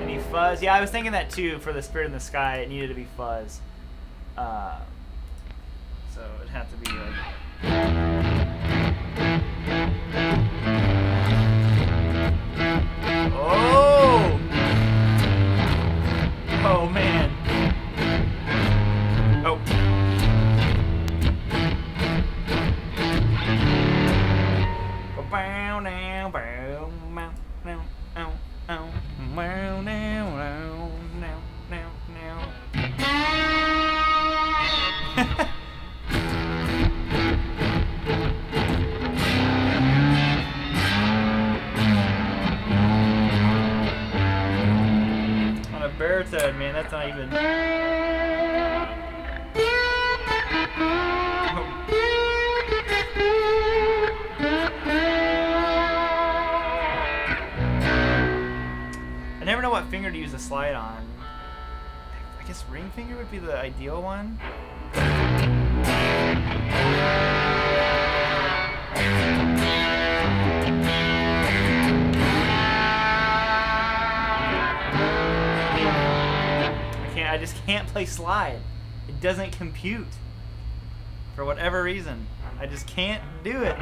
A: Any fuzz? Yeah, I was thinking that too. For the Spirit in the Sky, it needed to be fuzz. So it'd have to be like. Oh! Oh man. Oh. Bow now, bow now, now, now, now, now, now, now, now. On a baritone, man, that's not even. I never know what finger to use the slide on. I guess ring finger would be the ideal one. I just can't play slide. It doesn't compute. For whatever reason. I just can't do it.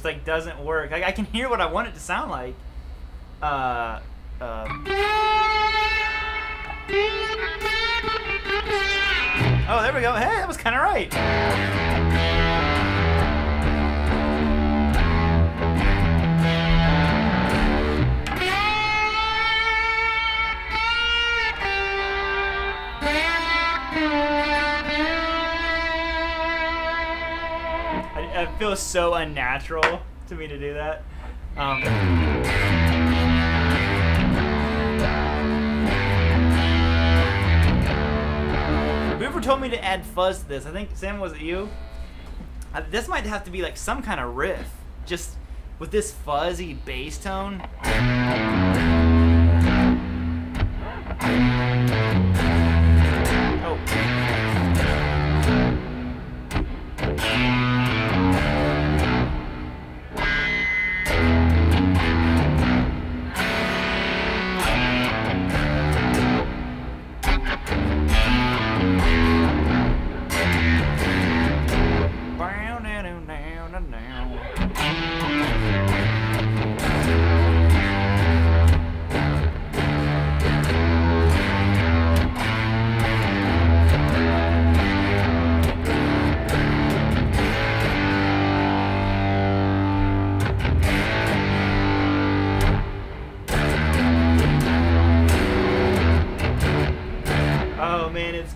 A: like doesn't work. Like I can hear what I want it to sound like. Oh, there we go. Hey, that was kind of right. It feels so unnatural to me to do that. Whoever told me to add fuzz to this, I think, Sam, was it you? This might have to be like some kind of riff, just with this fuzzy bass tone. Oh.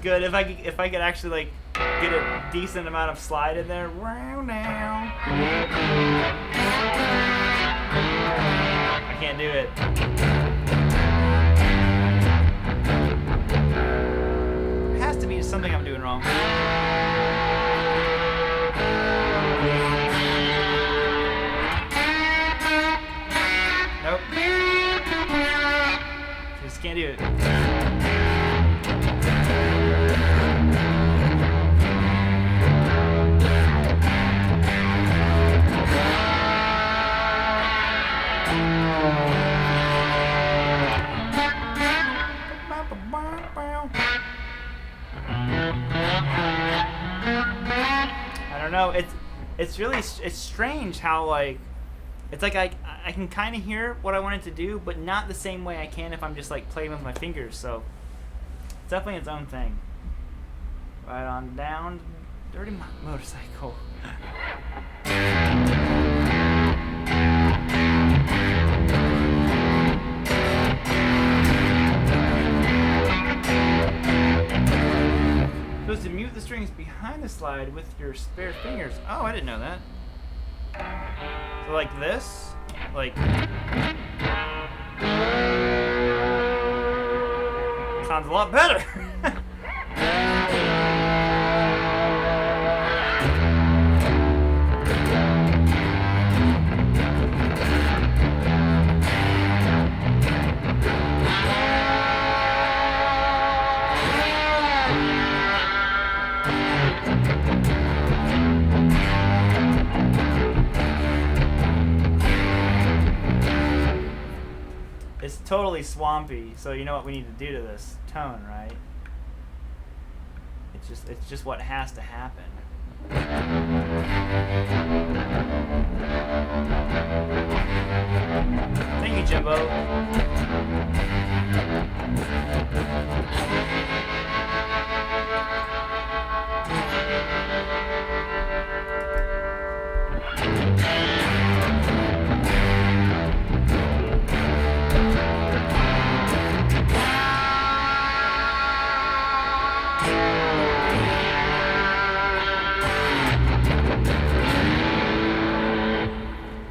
A: Good if I could actually like get a decent amount of slide in there. I can't do it. It has to be something I'm doing wrong. Nope. Just can't do it. No, it's really strange how like it's like I can kind of hear what I want it to do, but not the same way I can if I'm just like playing with my fingers. So it's definitely its own thing. Right on down, dirty motorcycle. Supposed to mute the strings behind the slide with your spare fingers. Oh, I didn't know that. So like this, like sounds a lot better. It's totally swampy, so you know what we need to do to this tone, right? It's just what has to happen. Thank you, Jimbo.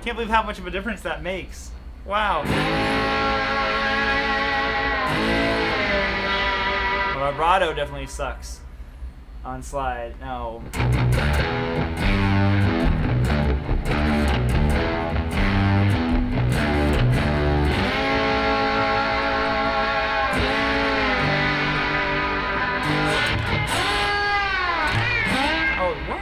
A: Can't believe how much of a difference that makes. Wow. Well, vibrato definitely sucks on slide. No. Oh, wow.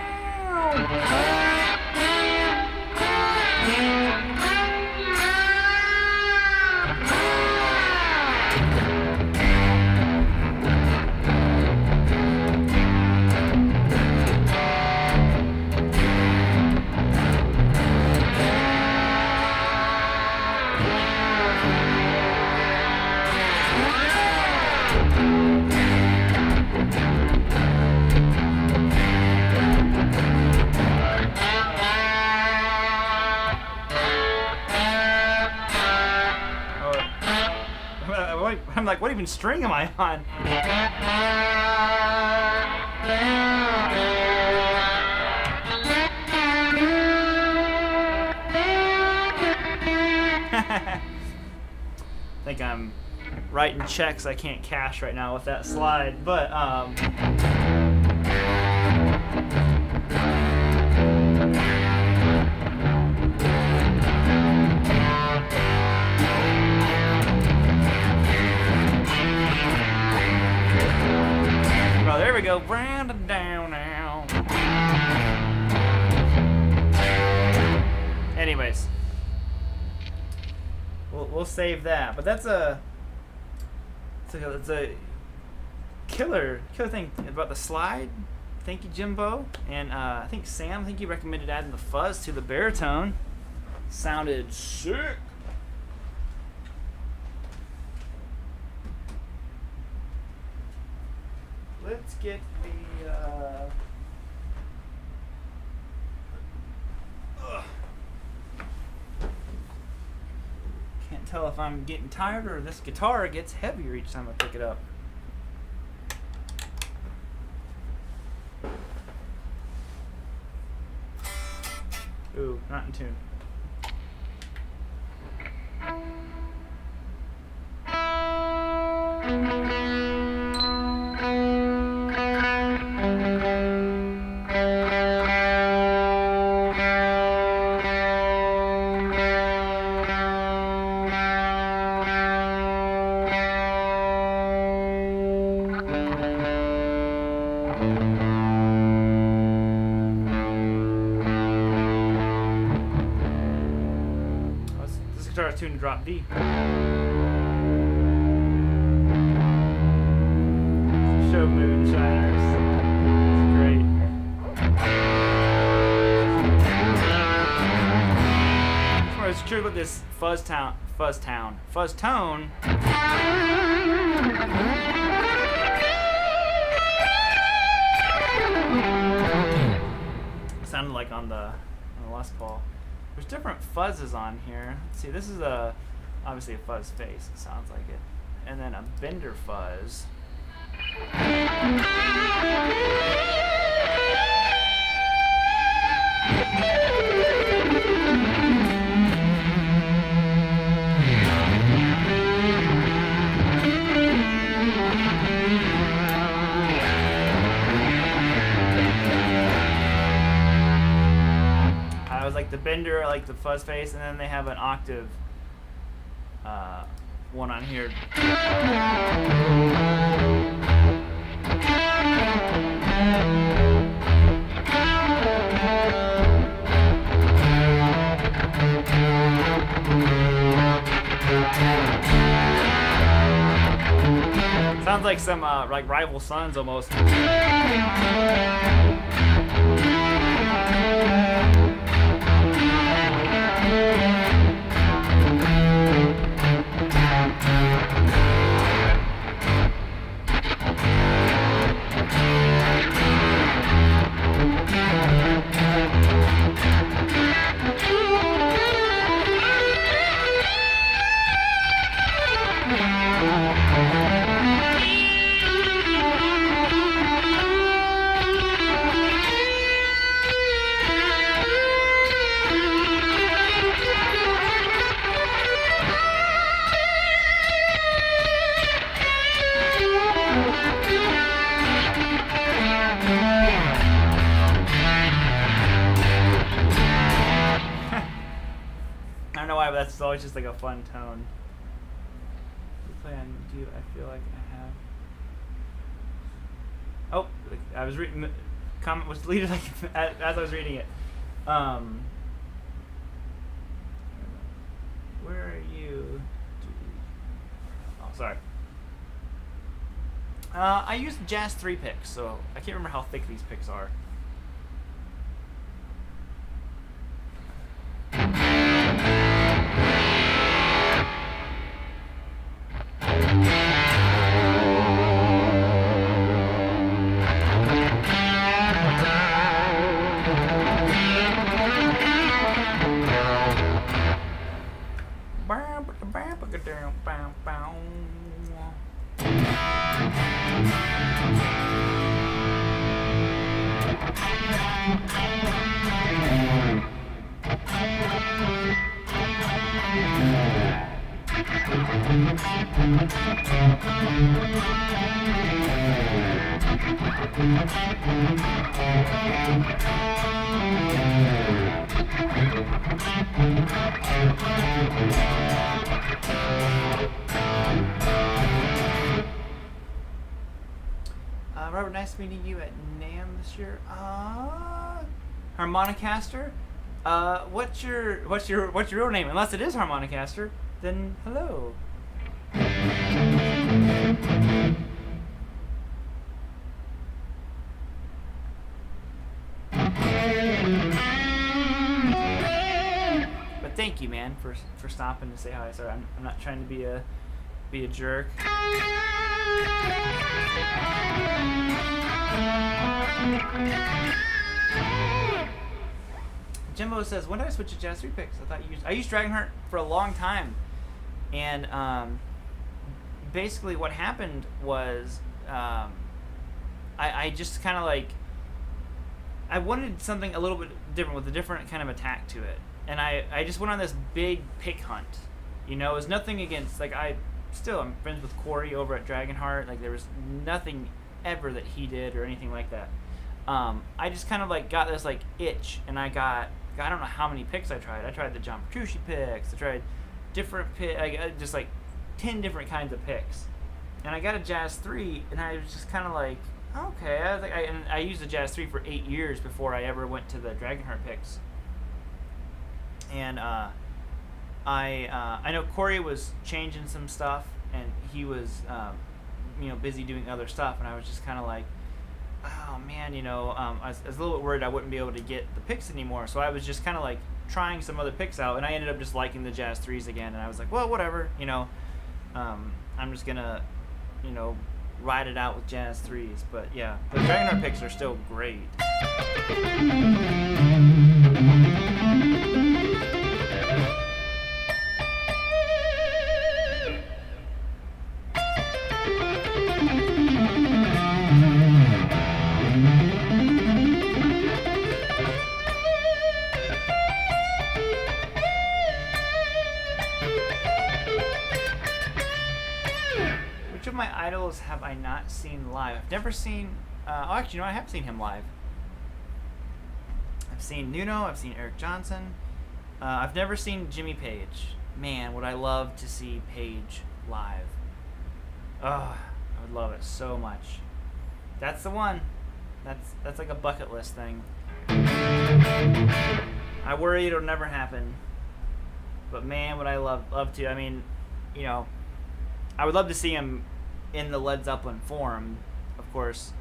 A: like, what even string am I on? I think I'm writing checks I can't cash right now with that slide, but well, there we go. Round and down now. Anyways, we'll save that. But that's it's a killer thing about the slide. Thank you, Jimbo. And I think Sam, he recommended adding the fuzz to the baritone. Sounded sick. Let's get the can't tell if I'm getting tired or this guitar gets heavier each time I pick it up. Ooh, not in tune. Tuned to drop D. Show moonshiners. It's great. I was curious about this fuzz tone. Sounded like on the Les Paul. There's different fuzzes on here. Let's see, this is obviously a fuzz face, it sounds like it. And then a bender fuzz. Like the bender, like the fuzz face, and then they have an octave one on here. Sounds like some like Rival Sons almost. That's always just like a fun tone. Play on do I feel like I have? Oh, I was reading. Comment was deleted like as I was reading it. Where are you? Oh, sorry. I used Jazz 3 picks, so I can't remember how thick these picks are. Robert, nice meeting you at NAMM this year. Harmonicaster. What's your real name? Unless it is Harmonicaster, then hello. But thank you, man, for stopping to say hi. Sorry, I'm not trying to be a jerk. Jimbo says, when did I switch to Jazz 3 picks? I used Dragonheart for a long time, and basically what happened was I just kind of like, I wanted something a little bit different with a different kind of attack to it, and I just went on this big pick hunt. You know, it was nothing against, like, I'm friends with Corey over at Dragonheart. Like, there was nothing ever that he did or anything like that. I just kind of like got this like itch, and I don't know how many picks I tried. I tried the John Petrucci picks. I tried different just like 10 different kinds of picks, and I got a Jazz 3, and I was just kind of like, okay. I was like, I used the Jazz 3 for 8 years before I ever went to the Dragonheart picks, and I know Corey was changing some stuff, and he was busy doing other stuff, and I was just kind of like, oh man, I was a little bit worried I wouldn't be able to get the picks anymore. So I was just kind of like trying some other picks out, and I ended up just liking the Jazz 3s again. And I was like, well, whatever, I'm just gonna, ride it out with Jazz 3s. But yeah, the Dragonheart picks are still great. Which of my idols have I not seen live? I've never seen, actually, I have seen him live. I've seen Nuno, I've seen Eric Johnson. I've never seen Jimmy Page. Man, would I love to see Page live. I would love it so much. That's the one. That's like a bucket list thing. I worry it'll never happen. But man, would I love to. I mean, I would love to see him in the Led Zeppelin form, of course,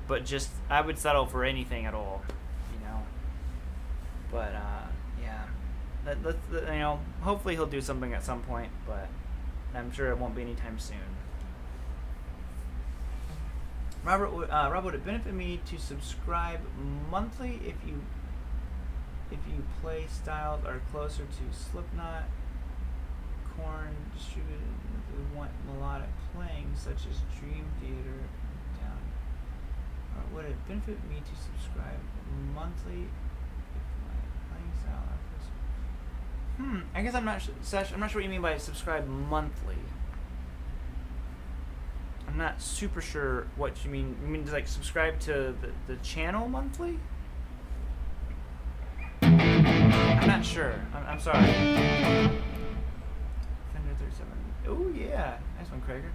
A: but just I would settle for anything at all, But yeah, hopefully he'll do something at some point, but I'm sure it won't be anytime soon. Robert, would it benefit me to subscribe monthly if you play styles are closer to Slipknot, Korn, distributed want melodic playing such as Dream Theater down? Or would it benefit me to subscribe monthly if my playing style are closer? I guess I'm not sure what you mean by subscribe monthly. I'm not super sure what you mean. You mean to like subscribe to the channel monthly? I'm not sure. I'm sorry. Fender 37. Oh yeah, nice one, Krager.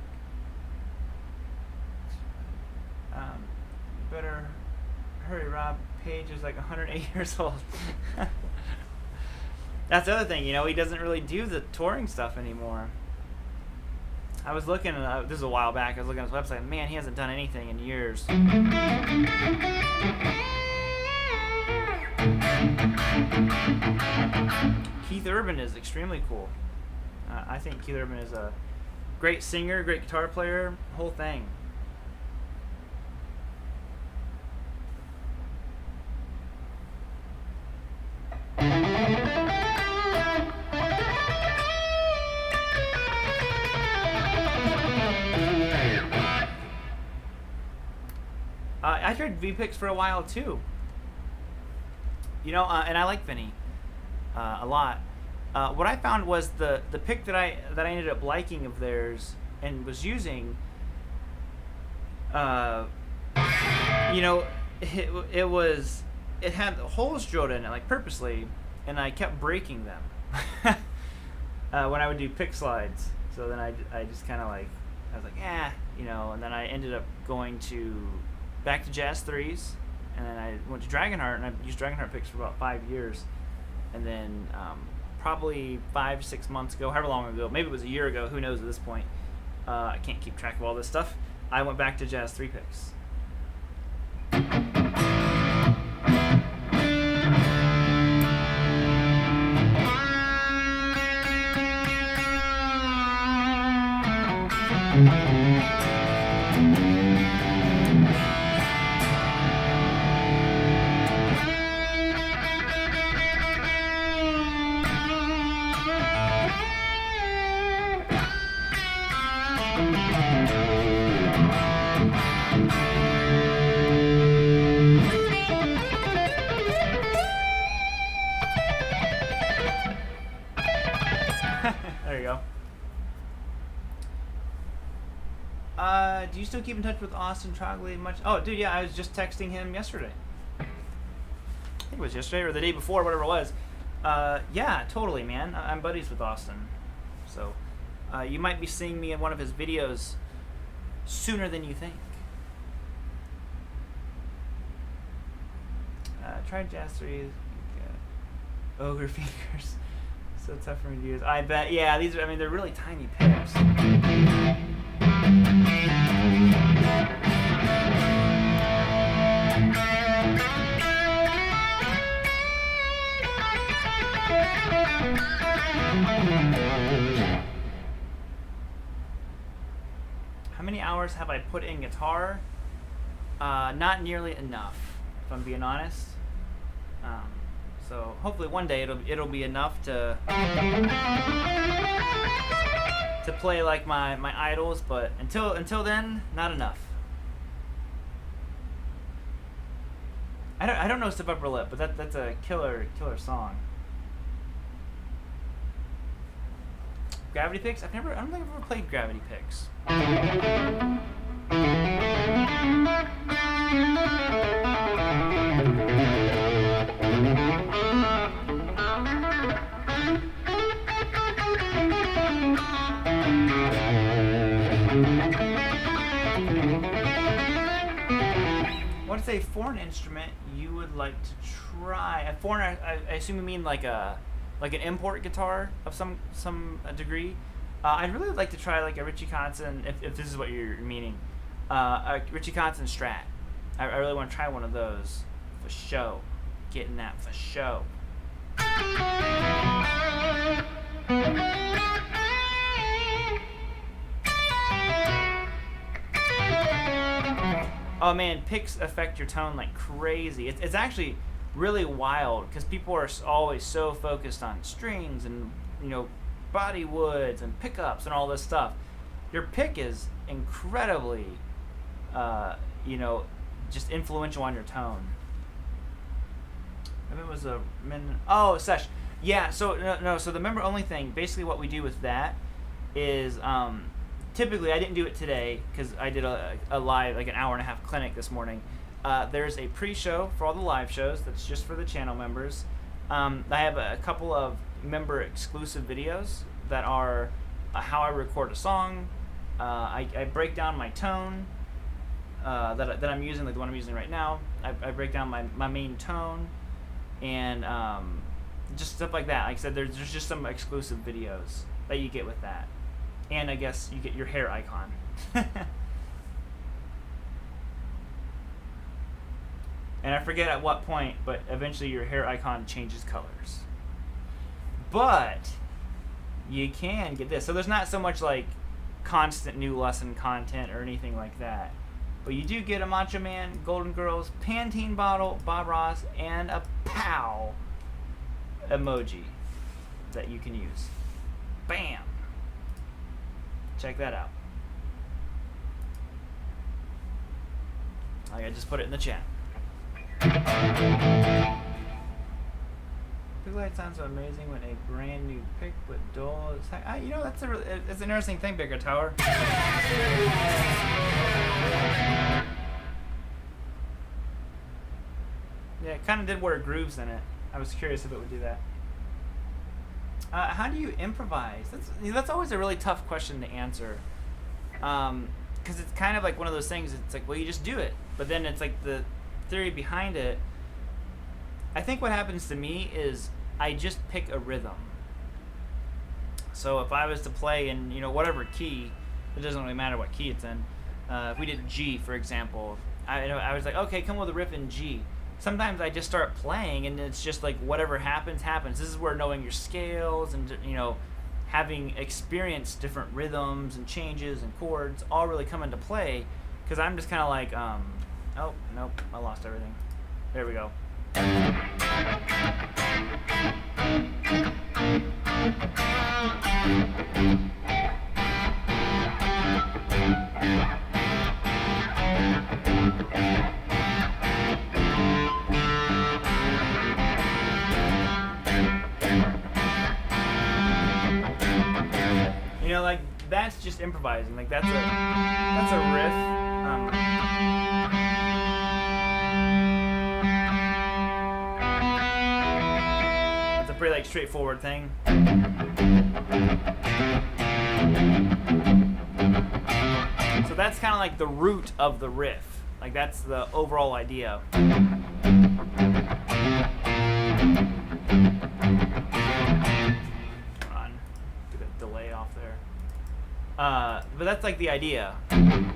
A: Better hurry, Rob. Page is like 108 years old. That's the other thing, he doesn't really do the touring stuff anymore. I was looking, this is a while back, I was looking at his website, and man, he hasn't done anything in years. Keith Urban is extremely cool. I think Keith Urban is a great singer, great guitar player, whole thing. I tried V-Picks for a while too. And I like Vinny a lot. What I found was the pick that I ended up liking of theirs and was using. you know, it had holes drilled in it, like purposely, and I kept breaking them when I would do pick slides. So then I just kind of like, I was like, you know, and then I ended up going back to Jazz 3s, and then I went to Dragonheart, and I used Dragonheart picks for about 5 years, and then probably 5-6 months ago, however long ago, maybe it was a year ago, who knows at this point, I can't keep track of all this stuff, I went back to Jazz 3 picks. There you go. Do you still keep in touch with Austin Trogley much? Oh, dude, yeah, I was just texting him yesterday. I think it was yesterday or the day before, whatever it was. Yeah, totally, man. I'm buddies with Austin. So, you might be seeing me in one of his videos sooner than you think. Try Jazz 3. Ogre fingers. So tough for me to use. I bet. Yeah, these are, I mean, they're really tiny picks. How many hours have I put in guitar? Not nearly enough, if I'm being honest. So hopefully one day it'll be enough to play like my idols, but until then, not enough. I don't know Step Upper Lip, but that's a killer song. Gravity Picks? I don't think I've ever played Gravity Picks. What's a foreign instrument you would like to try? A foreign, I assume you mean like an import guitar of some degree. I'd really like to try like a Richie Kotzen, if this is what you're meaning, a Richie Kotzen Strat. I really want to try one of those for show. Getting that for show. Oh man, picks affect your tone like crazy. It's actually really wild because people are always so focused on strings and, you know, body woods and pickups and all this stuff. Your pick is incredibly, you know, just influential on your tone. I mean, it was a sesh. Yeah. So no. So the member only thing. Basically, what we do with that is typically I didn't do it today because I did a live, like an hour and a half clinic this morning. There's a pre-show for all the live shows that's just for the channel members. I have a couple of member exclusive videos that are how I record a song. I break down my tone that I'm using, like the one I'm using right now. I break down my main tone and just stuff like that. Like I said, there's just some exclusive videos that you get with that. And I guess you get your hair icon. And I forget at what point, but eventually your hair icon changes colors. But you can get this. So there's not so much like constant new lesson content or anything like that. But you do get a Macho Man, Golden Girls, Pantene bottle, Bob Ross, and a POW emoji that you can use. Bam! Check that out. I just put it in the chat. Big light sounds so amazing when a brand new pick with dull. You know, that's an interesting thing, Bigger Tower. it kind of did word grooves in it. I was curious if it would do that. How do you improvise? That's always a really tough question to answer. Because it's kind of like one of those things. It's like, well, you just do it. But then it's like the theory behind it. I think what happens to me is I just pick a rhythm. So if I was to play in, whatever key, it doesn't really matter what key it's in. If we did G, for example, I was like, okay, come with a riff in G. Sometimes I just start playing, and it's just like whatever happens, happens. This is where knowing your scales and, having experienced different rhythms and changes and chords all really come into play. Because I'm just kind of like, oh, nope, I lost everything. There we go. Like that's just improvising. Like that's a riff. It's a pretty like straightforward thing. So that's kind of like the root of the riff. Like that's the overall idea. But that's like the idea. And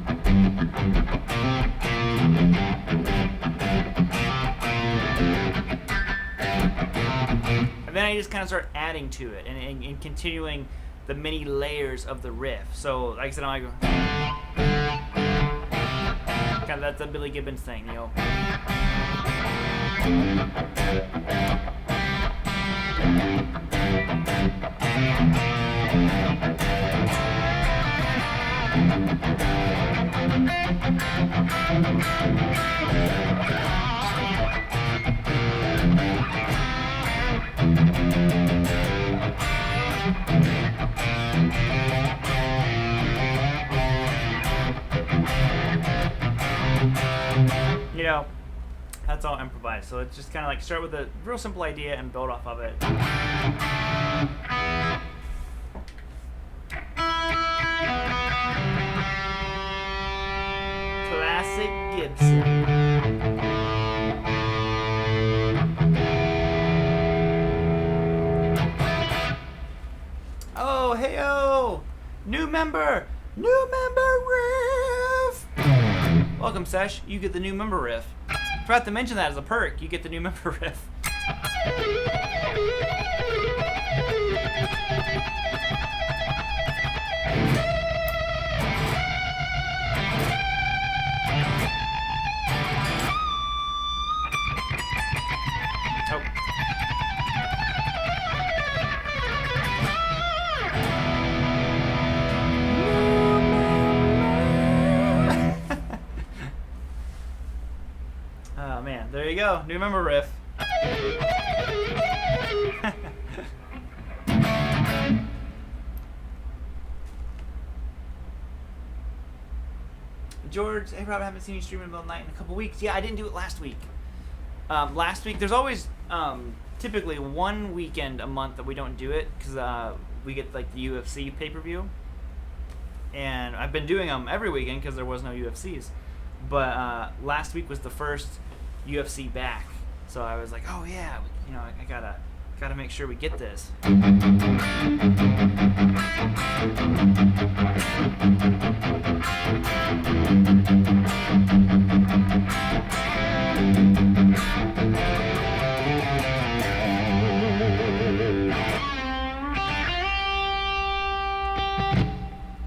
A: then I just kind of start adding to it and continuing the many layers of the riff. So, like I said, I'm like, kind of that's a Billy Gibbons thing, That's all improvised. So it's just kind of like start with a real simple idea and build off of it. Classic Gibson. Oh, hey-oh! New member riff! Welcome, Sesh. You get the new member riff. Forgot to mention that as a perk. You get the new member riff. There you go, new member riff. George, hey Rob, I haven't seen you stream in the middle of the night in a couple weeks. Yeah, I didn't do it last week. Last week, there's always typically one weekend a month that we don't do it because we get like the UFC pay-per-view. And I've been doing them every weekend because there was no UFCs. But last week was the first UFC back, so I was like, oh yeah, I gotta make sure we get this. I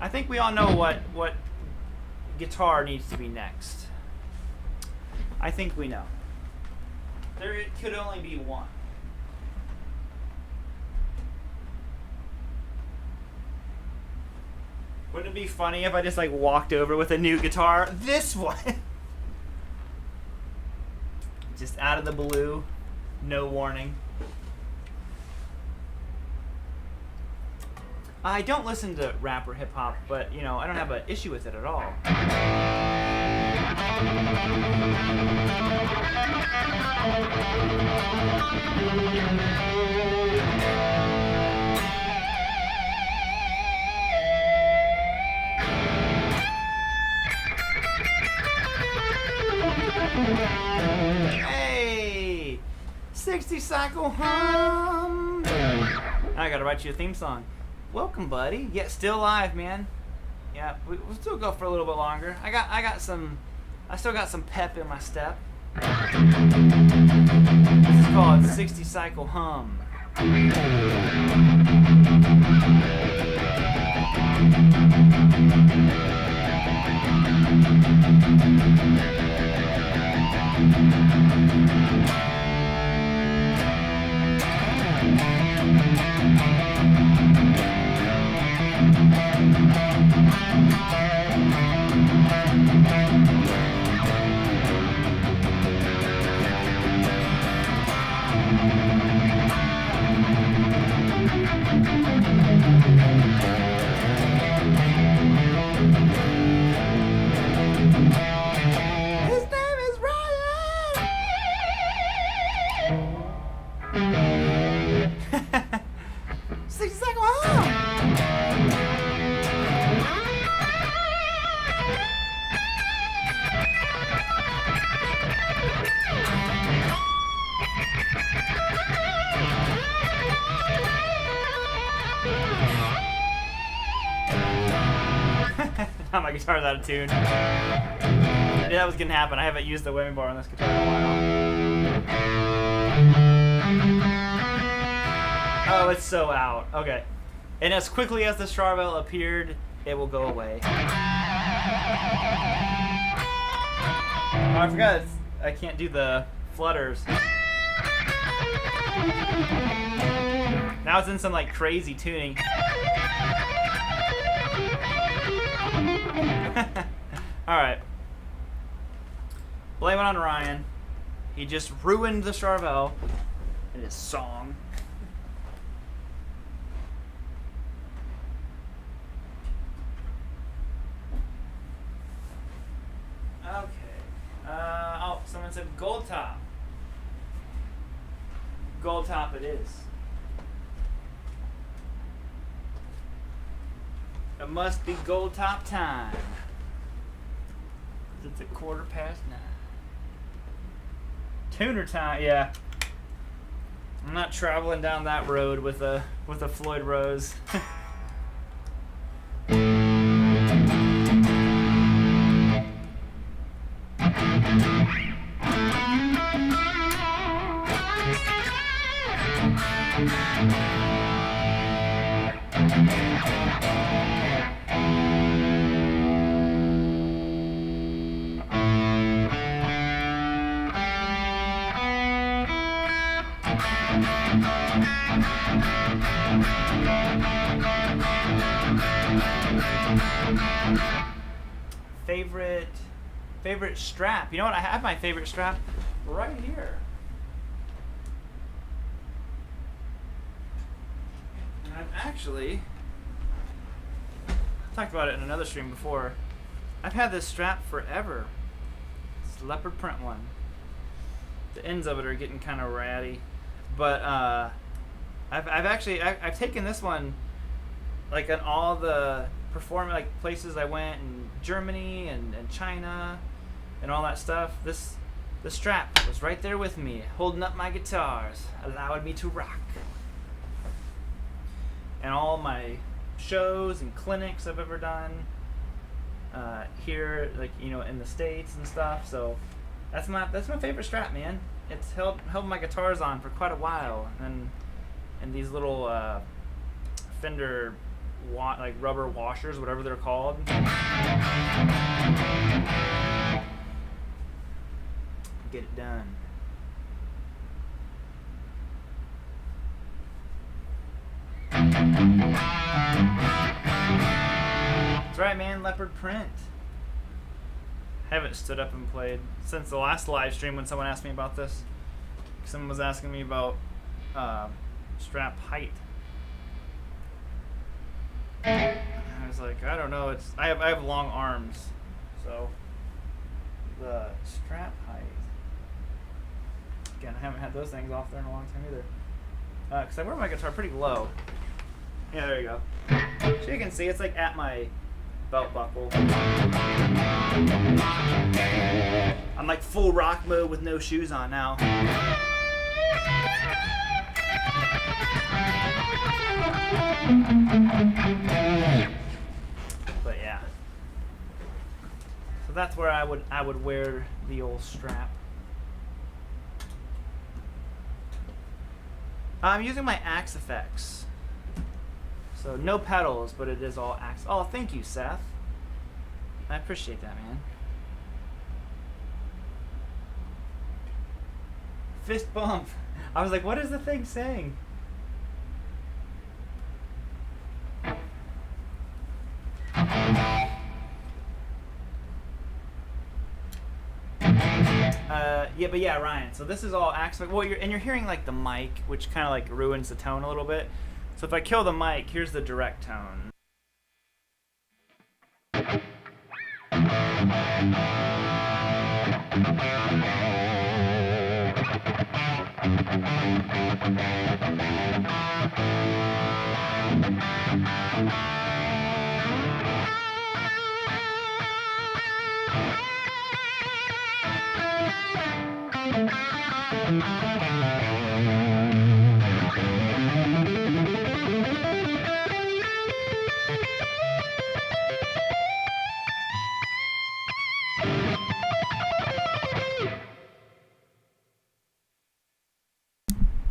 A: think we all know what guitar needs to be next. I think we know. There could only be one. Wouldn't it be funny if I just like walked over with a new guitar? This one! Just out of the blue, no warning. I don't listen to rap or hip hop, but I don't have an issue with it at all. Hey! 60 cycle hum! I gotta write you a theme song. Welcome, buddy. Yeah, still alive, man. Yeah, we'll still go for a little bit longer. I still got some pep in my step. This is called 60 cycle hum. His name is Ryan. 60 second hum. Now my guitar's out of tune. Yeah, that was gonna happen. I haven't used the whammy bar on this guitar in a while. Oh, it's so out. Okay. And as quickly as the Charvel appeared, it will go away. Oh, I forgot. I can't do the flutters. Now it's in some like crazy tuning. Alright. Blame it on Ryan. He just ruined the Charvel in his song. Okay. Oh, someone said gold top. Gold top it is. It must be gold top time. It's 9:15. Tuner time, yeah. I'm not traveling down that road with a Floyd Rose. Favorite strap. You know what? I have my favorite strap right here. And I've actually talked about it in another stream before. I've had this strap forever. It's a leopard print one. The ends of it are getting kind of ratty, but I've taken this one like on all the places I went in Germany and China and all that stuff. The strap was right there with me, holding up my guitars, allowing me to rock. And all my shows and clinics I've ever done here, like, you know, in the States and stuff. So that's my favorite strap, man. It's held my guitars on for quite a while, and these little Fender like rubber washers, whatever they're called. Get it done. That's right, man. Leopard print. Haven't stood up and played since the last live stream when someone asked me about this. Someone was asking me about strap height. I was like, I don't know. I have long arms, so the strap height. Again, I haven't had those things off there in a long time either. Because I wear my guitar pretty low. Yeah, there you go. So you can see it's like at my belt buckle. I'm like full rock mode with no shoes on now. But yeah. So that's where I would wear the old strap. I'm using my Axe Effects. So no pedals, but it is all Axe. Oh, thank you, Seth. I appreciate that, man. Fist bump. I was like, what is the thing saying? Yeah, but yeah, Ryan. So this is all Axe. Well, you're hearing like the mic, which kind of like ruins the tone a little bit. So if I kill the mic, here's the direct tone.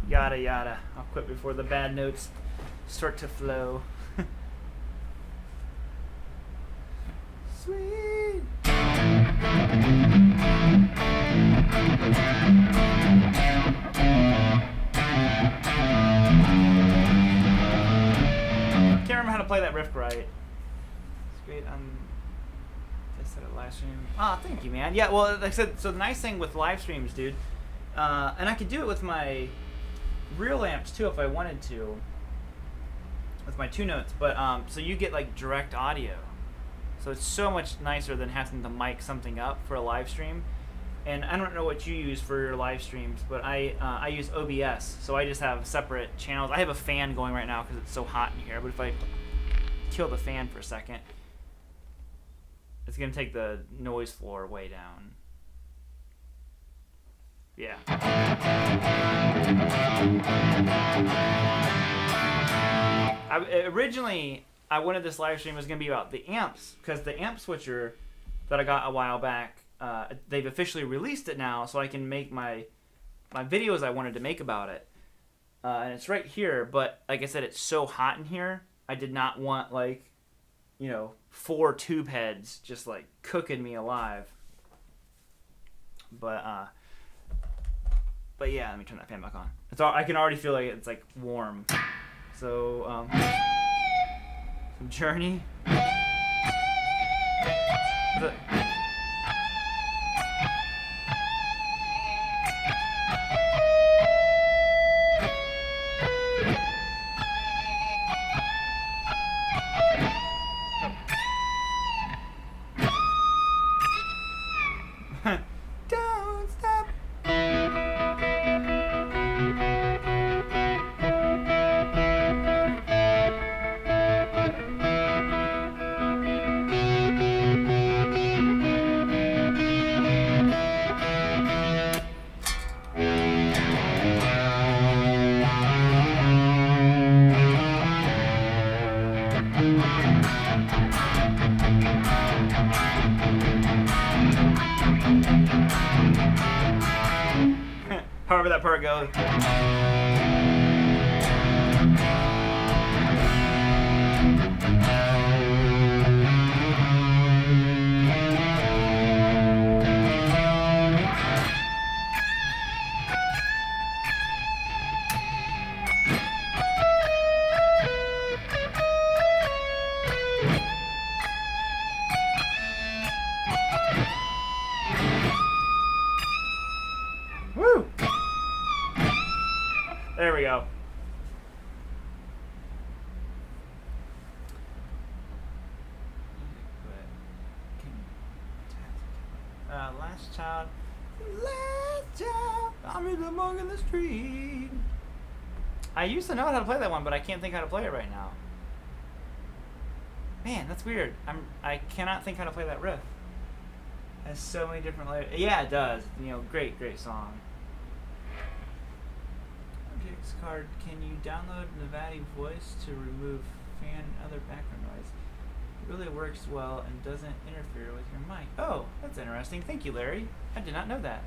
A: Yada yada. I'll quit before the bad notes start to flow. Sweet. Can't remember how to play that riff right. It's great. I said it live stream. Ah, thank you, man. Yeah, well, like I said, so the nice thing with live streams, dude, and I could do it with my real amps too if I wanted to, with my 2 notes. But so you get like direct audio, so it's so much nicer than having to mic something up for a live stream. And I don't know what you use for your live streams, but I use OBS, so I just have separate channels. I have a fan going right now because it's so hot in here, but if I kill the fan for a second, it's gonna take the noise floor way down. Yeah. Originally, I wanted this live stream was going to be about the amps, because the amp switcher that I got a while back, they've officially released it now, so I can make my videos I wanted to make about it. And it's right here, but like I said, it's so hot in here, I did not want, like, 4 tube heads just, like, cooking me alive. But yeah, let me turn that fan back on. I can already feel like it's like warm. So some Journey. Don't stop. However that part goes. Woo! There we go. Last Child. Last job, I'm in the monk in the street. I used to know how to play that one, but I can't think how to play it right now. Man, that's weird. I cannot think how to play that riff. It has so many different layers. Yeah, it does. You know, great song. Objects card. Can you download Navati Voice to remove fan and other background noise? It really works well and doesn't interfere with your mic. Oh, that's interesting. Thank you, Larry. I did not know that.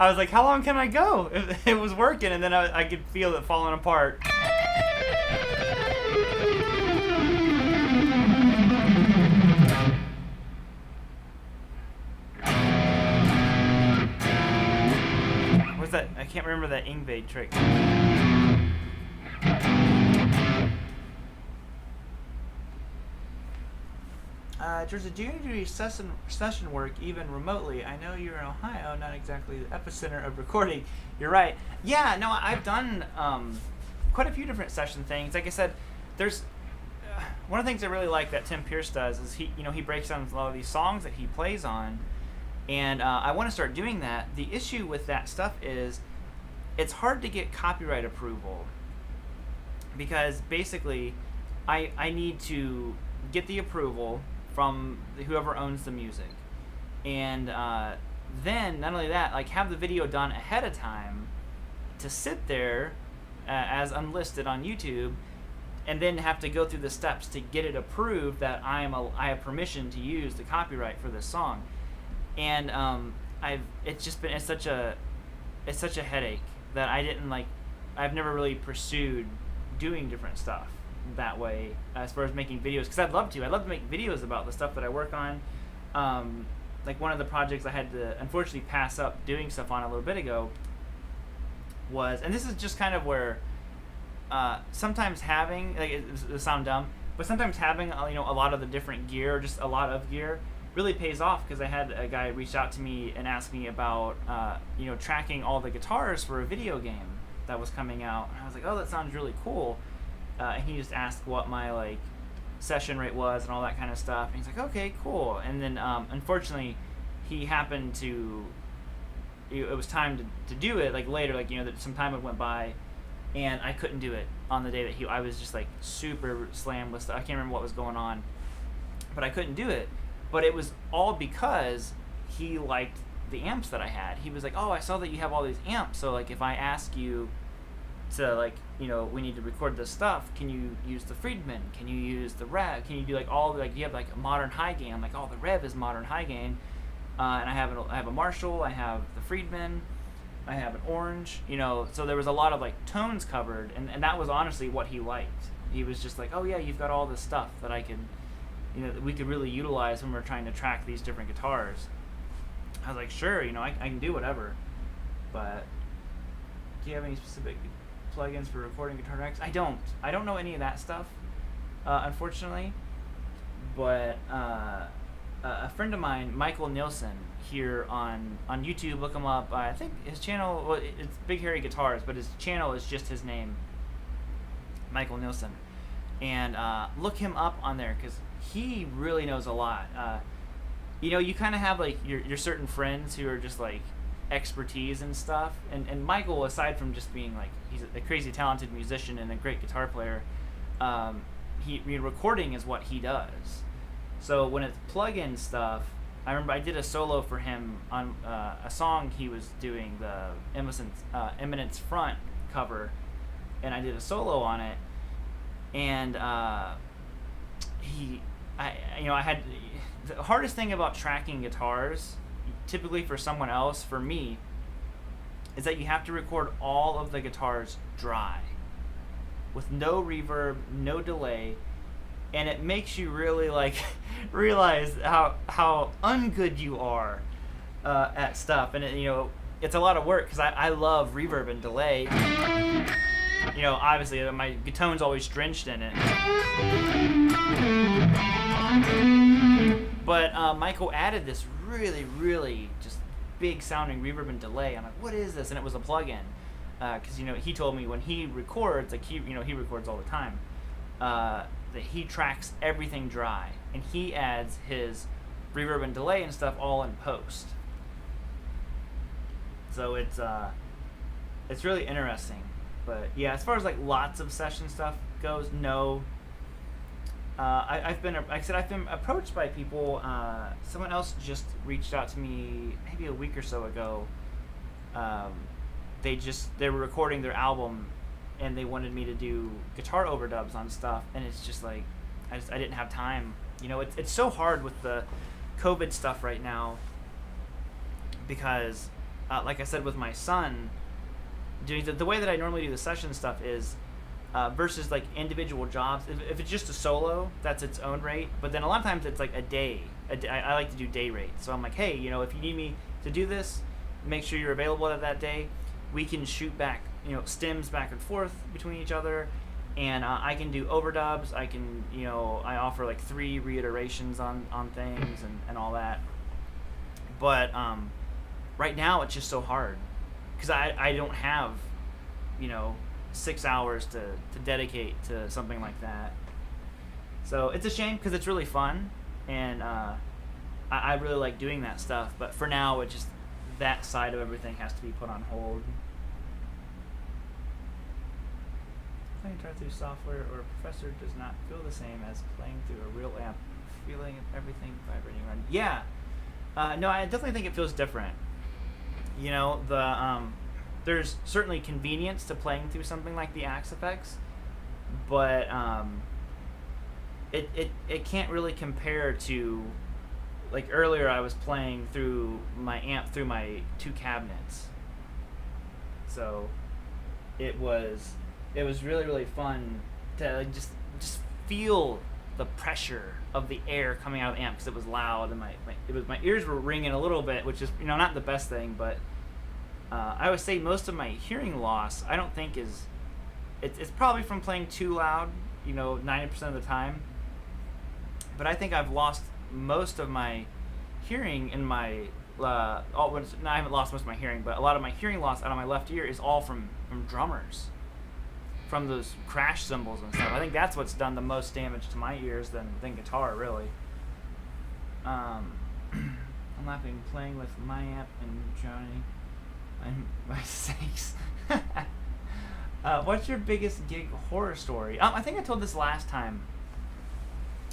A: I was like, how long can I go? It was working, and then I could feel it falling apart. What's that? I can't remember that Ingvade trick. Georgia, do you do your session work even remotely? I know you're in Ohio, not exactly the epicenter of recording. You're right. Yeah, no, I've done quite a few different session things. Like I said, there's one of the things I really like that Tim Pierce does is he breaks down a lot of these songs that he plays on, and I want to start doing that. The issue with that stuff is it's hard to get copyright approval because basically I need to get the approval from whoever owns the music, and then not only that, like have the video done ahead of time to sit there as unlisted on YouTube, and then have to go through the steps to get it approved that I have permission to use the copyright for this song, and it's such a headache that I've never really pursued doing different stuff that way as far as making videos, because I'd love to make videos about the stuff that I work on. Like one of the projects I had to unfortunately pass up doing stuff on a little bit ago was, and this is just kind of where sometimes having, like, it sound dumb, but sometimes having a lot of the different gear, or just a lot of gear, really pays off, because I had a guy reach out to me and ask me about tracking all the guitars for a video game that was coming out, and I was like, oh, that sounds really cool. And he just asked what my session rate was and all that kind of stuff. And he's like, okay, cool. And then unfortunately, he happened to. It was time to do it later, that some time had went by, and I couldn't do it on the day that I was just super slammed with stuff. I can't remember what was going on, but I couldn't do it. But it was all because he liked the amps that I had. He was like, oh, I saw that you have all these amps, so if I ask you to we need to record this stuff, can you use the Friedman, can you use the Rev, can you do all you have a modern high gain? I'm like, oh, the Rev is modern high gain, and I have a Marshall, I have the Friedman, I have an Orange, so there was a lot of tones covered, and that was honestly what he liked. He was just like, oh yeah, you've got all this stuff that I could that we could really utilize when we're trying to track these different guitars. I was like, sure, I can do whatever. But do you have any specific plugins for recording guitar tracks? I don't know any of that stuff, unfortunately. But a friend of mine, Michael Nilsson, here on YouTube, look him up. I think his channel, well, it's Big Hairy Guitars, but his channel is just his name, Michael Nilsson. And look him up on there, because he really knows a lot. You kind of have your certain friends who are just expertise and stuff, and Michael, aside from just being he's a crazy talented musician and a great guitar player, recording is what he does. So when it's plug-in stuff, I remember I did a solo for him on a song he was doing, the Eminence Front cover, and I did a solo on it, and I had the hardest thing about tracking guitars, typically for someone else, for me, is that you have to record all of the guitars dry, with no reverb, no delay, and it makes you really like realize how ungood you are at stuff. And it's a lot of work because I love reverb and delay. Obviously my tone's always drenched in it. But Michael added this really, really just big sounding reverb and delay. I'm like, what is this? And it was a plugin. Because he told me when he records, like he records all the time, that he tracks everything dry, and he adds his reverb and delay and stuff all in post. So it's really interesting. But yeah, as far as like lots of session stuff goes, no. I've been approached by people. Someone else just reached out to me maybe a week or so ago. They were recording their album, and they wanted me to do guitar overdubs on stuff, and it's just like I didn't have time. It's so hard with the COVID stuff right now, because like I said with my son, doing the way that I normally do the session stuff is versus like individual jobs. If it's just a solo, that's its own rate, but then a lot of times it's like a day. I like to do day rate, so I'm like, hey, if you need me to do this, make sure you're available at that day. We can shoot back, stems back and forth between each other, and I can do overdubs. I can, I offer like 3 reiterations on things and all that. But right now it's just so hard because I don't have, 6 hours to dedicate to something like that. So it's a shame because it's really fun, and I really like doing that stuff. But for now, it just that side of everything has to be put on hold. Playing guitar through software or a professor does not feel the same as playing through a real amp, feeling everything vibrating around. Yeah, no, I definitely think it feels different. There's certainly convenience to playing through something like the Axe Effects, but it can't really compare to, like earlier I was playing through my amp through my 2 cabinets. So it was really, really fun to just feel the pressure of the air coming out of the amp, because it was loud and my ears were ringing a little bit, which is not the best thing. But I would say most of my hearing loss I don't think it's probably from playing too loud 90% of the time. But I think I've lost most of my hearing in my I haven't lost most of my hearing, but a lot of my hearing loss out of my left ear is all from drummers, from those crash cymbals and stuff. I think that's what's done the most damage to my ears than guitar, really. I'm laughing playing with my amp and Johnny and my sakes. What's your biggest gig horror story? I think I told this last time.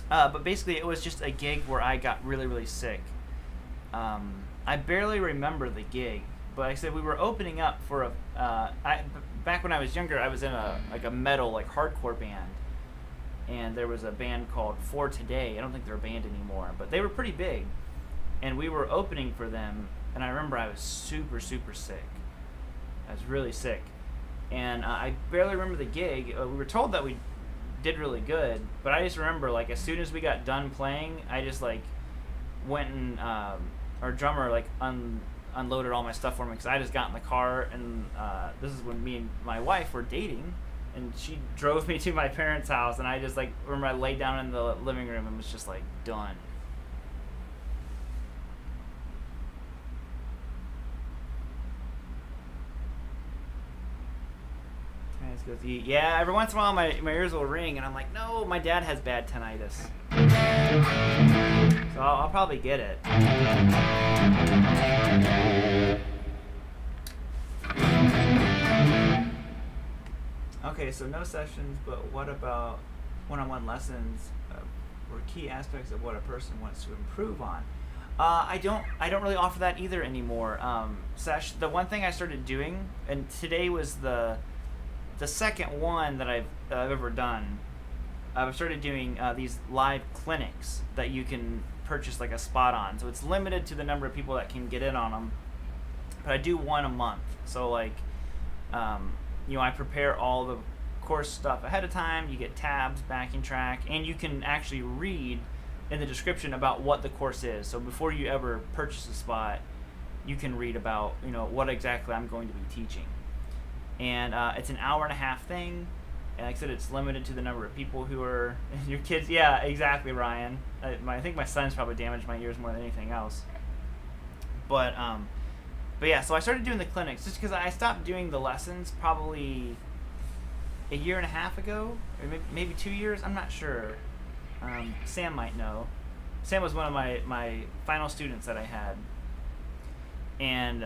A: But basically it was just a gig where I got really, really sick. I barely remember the gig, but like I said, we were opening up for back when I was younger, I was in a metal, like hardcore band, and there was a band called For Today. I don't think they're a band anymore, but they were pretty big, and we were opening for them, and I remember I was super, super sick. I was really sick, and I barely remember the gig. We were told that we did really good, but I just remember, like, as soon as we got done playing, I just like went and our drummer like unloaded all my stuff for me, because I just got in the car, and this is when me and my wife were dating, and she drove me to my parents' house, and I just like remember I laid down in the living room and was just like done. Yeah, every once in a while my ears will ring, and I'm like, no, my dad has bad tinnitus. So I'll probably get it. Okay, so no sessions, but what about one-on-one lessons or key aspects of what a person wants to improve on? I don't really offer that either anymore. The one thing I started doing, and today was the second one that I've ever done. I've started doing these live clinics that you can purchase like a spot on. So it's limited to the number of people that can get in on them. But I do one a month. So like, I prepare all the course stuff ahead of time. You get tabs, backing track, and you can actually read in the description about what the course is. So before you ever purchase a spot, you can read about, you know, what exactly I'm going to be teaching. And it's an hour and a half thing. And like I said, it's limited to the number of people who are your kids. Yeah, exactly, Ryan. I think my son's probably damaged my ears more than anything else. But yeah, so I started doing the clinics just because I stopped doing the lessons probably a year and a half ago, or maybe 2 years. I'm not sure. Sam might know. Sam was one of my final students that I had. And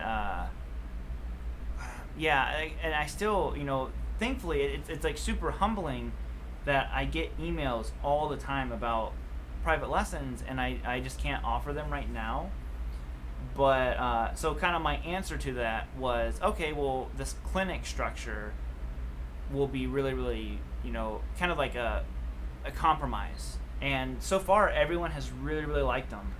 A: yeah, and I still, you know, thankfully it's like super humbling that I get emails all the time about private lessons, and I just can't offer them right now. But so kind of my answer to that was, okay, well, this clinic structure will be really, really, you know, kind of like a compromise. And so far, everyone has really, really liked them.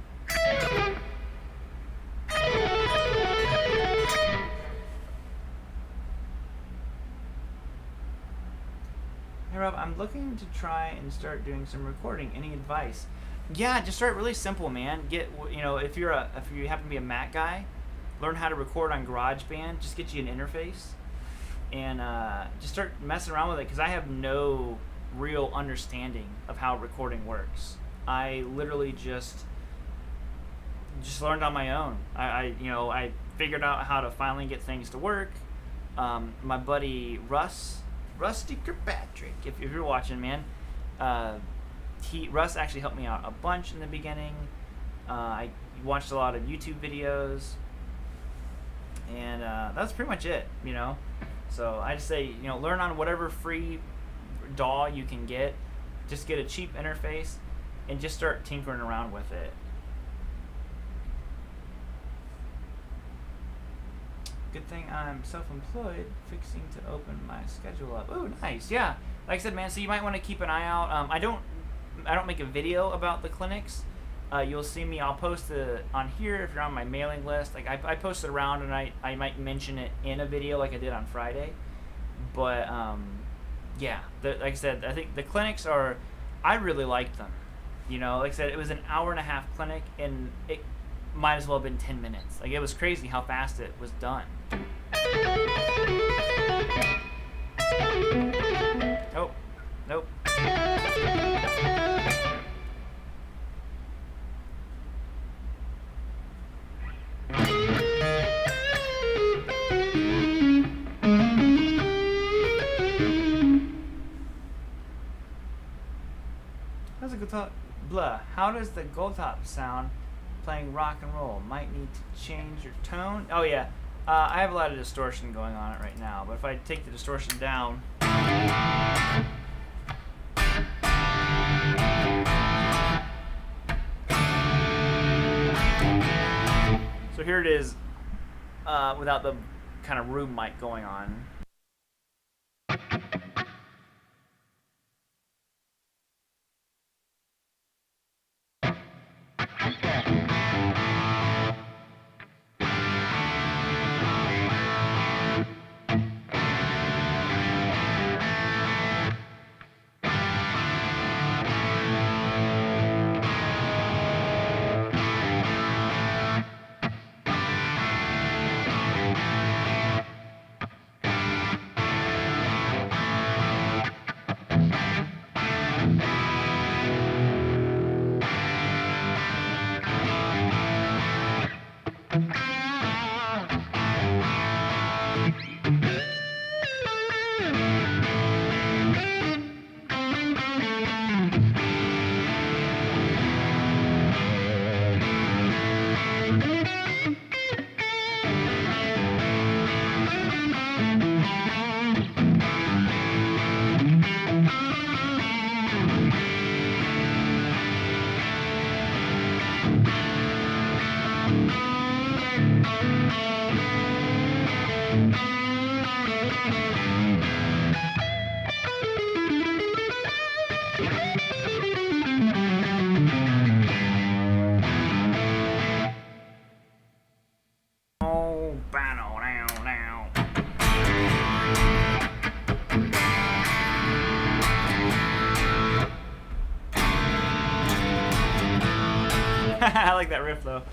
A: Hey Rob, I'm looking to try and start doing some recording. Any advice? Yeah, just start really simple, man. Get, you know, if you happen to be a Mac guy, learn how to record on GarageBand. Just get you an interface, and just start messing around with it. Because I have no real understanding of how recording works. I literally just learned on my own. I figured out how to finally get things to work. My buddy Rusty Kirkpatrick, if you're watching, man, Russ actually helped me out a bunch in the beginning. I watched a lot of YouTube videos, and that's pretty much it, you know. So I just say, you know, learn on whatever free DAW you can get. Just get a cheap interface and just start tinkering around with it. Good thing I'm self-employed, fixing to open my schedule up. Ooh, nice. Yeah, like I said, man. So you might want to keep an eye out. I don't make a video about the clinics. You'll see me. I'll post it on here if you're on my mailing list. Like I post it around, and I might mention it in a video like I did on Friday. But yeah, like I said, I think the clinics are. I really liked them. You know, like I said, it was an hour and a half clinic, and it might as well have been 10 minutes. Like, it was crazy how fast it was done. Oh, nope. How's the guitar? Blah. How does the gold top sound playing rock and roll? Might need to change your tone. Oh yeah, I have a lot of distortion going on it right now, but if I take the distortion down, so here it is, without the kind of room mic going on. I like that riff though.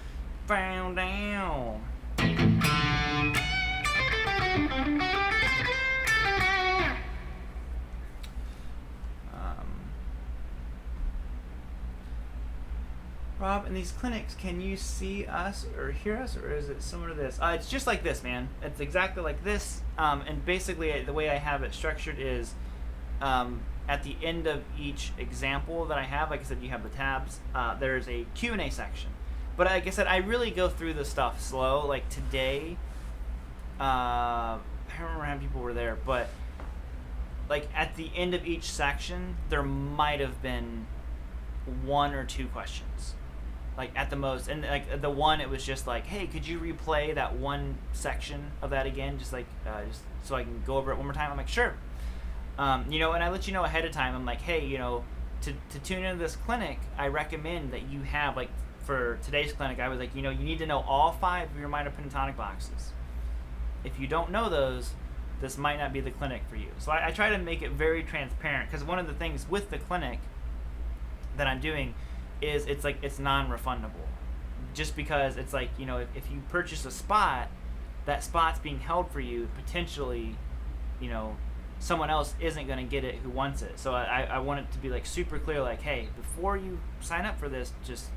A: Bow down. Rob, in these clinics, can you see us or hear us, or is it similar to this? It's just like this, man. It's exactly like this. And basically, the way I have it structured is at the end of each example that I have, like I said, you have the tabs. There's a Q&A section. But like I said, I really go through the stuff slow. Like today, I don't remember how many people were there, but like at the end of each section, there might have been 1 or 2 questions. Like at the most, and like the one, it was just like, hey, could you replay that one section of that again, just so I can go over it one more time? I'm like, sure. And I let you know ahead of time. I'm like, hey, to tune into this clinic, I recommend that you have, like, for today's clinic, I was like, you need to know all 5 of your minor pentatonic boxes. If you don't know those, this might not be the clinic for you. So I try to make it very transparent, because one of the things with the clinic that I'm doing is it's non-refundable, just because it's like, if you purchase a spot, that spot's being held for you, potentially, someone else isn't going to get it who wants it. So I want it to be like super clear, like, hey, before you sign up for this, just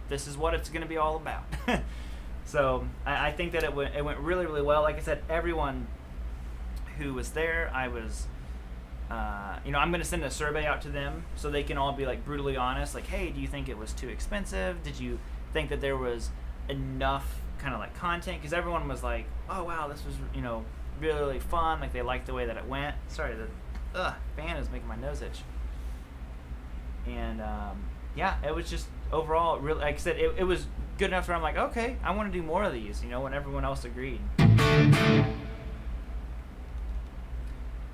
A: this is what it's going to be all about. So I think that it went really, really well. Like I said, everyone who was there, I was I'm going to send a survey out to them so they can all be like brutally honest, like, hey, do you think it was too expensive? Did you think that there was enough kind of like content? Because everyone was like, oh wow, this was really, really fun, like they liked the way that it went. Sorry, the fan is making my nose itch. And it was just overall really, like I said, it was good enough where I'm like, okay, I want to do more of these, when everyone else agreed.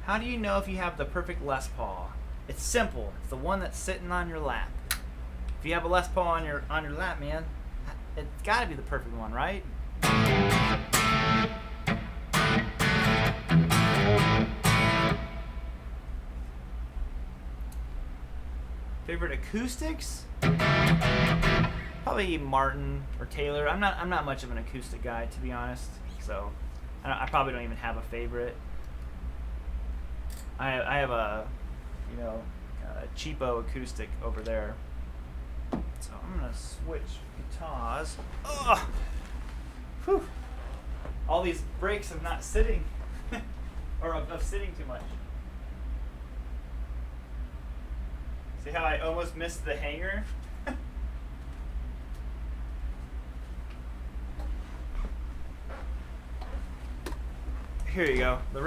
A: How do you know if you have the perfect Les Paul? It's simple. It's the one that's sitting on your lap. If you have a Les Paul on your lap, man, it's got to be the perfect one, right? Favorite acoustics? Probably Martin or Taylor. I'm not much of an acoustic guy, to be honest. So I probably don't even have a favorite. I have a cheapo acoustic over there. So I'm gonna switch guitars. Ugh. Whew. All these breaks of not sitting, or of sitting too much. See how I almost missed the hanger? Here you go. The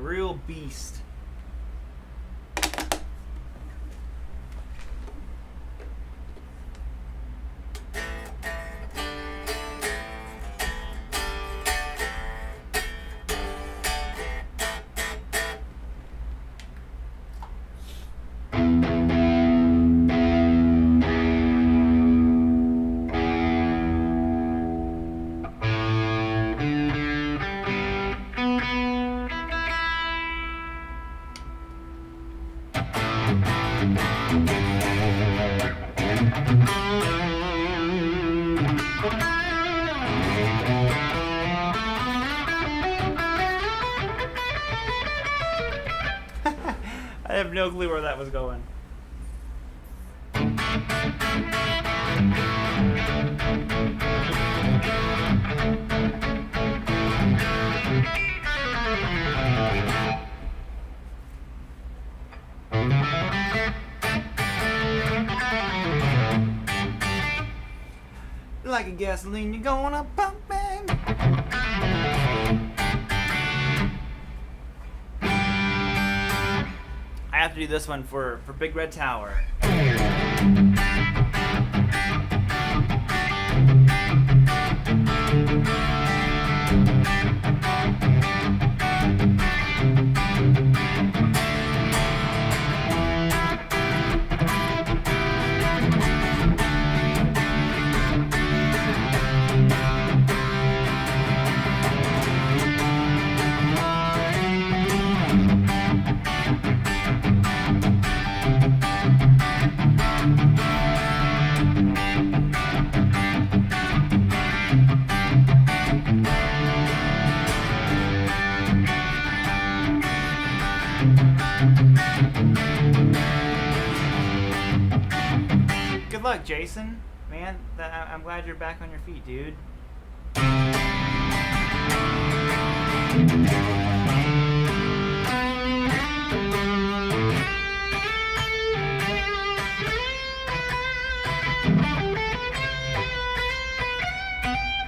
A: real beast. I have no clue where that was going. Like a gasoline, you're gonna pump it. I have to do this one for Big Red Tower. Good luck, Jason. Man, I'm glad you're back on your feet, dude.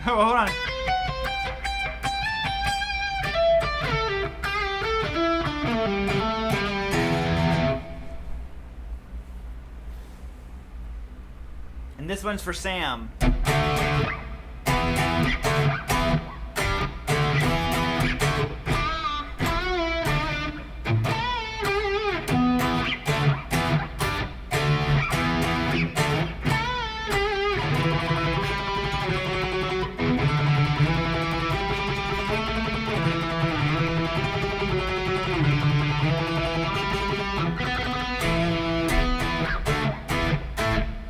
A: Oh, hold on. And this one's for Sam.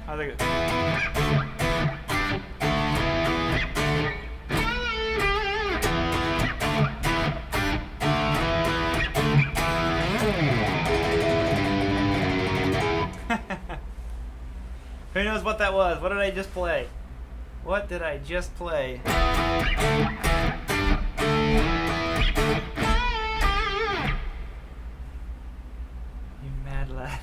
A: How's it go? Who knows what that was? What did I just play? What did I just play? You mad lad.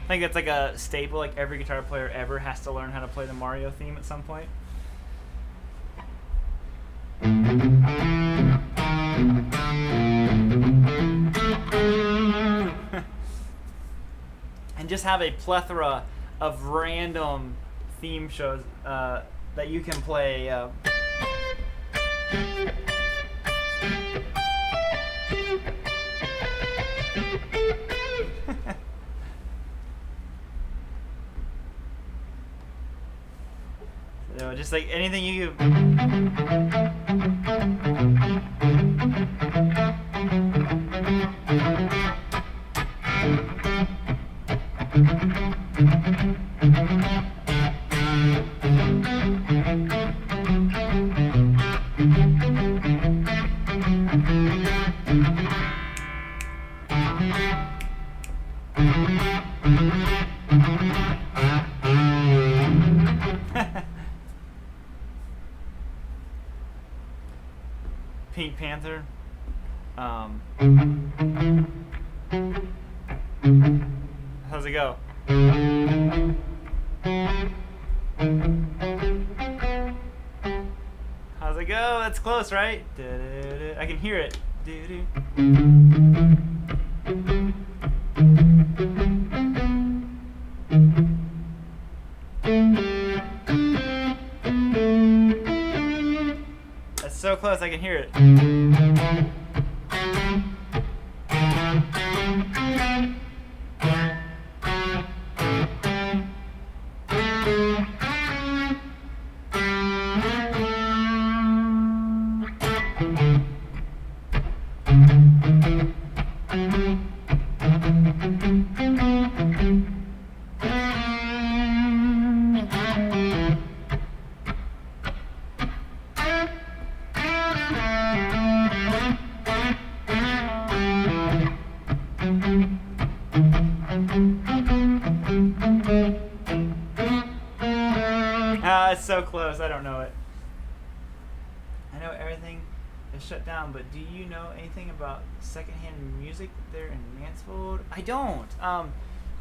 A: I think it's like a staple, like every guitar player ever has to learn how to play the Mario theme at some point. And just have a plethora of random theme shows that you can play. So just like anything you. Pink Panther. How's it go? How's it go? That's close, right? I can hear it. That's so close, I can hear it. It's so close, I don't know it. I know everything is shut down, but do you know anything about secondhand music there in Mansfield? I don't.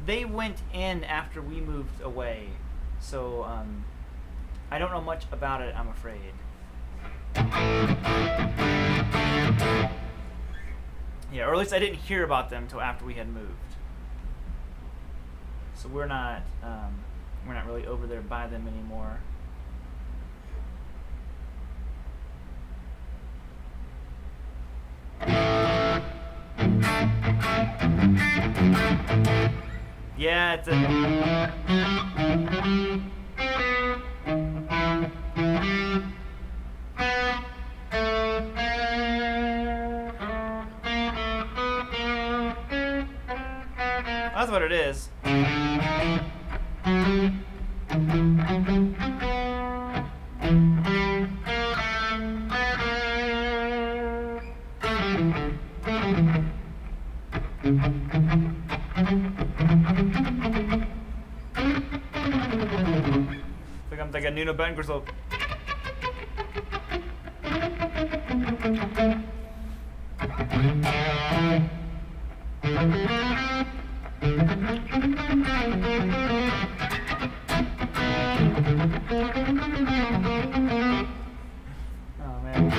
A: They went in after we moved away, so I don't know much about it, I'm afraid. Yeah, or at least I didn't hear about them until after we had moved. So we're not we're not really over there by them anymore. Yeah, it's a... That's what it is. It's like a Nuno Betancourt. Oh man.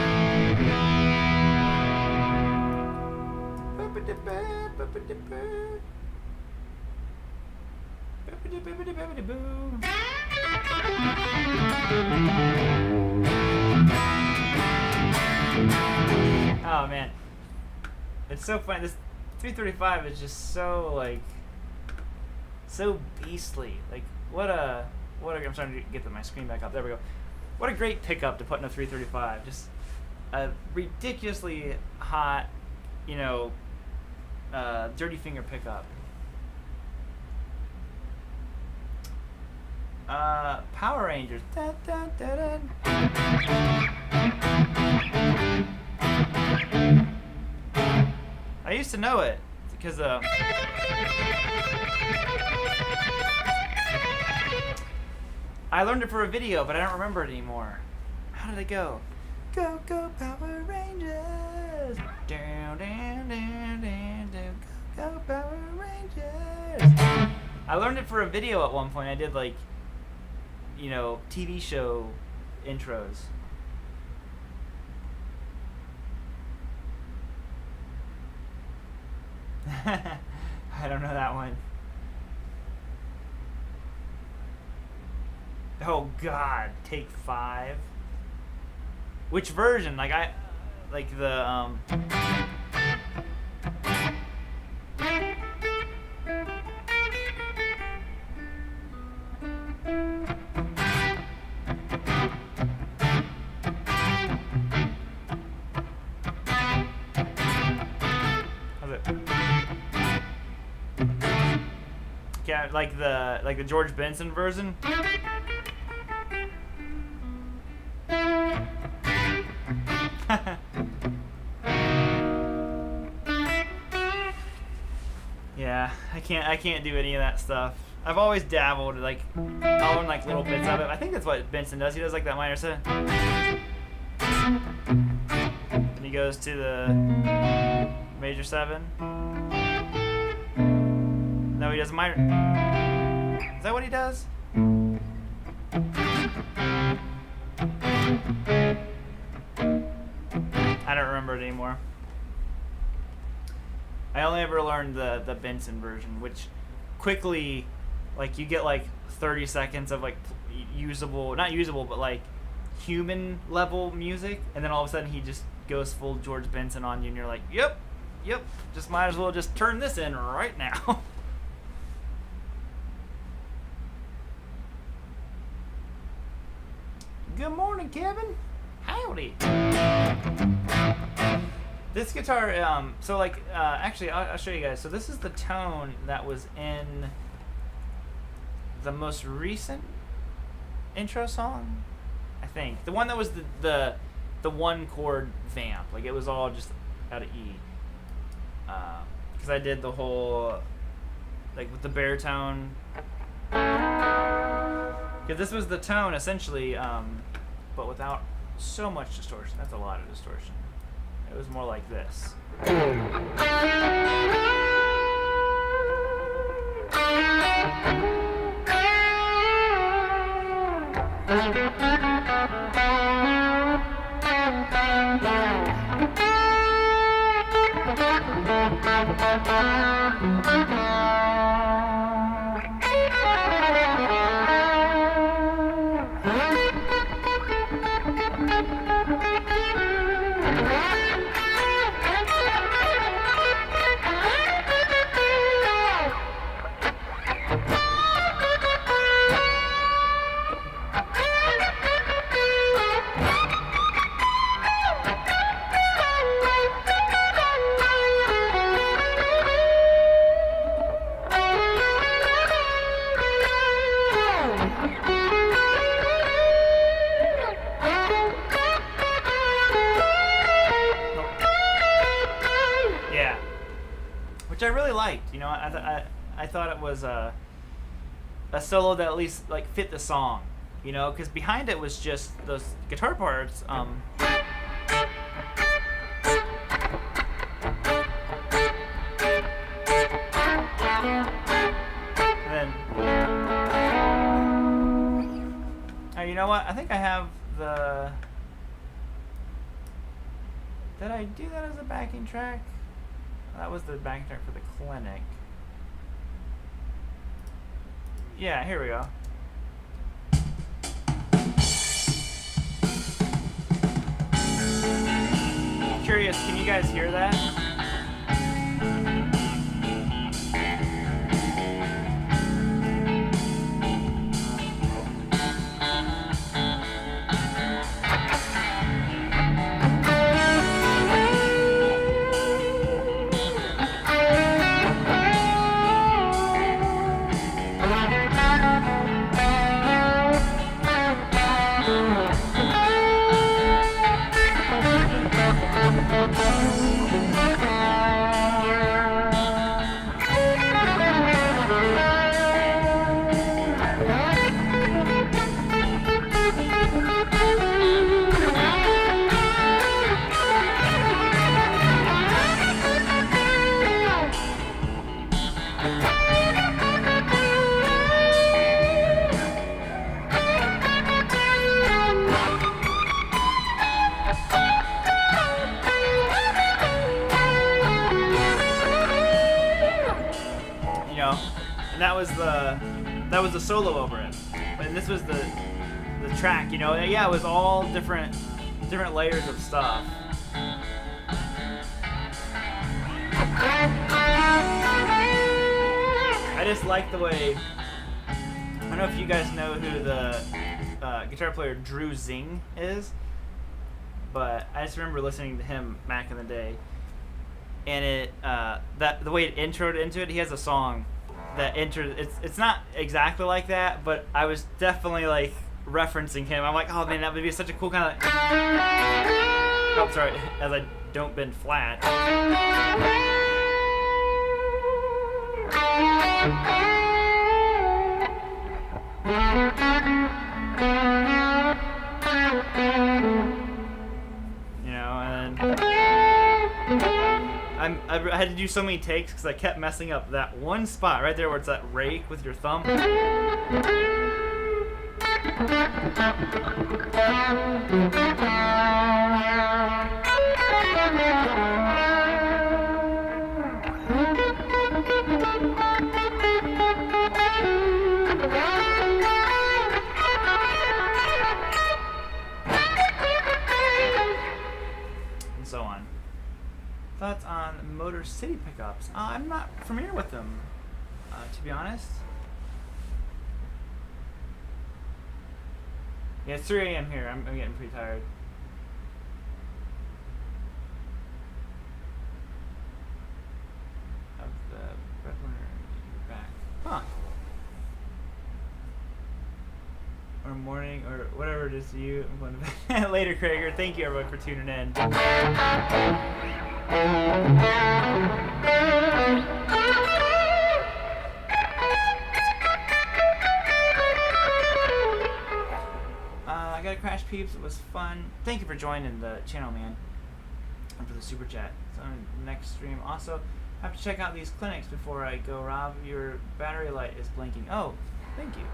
A: Oh man, it's so funny. This 335 is just so like so beastly. Like what a I'm trying to get my screen back up. There we go. What a great pickup to put in a 335. Just a ridiculously hot, you know, dirty finger pickup. Power Rangers. Da, da, da, da. I used to know it because I learned it for a video, but I don't remember it anymore. How did it go? Go, go, Power Rangers! Down, down, down, down, down. Go, go, Power Rangers! I learned it for a video at one point. I did like, you know, TV show intros. I don't know that one. Oh God, Take 5. Which version? Like the yeah, like the George Benson version. Yeah, I can't do any of that stuff. I've always dabbled, like I'll learn like little bits of it. I think that's what Benson does. He does like that minor set. And he goes to the major 7. No, he does minor. Is that what he does? I don't remember it anymore. I only ever learned the Benson version, which quickly, like, you get like 30 seconds of like usable, not usable, but like human level music, and then all of a sudden he just goes full George Benson on you, and you're like, yep, just might as well just turn this in right now. Good morning, Kevin. Howdy. This guitar, so like, actually, I'll show you guys. So this is the tone that was in the most recent intro song, I think. The one that was the one chord vamp. Like, it was all just out of E. Because I did the whole, like, with the baritone. Because this was the tone, essentially, but without so much distortion. That's a lot of distortion. It was more like this. I thought it was a solo that at least like fit the song, you know, because behind it was just those guitar parts. And then, you know what? I think I have the. Did I do that as a backing track? That was the backing track for the clinic. Yeah, here we go. Curious, can you guys hear that? That was the solo over it, and this was the track. You know, yeah, it was all different layers of stuff. I just like the way. I don't know if you guys know who the guitar player Drew Zing is, but I just remember listening to him back in the day, and it the way it introed into it. He has a song that entered. It's not exactly like that, but I was definitely like referencing him. I'm like, oh man, that would be such a cool kind of. Oh, sorry, as I don't bend flat. You know, and I had to do so many takes because I kept messing up that one spot right there where it's that rake with your thumb. And so on. Thoughts on Motor City pickups? I'm not familiar with them, to be honest. Yeah, it's 3 a.m. here. I'm getting pretty tired. Of the breadwinner back. Huh. Or morning, or whatever it is to you. I'm going to bed later, Krager. Thank you, everyone, for tuning in. I got a Crash Peeps. It was fun. Thank you for joining the channel, man, and for the super chat. It's on the next stream. Also, I have to check out these clinics before I go. Rob, your battery light is blinking. Oh, thank you.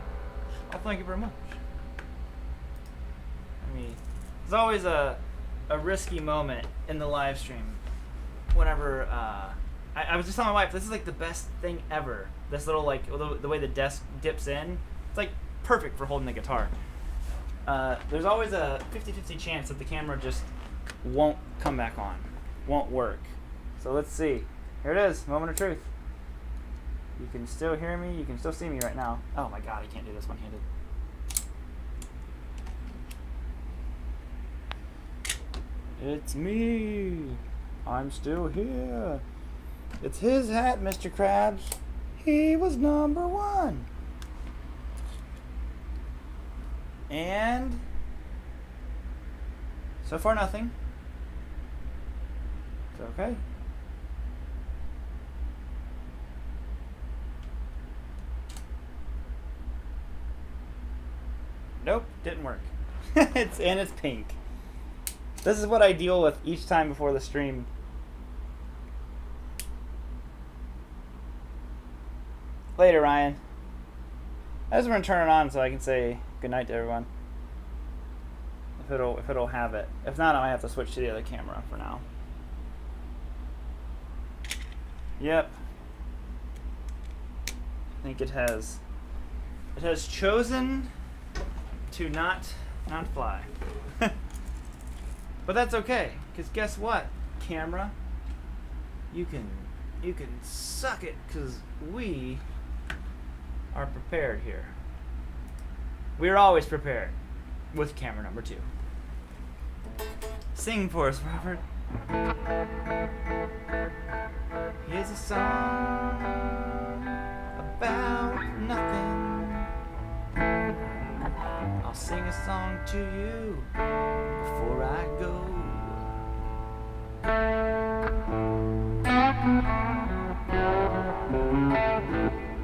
A: Well, thank you very much. I mean, there's always a risky moment in the live stream. Whenever I was just telling my wife, this is like the best thing ever. This little, like, the way the desk dips in, it's like perfect for holding the guitar. There's always a 50-50 chance that the camera just won't come back on, won't work. So let's see. Here it is, moment of truth. You can still hear me, you can still see me right now. Oh my god, I can't do this one-handed. It's me. I'm still here. It's his hat, Mr. Krabs. He was number 1. And so far nothing. It's okay. Nope, didn't work. It's pink. This is what I deal with each time before the stream. Later, Ryan. I just want to turn it on so I can say goodnight to everyone. If it'll have it. If not, I might have to switch to the other camera for now. Yep. I think it has chosen to not fly. But that's okay, because guess what, camera? You can suck it, because we are prepared here. We're always prepared with camera number 2. Sing for us, Robert. Here's a song about nothing. I'll sing a song to you before I go.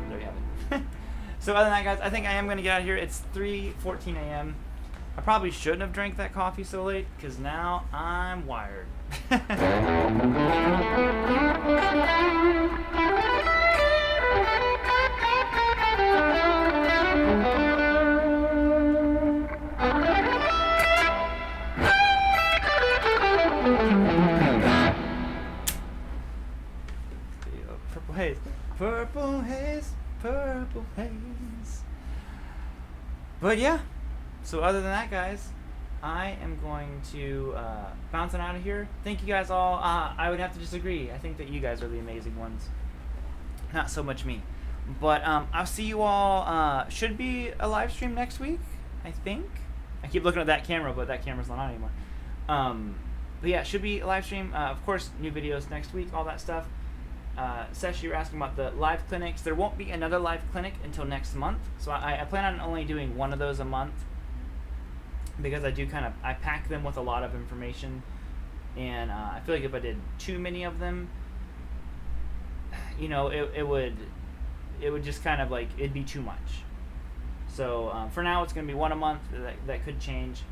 A: There you have it. So other than that, guys, I think I am going to get out of here. It's 3:14 a.m. I probably shouldn't have drank that coffee so late, because now I'm wired. Purple haze, purple haze, purple haze. But yeah, so other than that, guys, I am going to bounce on out of here. Thank you guys all. I would have to disagree. I think that you guys are the amazing ones, not so much me. But I'll see you all. Should be a live stream next week, I think. I keep looking at that camera, but that camera's not on anymore. But yeah, it should be a live stream. Of course, new videos next week, all that stuff. Sesh, you were asking about the live clinics. There won't be another live clinic until next month. So I plan on only doing one of those a month, because I do I pack them with a lot of information, and I feel like if I did too many of them, you know, it would just it'd be too much. So for now, it's going to be one a month. That could change,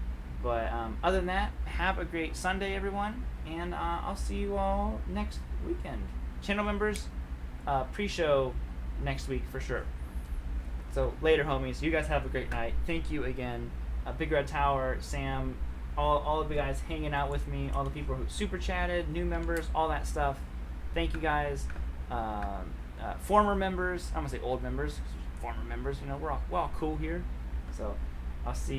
A: but other than that, have a great Sunday, everyone, and I'll see you all next weekend. Channel members, pre-show next week for sure. So later, homies. You guys have a great night. Thank you again. Big Red Tower, Sam, all of the guys hanging out with me, all the people who super chatted, new members, all that stuff. Thank you guys. Former members, I'm gonna say old members, former members. You know, we're all cool here. So I'll see